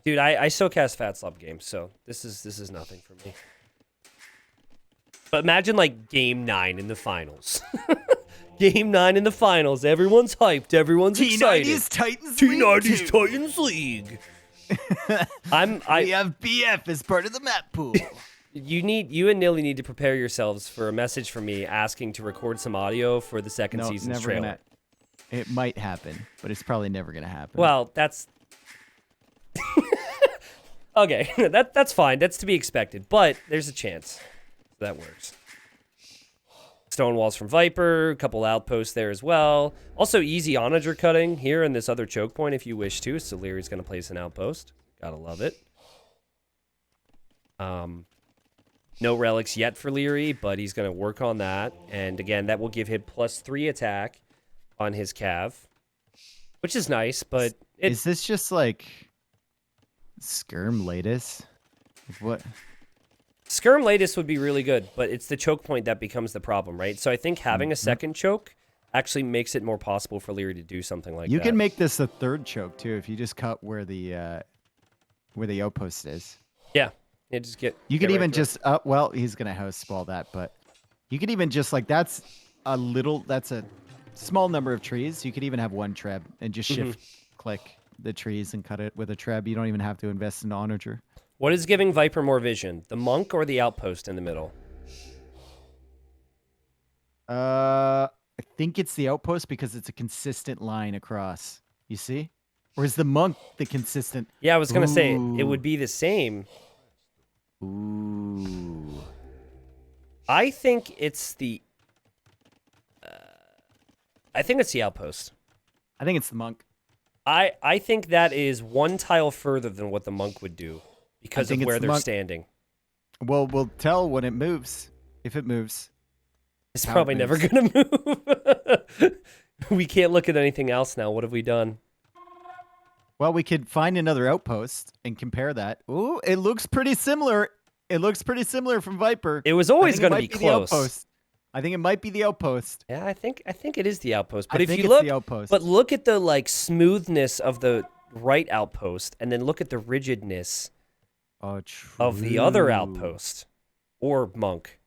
Dude, I still cast Fat Slob games, so this is nothing for me. But imagine like Game 9 in the finals. Game 9 in the finals. Everyone's hyped. Everyone's excited. T90's Titans T90's League. Titans League. We have BF as part of the map pool. You and Nilly need to prepare yourselves for a message from me asking to record some audio for the second season's trailer. It might happen, but it's probably never gonna happen. Well, that's okay. That's fine. That's to be expected. But there's a chance that works. Stone walls from Viper, a couple outposts there as well. Also, easy onager cutting here in this other choke point if you wish to. So Leary's going to place an outpost. Gotta love it. No relics yet for Leary, but he's going to work on that. And again, that will give him +3 attack on his cav, which is nice, but is this just like Skirm latest? What? Skirm latest would be really good, but it's the choke point that becomes the problem, right? So I think having a second choke actually makes it more possible for Leary to do something like that. You can make this a third choke too if you just cut where the outpost is. Yeah, just get. You could even just well, he's gonna house spall that, but you could even just like that's a small number of trees. You could even have one treb and just shift click the trees and cut it with a treb. You don't even have to invest in onager. What is giving Viper more vision, the monk or the outpost in the middle? I think it's the outpost because it's a consistent line across. You see? Or is the monk the consistent? Yeah, I was gonna say it would be the same. Ooh. I think it's the... I think it's the outpost. I think it's the monk. I think that is one tile further than what the monk would do because of where they're standing. Well, we'll tell when it moves. If it moves. It's probably never going to move. We can't look at anything else now. What have we done? Well, we could find another outpost and compare that. Ooh, it looks pretty similar. It looks pretty similar from Viper. It was always going to be close. I think it might be the outpost. Yeah, I think it is the outpost. But I if think you it's look, the outpost. but look at the like smoothness of the right outpost, and then look at the rigidness of the other outpost or monk.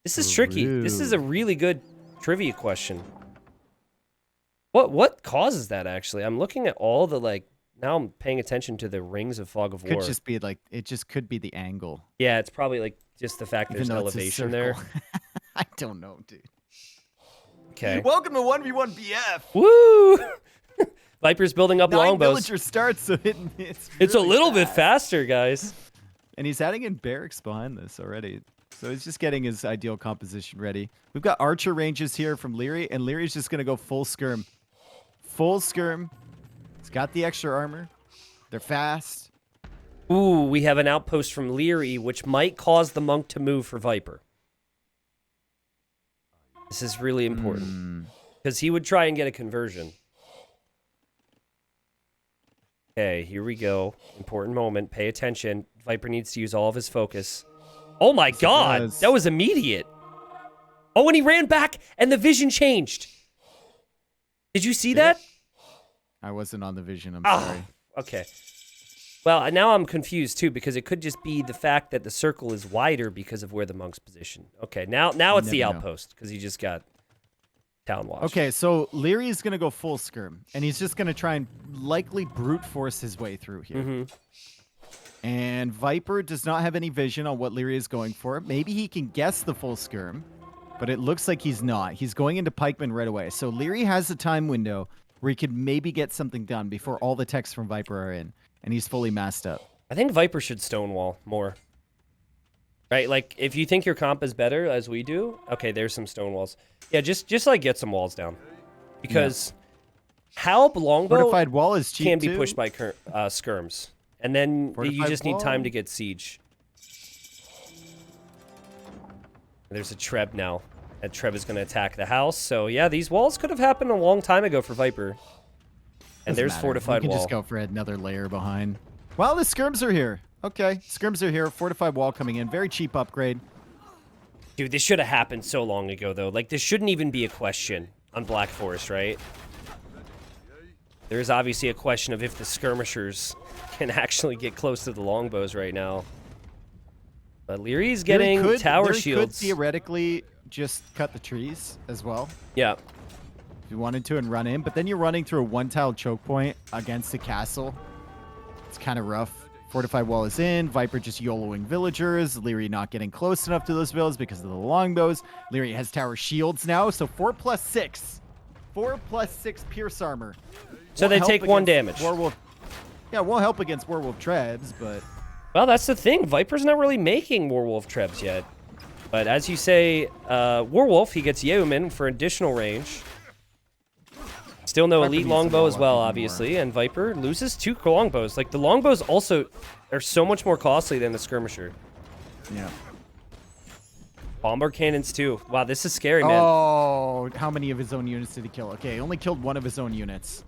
This is tricky. This is a really good trivia question. What causes that actually? I'm looking at all the like. Now I'm paying attention to the rings of fog of war. Could just be like it just could be the angle. Yeah, it's probably like just the fact there's elevation there. I don't know, dude. Okay. Welcome to 1v1 BF. Woo! Viper's building up 9 longbows. villager starts, so it's It's a really little bit fast. faster, guys. And he's adding in barracks behind this already. So he's just getting his ideal composition ready. We've got archer ranges here from Leary, and Leary's just going to go full skirm. Full skirm. He's got the extra armor. They're fast. Ooh, we have an outpost from Leary, which might cause the monk to move for Viper. This is really important. Because he would try and get a conversion. Okay, here we go. Important moment. Pay attention. Viper needs to use all of his focus. Oh my god! That was immediate. Oh, and he ran back, and the vision changed. Did you see that? I wasn't on the vision, I'm Oh, sorry. okay. Well, now I'm confused too because it could just be the fact that the circle is wider because of where the monk's position. Okay, now it's the outpost because he just got town watch. Okay, so Leary is going to go full skirm, and he's just going to try and likely brute force his way through here. And Viper does not have any vision on what Leary is going for. Maybe he can guess the full skirm, but it looks like he's not. He's going into pikeman right away. So Leary has a time window where he could maybe get something done before all the techs from Viper are in, and he's fully massed up. I think Viper should stonewall more. Right? Like, if you think your comp is better, as we do, okay, there's some stone walls. Yeah, just like, get some walls down. Because Halb Longbow Fortified wall is cheap can be too. pushed by skirms. And then you just need time to get siege. There's a Treb now. That Treb is going to attack the house. So, yeah, these walls could have happened a long time ago for Viper. And there's fortified wall. We can wall. just go for another layer behind. Well, the skirms are here. Okay, skirms are here. Fortified wall coming in. Very cheap upgrade. Dude, this should have happened so long ago, though. Like, this shouldn't even be a question on Black Forest, right? There's obviously a question of if the skirmishers can actually get close to the longbows right now. But Leary's getting tower Leary shields. could theoretically just cut the trees as well. Yeah. If you wanted to and run in, but then you're running through a one-tile choke point against a castle. It's kind of rough. Fortified wall is in. Viper just YOLOing villagers. Leary not getting close enough to those villas because of the longbows. Leary has tower shields now, so 4+6. 4+6 pierce armor. So they take 1 damage. Warwolf. Yeah, won't help against Warwolf Trebs, but... Well, that's the thing. Viper's not really making Warwolf Trebs yet. But as you say, Warwolf, he gets Yeoman for additional range. Still no elite longbow as well, obviously, and Viper loses 2 longbows. Like, the longbows also are so much more costly than the skirmisher. Yeah. Bombard cannons, too. Wow, this is scary, man. Oh, how many of his own units did he kill? Okay, he only killed 1 of his own units.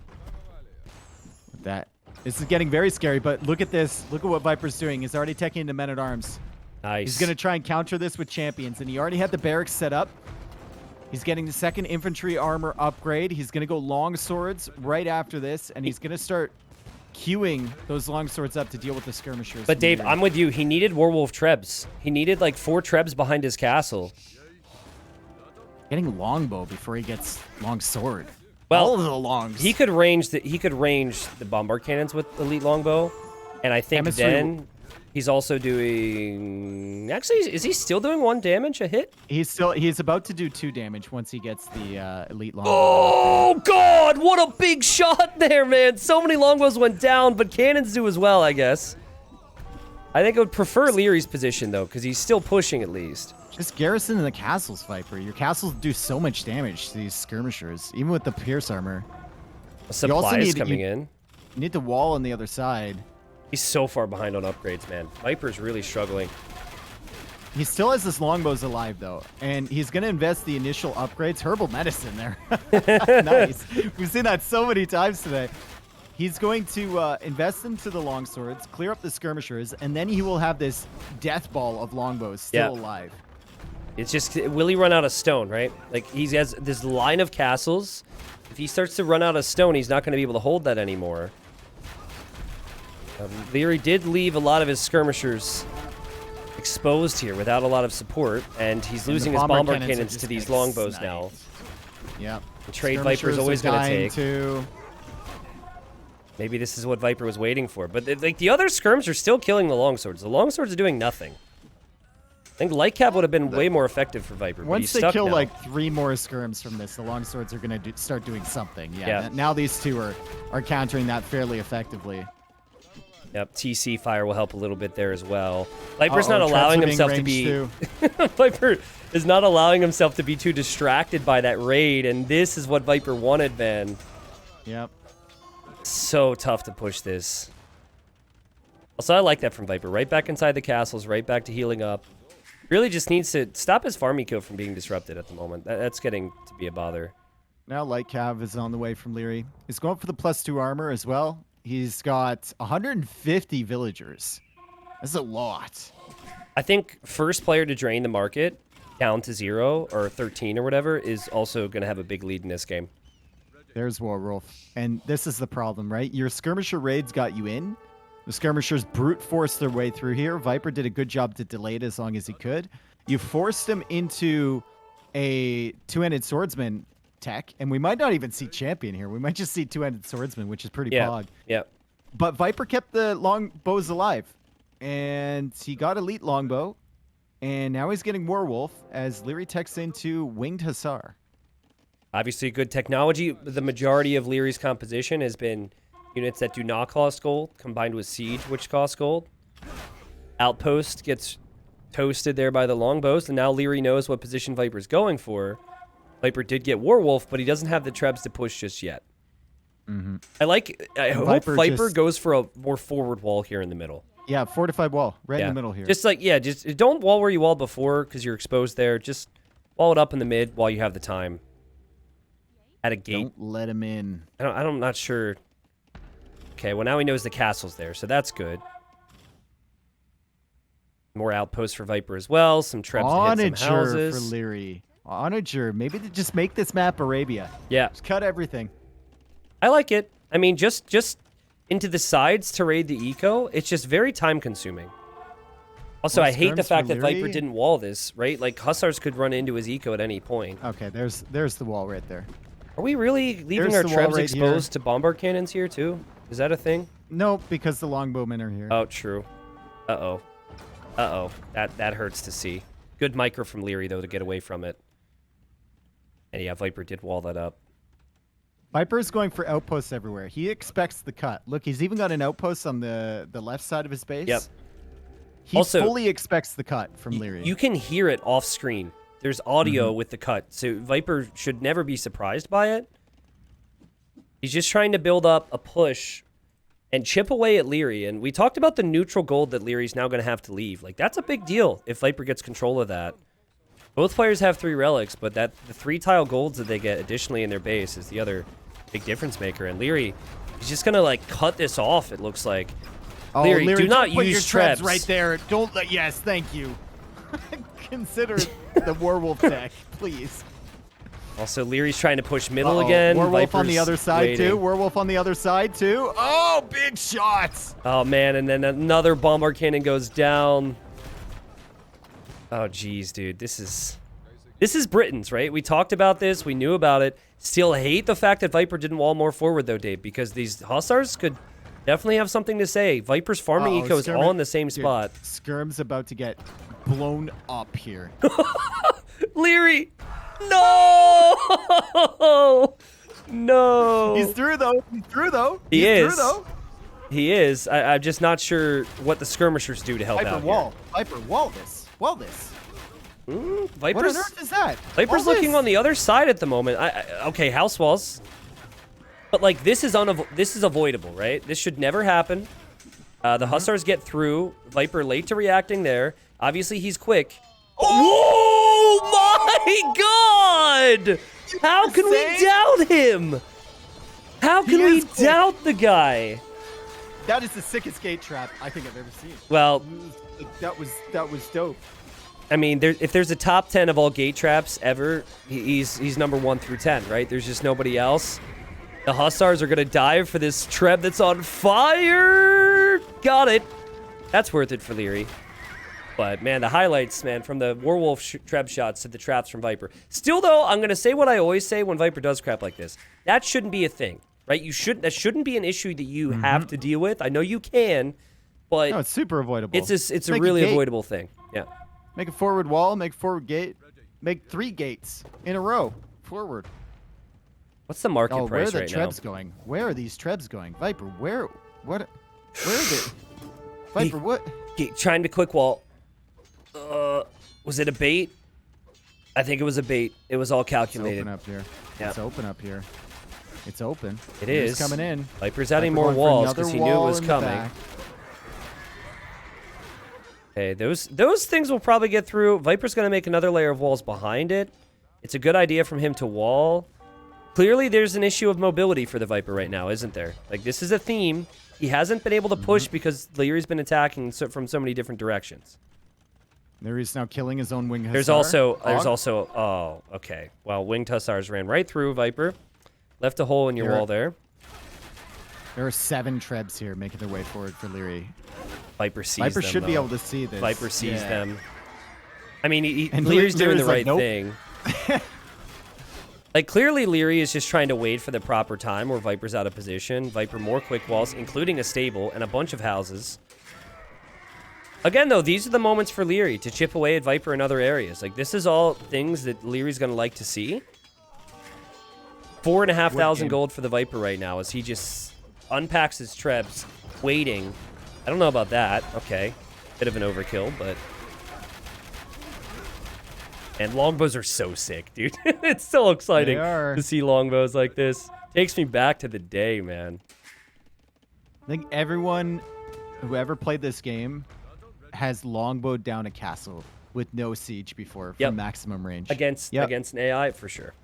With that. This is getting very scary, but look at this. Look at what Viper's doing. He's already teching into men-at-arms. Nice. He's going to try and counter this with champions, and he already had the barracks set up. He's getting the 2nd infantry armor upgrade. He's going to go long swords right after this, and he's going to start queuing those long swords up to deal with the skirmishers. But Dave, I'm with you. He needed Warwolf Trebs. He needed like 4 Trebs behind his castle. Getting longbow before he gets long sword. Well, all of the longs. He could range the bombard cannons with elite longbow, and I think then he's also doing. Actually, is he still doing 1 damage a hit? He's about to do 2 damage once he gets the elite longbow. Oh God! What a big shot there, man! So many longbows went down, but cannons do as well, I guess. I think I would prefer Leary's position, though, because he's still pushing at least. Just garrison in the castles, Viper. Your castles do so much damage to these skirmishers, even with the Pierce armor. Supply is coming in. You need to wall on the other side. He's so far behind on upgrades, man. Viper's really struggling. He still has his longbows alive, though, and he's going to invest the initial upgrades. Herbal medicine there. Nice. We've seen that so many times today. He's going to invest into the longswords, clear up the skirmishers, and then he will have this death ball of longbows still alive. It's just, will he run out of stone, right? Like, he has this line of castles. If he starts to run out of stone, he's not going to be able to hold that anymore. Leary did leave a lot of his skirmishers exposed here without a lot of support, and he's losing his bomber cannons to these longbows now. Yep. The trade Viper's always going to take. Too. Maybe this is what Viper was waiting for. But like the other skirms are still killing the longswords. The longswords are doing nothing. I think light cap would have been way more effective for Viper. Once they kill like 3 more skirms from this, the longswords are going to start doing something. Yeah. Now these two are countering that fairly effectively. Yep, TC fire will help a little bit there as well. Viper's not allowing himself to be... Viper is not allowing himself to be too distracted by that raid, and this is what Viper wanted, man. Yep. So tough to push this. Also, I like that from Viper. Right back inside the castles, right back to healing up. Really just needs to stop his farm eco from being disrupted at the moment. That's getting to be a bother. Now light cav is on the way from Leary. He's going for the +2 armor as well. He's got 150 villagers. That's a lot. I think first player to drain the market down to 0 or 13 or whatever is also going to have a big lead in this game. There's Warwolf. And this is the problem, right? Your skirmisher raids got you in. The skirmishers brute forced their way through here. Viper did a good job to delay it as long as he could. You forced him into a two-handed swordsman tech, and we might not even see champion here. We might just see two-handed swordsman, which is pretty pog. Yeah. But Viper kept the longbows alive, and he got elite longbow, and now he's getting Warwolf as Leary techs into winged hussar. Obviously, good technology. The majority of Leary's composition has been units that do not cost gold, combined with siege, which costs gold. Outpost gets toasted there by the longbows, and now Leary knows what position Viper's going for. Viper did get Warwolf, but he doesn't have the trebs to push just yet. Mm-hmm. I hope Viper goes for a more forward wall here in the middle. Yeah, fortified wall right in the middle here. Just don't wall where you walled before because you're exposed there. Just wall it up in the mid while you have the time. At a gate. Don't let him in. I'm not sure. Okay, well now he knows the castle's there, so that's good. More outposts for Viper as well. Some trebs to hit some houses. For Leary. Onager. Maybe to just make this map Arabia. Yeah. Just cut everything. I like it. I mean, just into the sides to raid the eco, it's just very time consuming. Also, I hate the fact that Viper didn't wall this, right? Like, Hussars could run into his eco at any point. Okay, there's the wall right there. Are we really leaving our trebs exposed to bombard cannons here, too? Is that a thing? No, because the longbowmen are here. Oh, true. Uh-oh. Uh-oh. That hurts to see. Good micro from Leary, though, to get away from it. And yeah, Viper did wall that up. Viper's going for outposts everywhere. He expects the cut. Look, he's even got an outpost on the left side of his base. Yep. He also fully expects the cut from Leary. You can hear it off screen. There's audio with the cut, so Viper should never be surprised by it. He's just trying to build up a push and chip away at Leary. And we talked about the neutral gold that Leary's now going to have to leave. Like, that's a big deal if Viper gets control of that. Both players have 3 relics, but the 3 tile golds that they get additionally in their base is the other big difference maker. And Leary, he's just going to, like, cut this off, it looks like. Oh, Leary, do not put use your trebs right there. Don't let... Yes, thank you. Consider the Warwolf deck, please. Also, Leary's trying to push middle again. Warwolf Viper's on the other side, waiting. too. Warwolf on the other side, too. Oh, big shots. Oh, man, and then another bombard cannon goes down. Oh, geez, dude. This is Britain's, right? We talked about this. We knew about it. Still hate the fact that Viper didn't wall more forward, though, Dave, because these Hussars could definitely have something to say. Viper's farming eco is all in the same spot. Skirm's about to get blown up here. Leary! No! No! He's through, though. He's through, though. He is. Through, though. He is. I'm just not sure what the skirmishers do to help Viper out wall. Viper wall this. Wall this. here. What on Viper's earth is that? Viper's Wall looking this. on the other side at the moment. Okay, house walls. But like this is avoidable, right? This should never happen. The Hussars get through. Viper late to reacting there. Obviously he's quick. Oh my God! How can we doubt him? How can we doubt the guy? That is the sickest gate trap I think I've ever seen. Well, That was dope. I mean, if there's a top 10 of all gate traps ever, he's number 1 through 10, right? There's just nobody else. The Hussars are going to dive for this Treb that's on fire. Got it. That's worth it for Leary. But, man, the highlights, man, from the Werewolf Treb shots to the traps from Viper. Still, though, I'm going to say what I always say when Viper does crap like this. That shouldn't be a thing, right? That shouldn't be an issue that you have to deal with. I know you can, but... No, it's super avoidable. It's a really avoidable thing. Yeah. Make a forward wall, make a forward gate, make 3 gates in a row. Forward. What's the market Oh, price where are right the now? Trebs going? Where are these Trebs going? Viper, where are they? Viper, what? Trying to quick wall. Was it a bait? I think it was a bait. It was all calculated. It's open up here. Yeah. It's open up here. It's open. It He's is. coming in. Viper's adding Viper more going for walls another because he knew it wall was in the coming. back. Okay, those things will probably get through. Viper's going to make another layer of walls behind it. It's a good idea from him to wall. Clearly, there's an issue of mobility for the Viper right now, isn't there? Like, this is a theme. He hasn't been able to push because Leary's been attacking from so many different directions. There he's now killing his own wing hussar. There's also, oh, okay. Well, winged hussars ran right through Viper. Left a hole in your wall there. There are 7 Trebs here making their way forward for Leary. Viper sees Viper them, should be though. able to see this. Viper sees Yeah. them. I mean, And Leary's doing the Leary's like, right nope. thing. Like, clearly, Leary is just trying to wait for the proper time where Viper's out of position. Viper more quick walls, including a stable and a bunch of houses. Again, though, these are the moments for Leary to chip away at Viper in other areas. Like, this is all things that Leary's going to like to see. 4,500 gold for the Viper right now as he just unpacks his trebs, waiting. I don't know about that. Okay. Bit of an overkill, but... And longbows are so sick, dude. It's so exciting to see longbows like this. Takes me back to the day, man. I think everyone who ever played this game has longbowed down a castle with no siege before from maximum range. Against an AI, for sure.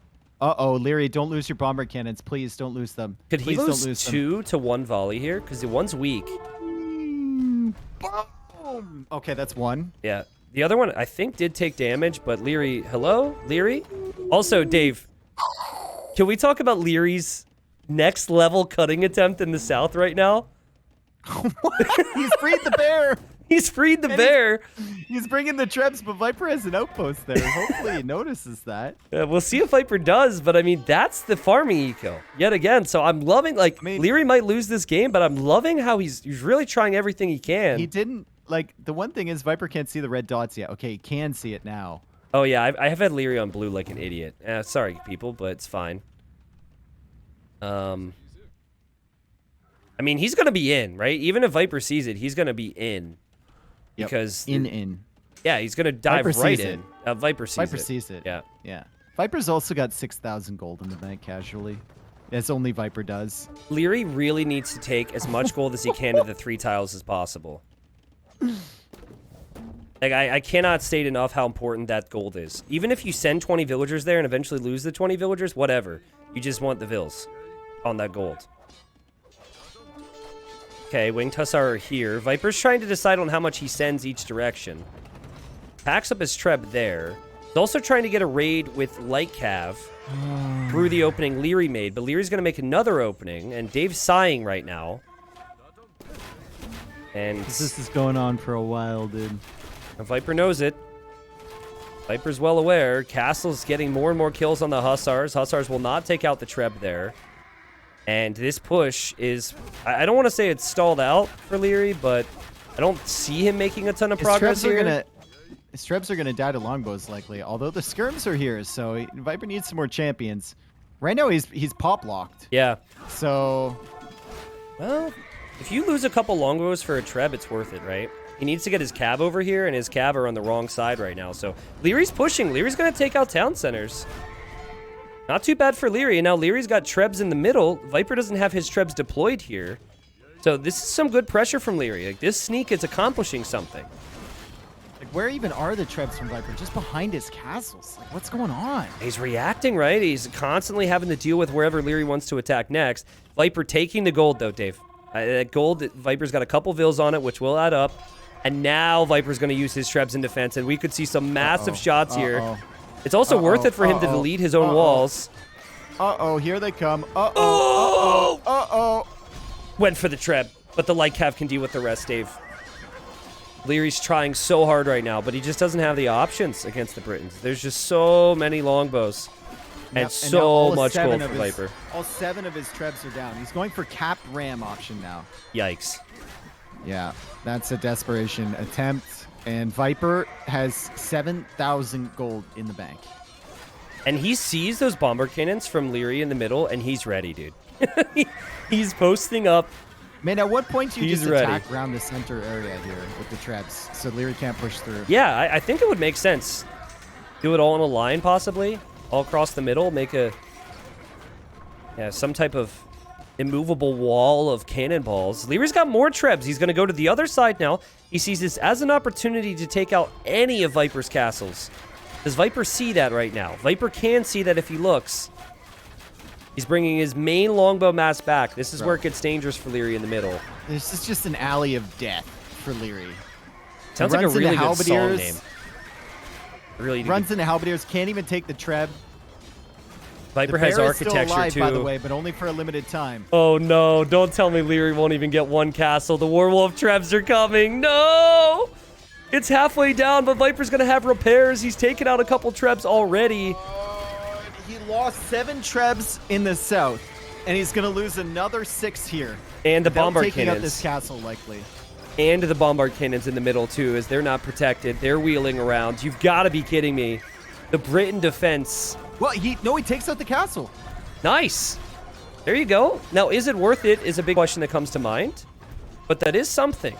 Uh-oh, Leary, don't lose your bomber cannons. Please don't lose them. Could he Please lose don't lose 2 to 1 volley here? Because the one's weak. them. Boom! Okay, that's 1. Yeah. The other one, I think, did take damage, but Leary... Hello? Leary? Also, Dave, can we talk about Leary's next level cutting attempt in the south right now? He's freed the bear! He's freed the bear! He's bringing the Trebs, but Viper has an outpost there. Hopefully he notices that. We'll see if Viper does, but I mean, that's the farming eco yet again. So I'm loving, like, Leary might lose this game, but I'm loving how he's really trying everything he can. He didn't, like, the one thing is Viper can't see the red dots yet. Okay, he can see it now. Oh, yeah, I have had Leary on blue like an idiot. Sorry, people, but it's fine. I mean, he's going to be in, right? Even if Viper sees it, he's going to be in. Yep. Because... In. Yeah, he's going to dive Viper right sees in. Viper sees it. Viper sees it. Yeah. Yeah. Viper's also got 6,000 gold in the bank casually. As only Viper does. Leary really needs to take as much gold as he can to the 3 tiles as possible. Like, I cannot state enough how important that gold is. Even if you send 20 villagers there and eventually lose the 20 villagers, whatever. You just want the vills on that gold. Okay, winged hussar are here. Viper's trying to decide on how much he sends each direction. Packs up his treb there. He's also trying to get a raid with light cav through the opening Leary made, but Leary's going to make another opening, and Dave's sighing right now. And This is going on for a while, dude. Viper knows it. Viper's well aware. Castle's getting more and more kills on the hussars. Hussars will not take out the treb there. And this push is... I don't want to say it's stalled out for Leary, but I don't see him making a ton of progress here. His Trebs are gonna die to longbows likely, although the skirms are here, so Viper needs some more champions. Right now he's pop locked. Yeah. So Well, If you lose a couple longbows for a Treb, it's worth it, right? He needs to get his cab over here, and his cab are on the wrong side right now. So Leary's pushing. Leary's going to take out town centers. Not too bad for Leary. And now Leary's got Trebs in the middle. Viper doesn't have his Trebs deployed here. So this is some good pressure from Leary. Like, this sneak is accomplishing something. Like, where even are the Trebs from Viper? Just behind his castles. Like, what's going on? He's reacting, right? He's constantly having to deal with wherever Leary wants to attack next. Viper taking the gold, though, Dave. That gold, Viper's got a couple vills on it, which will add up. And now Viper's going to use his Trebs in defense, and we could see some massive shots here. It's also worth it for him to delete his own walls. Here they come. Uh-oh. Went for the Treb, but the light cav can deal with the rest, Dave. Leary's trying so hard right now, but he just doesn't have the options against the Britons. There's just so many longbows. And so much gold for Viper. All 7 of his Trebs are down. He's going for capped ram option now. Yikes. Yeah, that's a desperation attempt. And Viper has 7,000 gold in the bank. And he sees those bomber cannons from Leary in the middle, and he's ready, dude. He's posting up. Man, at what point do you just ready. attack around the center area here with the Trebs so Leary can't push through? Yeah, I think it would make sense. Do it all in a line, possibly. All across the middle. Make some type of immovable wall of cannonballs. Leary's got more Trebs. He's going to go to the other side now. He sees this as an opportunity to take out any of Viper's castles. Does Viper see that right now? Viper can see that if he looks. He's bringing his main longbow mass back. This is where it gets dangerous for Leary in the middle. This is just an alley of death for Leary. Sounds like a really good song name. Really runs into halberdiers, can't even take the Treb. Viper has architecture still alive, too. by the way, but only for a limited time. Oh no, don't tell me Leary won't even get one castle. The Warwolf Trebs are coming. No! It's halfway down, but Viper's going to have repairs. He's taken out a couple Trebs already. He lost 7 Trebs in the south, and he's going to lose another 6 here. And the bombard taking cannons. out this castle, likely. And the bombard cannons in the middle, too, as they're not protected. They're wheeling around. You've got to be kidding me. The Britain defense. Well, he takes out the castle. Nice. There you go. Now, is it worth it is a big question that comes to mind. But that is something.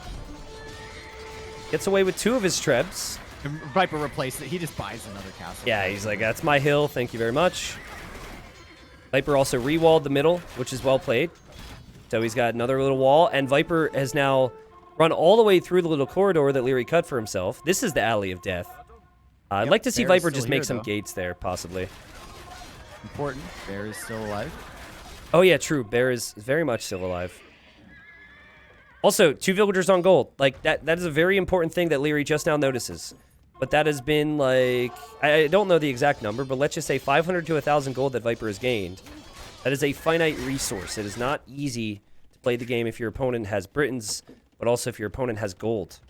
Gets away with 2 of his Trebs. And Viper replaced it. He just buys another castle. Yeah, he's like, that's my hill. Thank you very much. Viper also re-walled the middle, which is well played. So he's got another little wall. And Viper has now run all the way through the little corridor that Leary cut for himself. This is the Alley of Death. I'd like to see Viper just make some gates there, possibly. Important. Bear is still alive. Oh, yeah, true. Bear is very much still alive. Also, 2 villagers on gold. Like, that is a very important thing that Leary just now notices. But that has been, like... I don't know the exact number, but let's just say 500 to 1,000 gold that Viper has gained. That is a finite resource. It is not easy to play the game if your opponent has Britons, but also if your opponent has gold.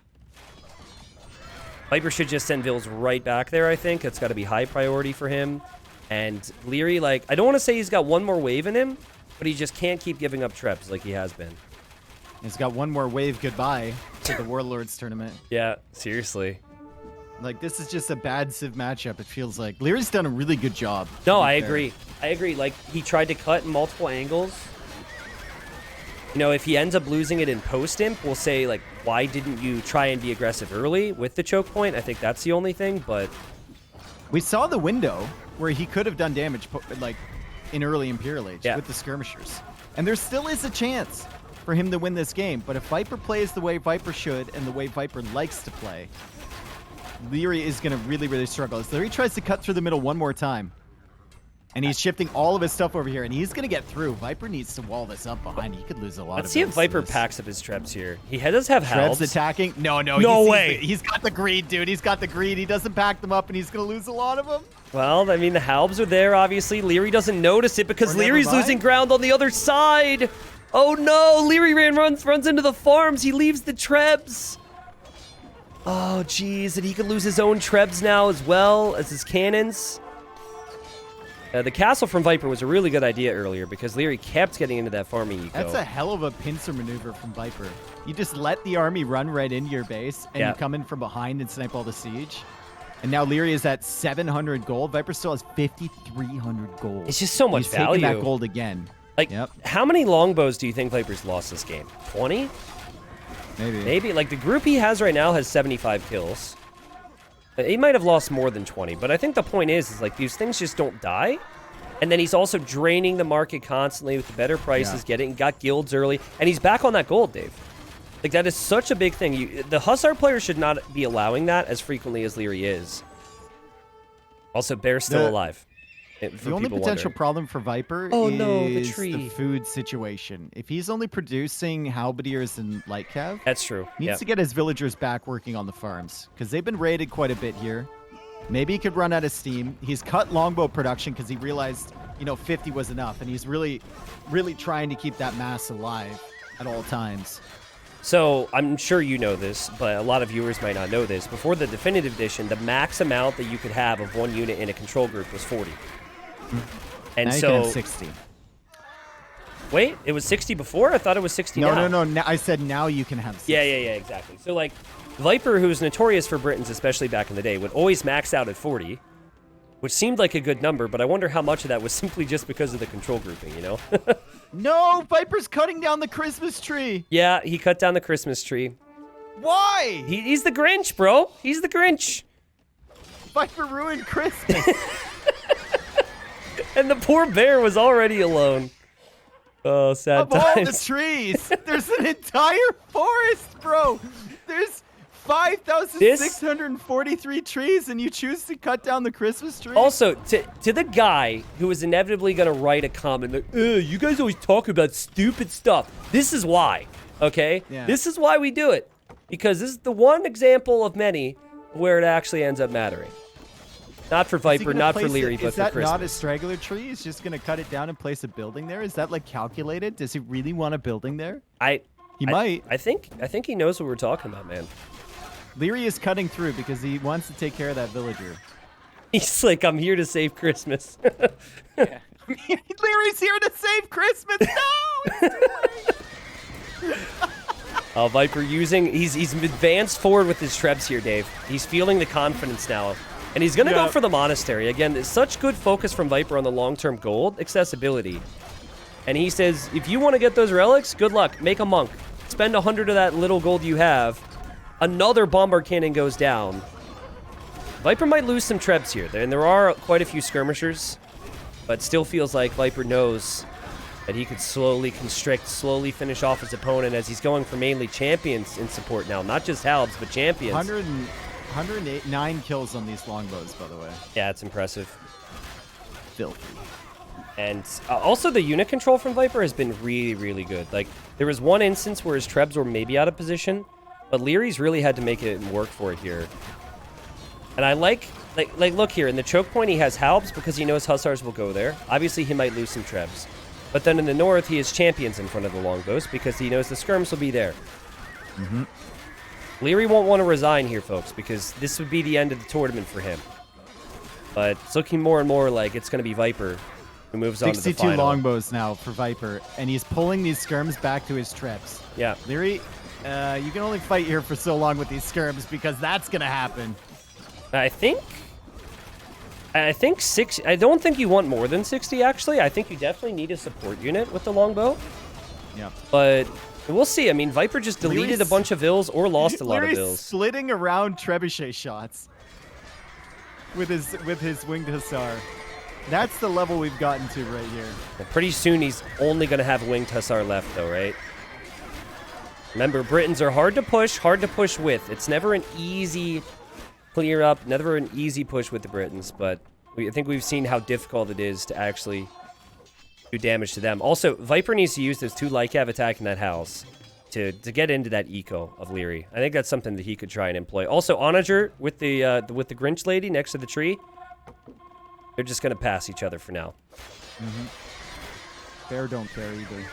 Viper should just send Vills right back there, I think. It's got to be high priority for him. And Leary, like... I don't want to say he's got one more wave in him, but he just can't keep giving up Trebs like he has been. He's got one more wave goodbye to the Warlords tournament. Yeah, seriously. Like, this is just a bad Civ matchup, it feels like. Leary's done a really good job. No, I agree. I agree. Like, he tried to cut in multiple angles. You know, if he ends up losing it in post-imp, we'll say, like, why didn't you try and be aggressive early with the choke point? I think that's the only thing, but... We saw the window where he could have done damage, like, in early Imperial Age with the Skirmishers. And there still is a chance for him to win this game. But if Viper plays the way Viper should and the way Viper likes to play, Leary is going to really, really struggle. As Leary tries to cut through the middle one more time. And he's shifting all of his stuff over here, and he's going to get through. Viper needs to wall this up behind. He could lose a lot of Let's see if Viper packs up his Trebs here. He does have halbs. Trebs attacking? No way. He's got the greed, dude. He's got the greed. He doesn't pack them up, and he's going to lose a lot of them. Well, I mean, the halbs are there, obviously. Leary doesn't notice it because Leary's losing ground on the other side. Oh, no. Leary runs into the farms. He leaves the Trebs. Oh, geez. And he could lose his own Trebs now as well as his cannons. The castle from Viper was a really good idea earlier because Leary kept getting into that farming eco. That's a hell of a pincer maneuver from Viper. You just let the army run right into your base, and you come in from behind and snipe all the siege. And now Leary is at 700 gold. Viper still has 5,300 gold. It's just so much value. He's taking that gold again. Like, Yep. how many longbows do you think Viper's lost this game? 20? Maybe. Maybe. Like, the group he has right now has 75 kills. He might have lost more than 20, but I think the point is like, these things just don't die. And then he's also draining the market constantly with the better prices, got guilds early, and he's back on that gold, Dave. Like, that is such a big thing. The Hussar player should not be allowing that as frequently as Leary is. Also, Bear's still alive. The only potential problem for Viper is the food situation. If he's only producing halberdiers and light cav, that's true. Needs to get his villagers back working on the farms because they've been raided quite a bit here. Maybe he could run out of steam. He's cut longbow production because he realized, 50 was enough, and he's really, really trying to keep that mass alive at all times. So, I'm sure you know this, but a lot of viewers might not know this. Before the Definitive Edition, the max amount that you could have of one unit in a control group was 40. And now so, you can have 60. Wait, it was 60 before? I thought it was 60 now. No. I said now you can have 60. Yeah, exactly. So, like, Viper, who's notorious for Britons, especially back in the day, would always max out at 40, which seemed like a good number, but I wonder how much of that was simply just because of the control grouping, No, Viper's cutting down the Christmas tree. Yeah, he cut down the Christmas tree. Why? He's the Grinch, bro. He's the Grinch. Viper ruined Christmas. And the poor bear was already alone. Oh, sad times. Of all the trees, there's an entire forest, bro. There's 5,643 trees, and you choose to cut down the Christmas tree? Also, to the guy who is inevitably going to write a comment like, you guys always talk about stupid stuff. This is why, okay? Yeah. This is why we do it. Because this is the one example of many where it actually ends up mattering. Not for Viper, not for Leary, but for Christmas. Is that not a straggler tree? He's just going to cut it down and place a building there? Is that, like, calculated? Does he really want a building there? He might. I think he knows what we're talking about, man. Leary is cutting through because he wants to take care of that villager. He's like, I'm here to save Christmas. Yeah. Leary's here to save Christmas. No, it's too late. Viper he's advanced forward with his trebs here, Dave. He's feeling the confidence now. And he's going to go for the monastery. Again, there's such good focus from Viper on the long-term gold accessibility. And he says, if you want to get those relics, good luck. Make a monk. Spend 100 of that little gold you have. Another bombard cannon goes down. Viper might lose some trebs here. And there are quite a few skirmishers. But still feels like Viper knows that he could slowly constrict, slowly finish off his opponent as he's going for mainly champions in support now. Not just halbs, but champions. 109 kills on these longbows, by the way. Yeah, it's impressive. Filthy. And also the unit control from Viper has been really, really good. Like, there was one instance where his trebs were maybe out of position, but Leary's really had to make it work for it here. And I like look here, in the choke point he has halbs because he knows hussars will go there. Obviously he might lose some trebs. But then in the north he has champions in front of the longbows because he knows the skirms will be there. Mm-hmm. Leary won't want to resign here, folks, because this would be the end of the tournament for him. But it's looking more and more like it's going to be Viper who moves on to the final. 62 longbows now for Viper, and he's pulling these skirms back to his trebs. Yeah. Leary, you can only fight here for so long with these skirms because that's going to happen. I think 60. I don't think you want more than 60, actually. I think you definitely need a support unit with the longbow. Yeah. But we'll see. I mean, Viper just deleted a bunch of vills or lost a lot of vills. Splitting around trebuchet shots with his winged hussar. That's the level we've gotten to right here. Well, pretty soon he's only going to have winged hussar left, though, right? Remember, Britons are hard to push with. It's never an easy clear up, never an easy push with the Britons, but I think we've seen how difficult it is to actually do damage to them. Also, Viper needs to use those 2 Lycav attacking that house to get into that eco of Leary. I think that's something that he could try and employ. Also, Onager with the Grinch lady next to the tree, they're just going to pass each other for now. Mm-hmm. Bear don't care either.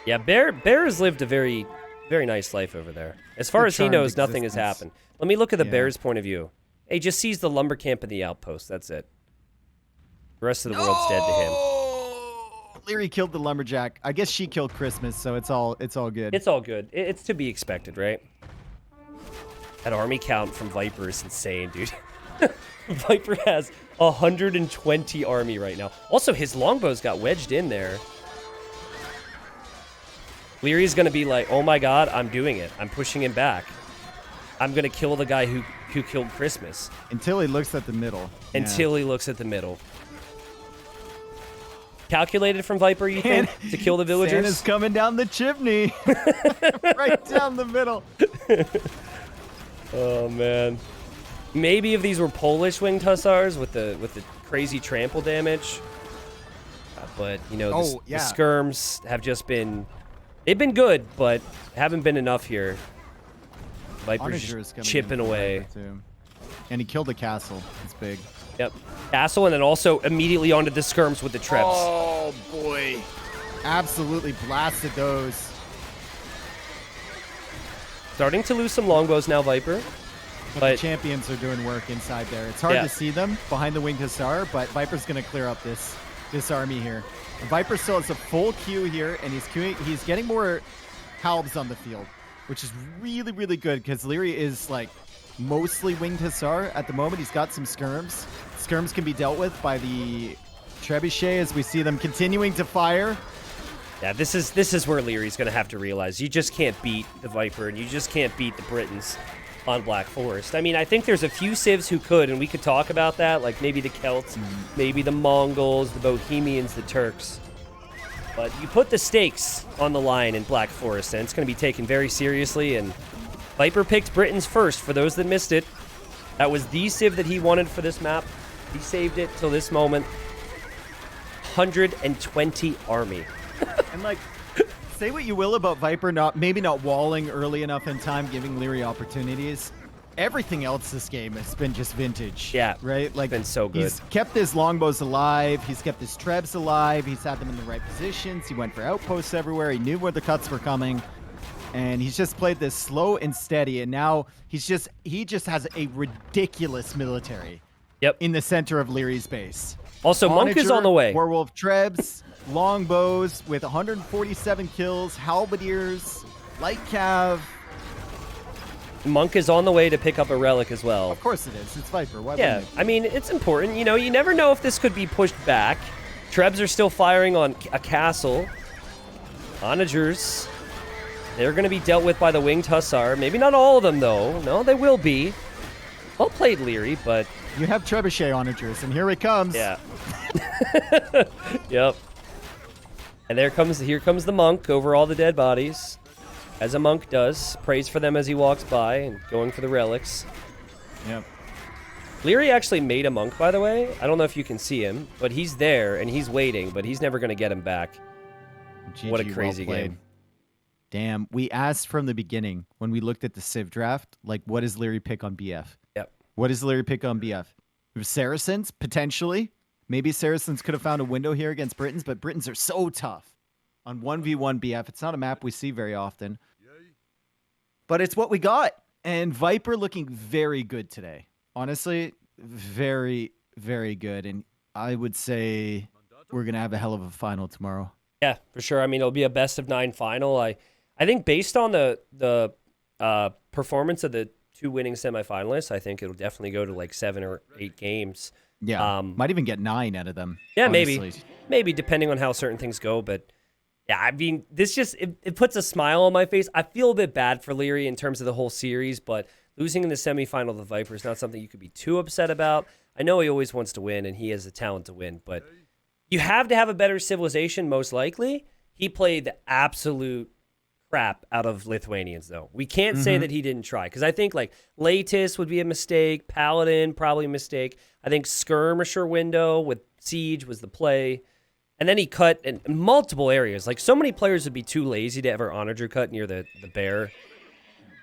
Yeah, Bear has lived a very, very nice life over there. As far as he knows, nothing has happened. Let me look at the Bear's point of view. He just sees the lumber camp and the outpost. That's it. The rest of the world's dead to him. Leary killed the lumberjack. I guess she killed Christmas, so it's all good. It's all good. It's to be expected, right? That army count from Viper is insane, dude. Viper has 120 army right now. Also, his longbow's got wedged in there. Leary's going to be like, oh my god, I'm doing it. I'm pushing him back. I'm going to kill the guy who killed Christmas. Until he looks at the middle. Until he looks at the middle. Calculated from Viper, you think, to kill the villagers? Santa's coming down the chimney. Right down the middle. Oh, man. Maybe if these were Polish winged hussars with the crazy trample damage. But, you know, the skirms have just been... They've been good, but haven't been enough here. Viper's just chipping away. And he killed the castle. It's big. Yep. Castle, and then also immediately onto the skirms with the Trebs. Oh, boy. Absolutely blasted those. Starting to lose some longbows now, Viper. But the champions are doing work inside there. It's hard to see them behind the winged hussar, but Viper's going to clear up this army here. And Viper still has a full queue here, and he's getting more halbs on the field, which is really, really good because Leary is like mostly winged hussar at the moment. He's got some skirms. Skirms can be dealt with by the trebuchet as we see them continuing to fire. Yeah, this is where Leary's going to have to realize you just can't beat the Viper and you just can't beat the Britons on Black Forest. I mean, I think there's a few civs who could, and we could talk about that, like maybe the Celts, maybe the Mongols, the Bohemians, the Turks. But you put the stakes on the line in Black Forest, and it's going to be taken very seriously, and Viper picked Britons first, for those that missed it. That was the civ that he wanted for this map. He saved it till this moment. 120 army. And like, say what you will about Viper maybe not walling early enough in time, giving Leary opportunities. Everything else this game has been just vintage. Yeah, right. Like, been so good. He's kept his longbows alive. He's kept his trebs alive. He's had them in the right positions. He went for outposts everywhere. He knew where the cuts were coming, and he's just played this slow and steady. And now he just has a ridiculous military. Yep. In the center of Leary's base. Also, Monk is on the way. Werewolf trebs. Longbows with 147 kills, halberdiers, light cav. Monk is on the way to pick up a relic as well. Of course it is. It's Viper. Why yeah, I mean, it's important. You know, you never know if this could be pushed back. Trebs are still firing on a castle. Onagers, they're going to be dealt with by the winged hussar. Maybe not all of them, though. No, they will be. Well played, Leary, but... You have trebuchet onagers, and here he comes. Yeah. Yep. And here comes the monk over all the dead bodies, as a monk does. Prays for them as he walks by and going for the relics. Yep. Leary actually made a monk, by the way. I don't know if you can see him, but he's there and he's waiting, but he's never going to get him back. GG, what a crazy game. Damn, we asked from the beginning when we looked at the Civ draft, like, what does Leary pick on BF? Yep. What does Leary pick on BF? Saracens, potentially. Maybe Saracens could have found a window here against Britons, but Britons are so tough on 1v1 BF. It's not a map we see very often. But it's what we got. And Viper looking very good today. Honestly, very, very good. And I would say we're going to have a hell of a final tomorrow. Yeah, for sure. I mean, it'll be a best-of-9 final. I think based on the performance of the two winning semifinalists, I think it'll definitely go to like 7 or 8 games. Yeah, might even get 9 out of them. Yeah, honestly. maybe depending on how certain things go. But yeah, I mean, this just it puts a smile on my face. I feel a bit bad for Leary in terms of the whole series, but losing in the semifinal of the Viper is not something you could be too upset about. I know he always wants to win, and he has the talent to win, but you have to have a better civilization, most likely. He played the absolute crap out of Lithuanians, though. We can't say that he didn't try, because I think like Latis would be a mistake, Paladin probably a mistake. I think Skirmisher window with Siege was the play, and then he cut in multiple areas. Like, so many players would be too lazy to ever onager cut near the bear.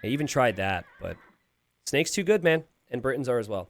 I even tried that, but Snake's too good, man, and Britons are as well.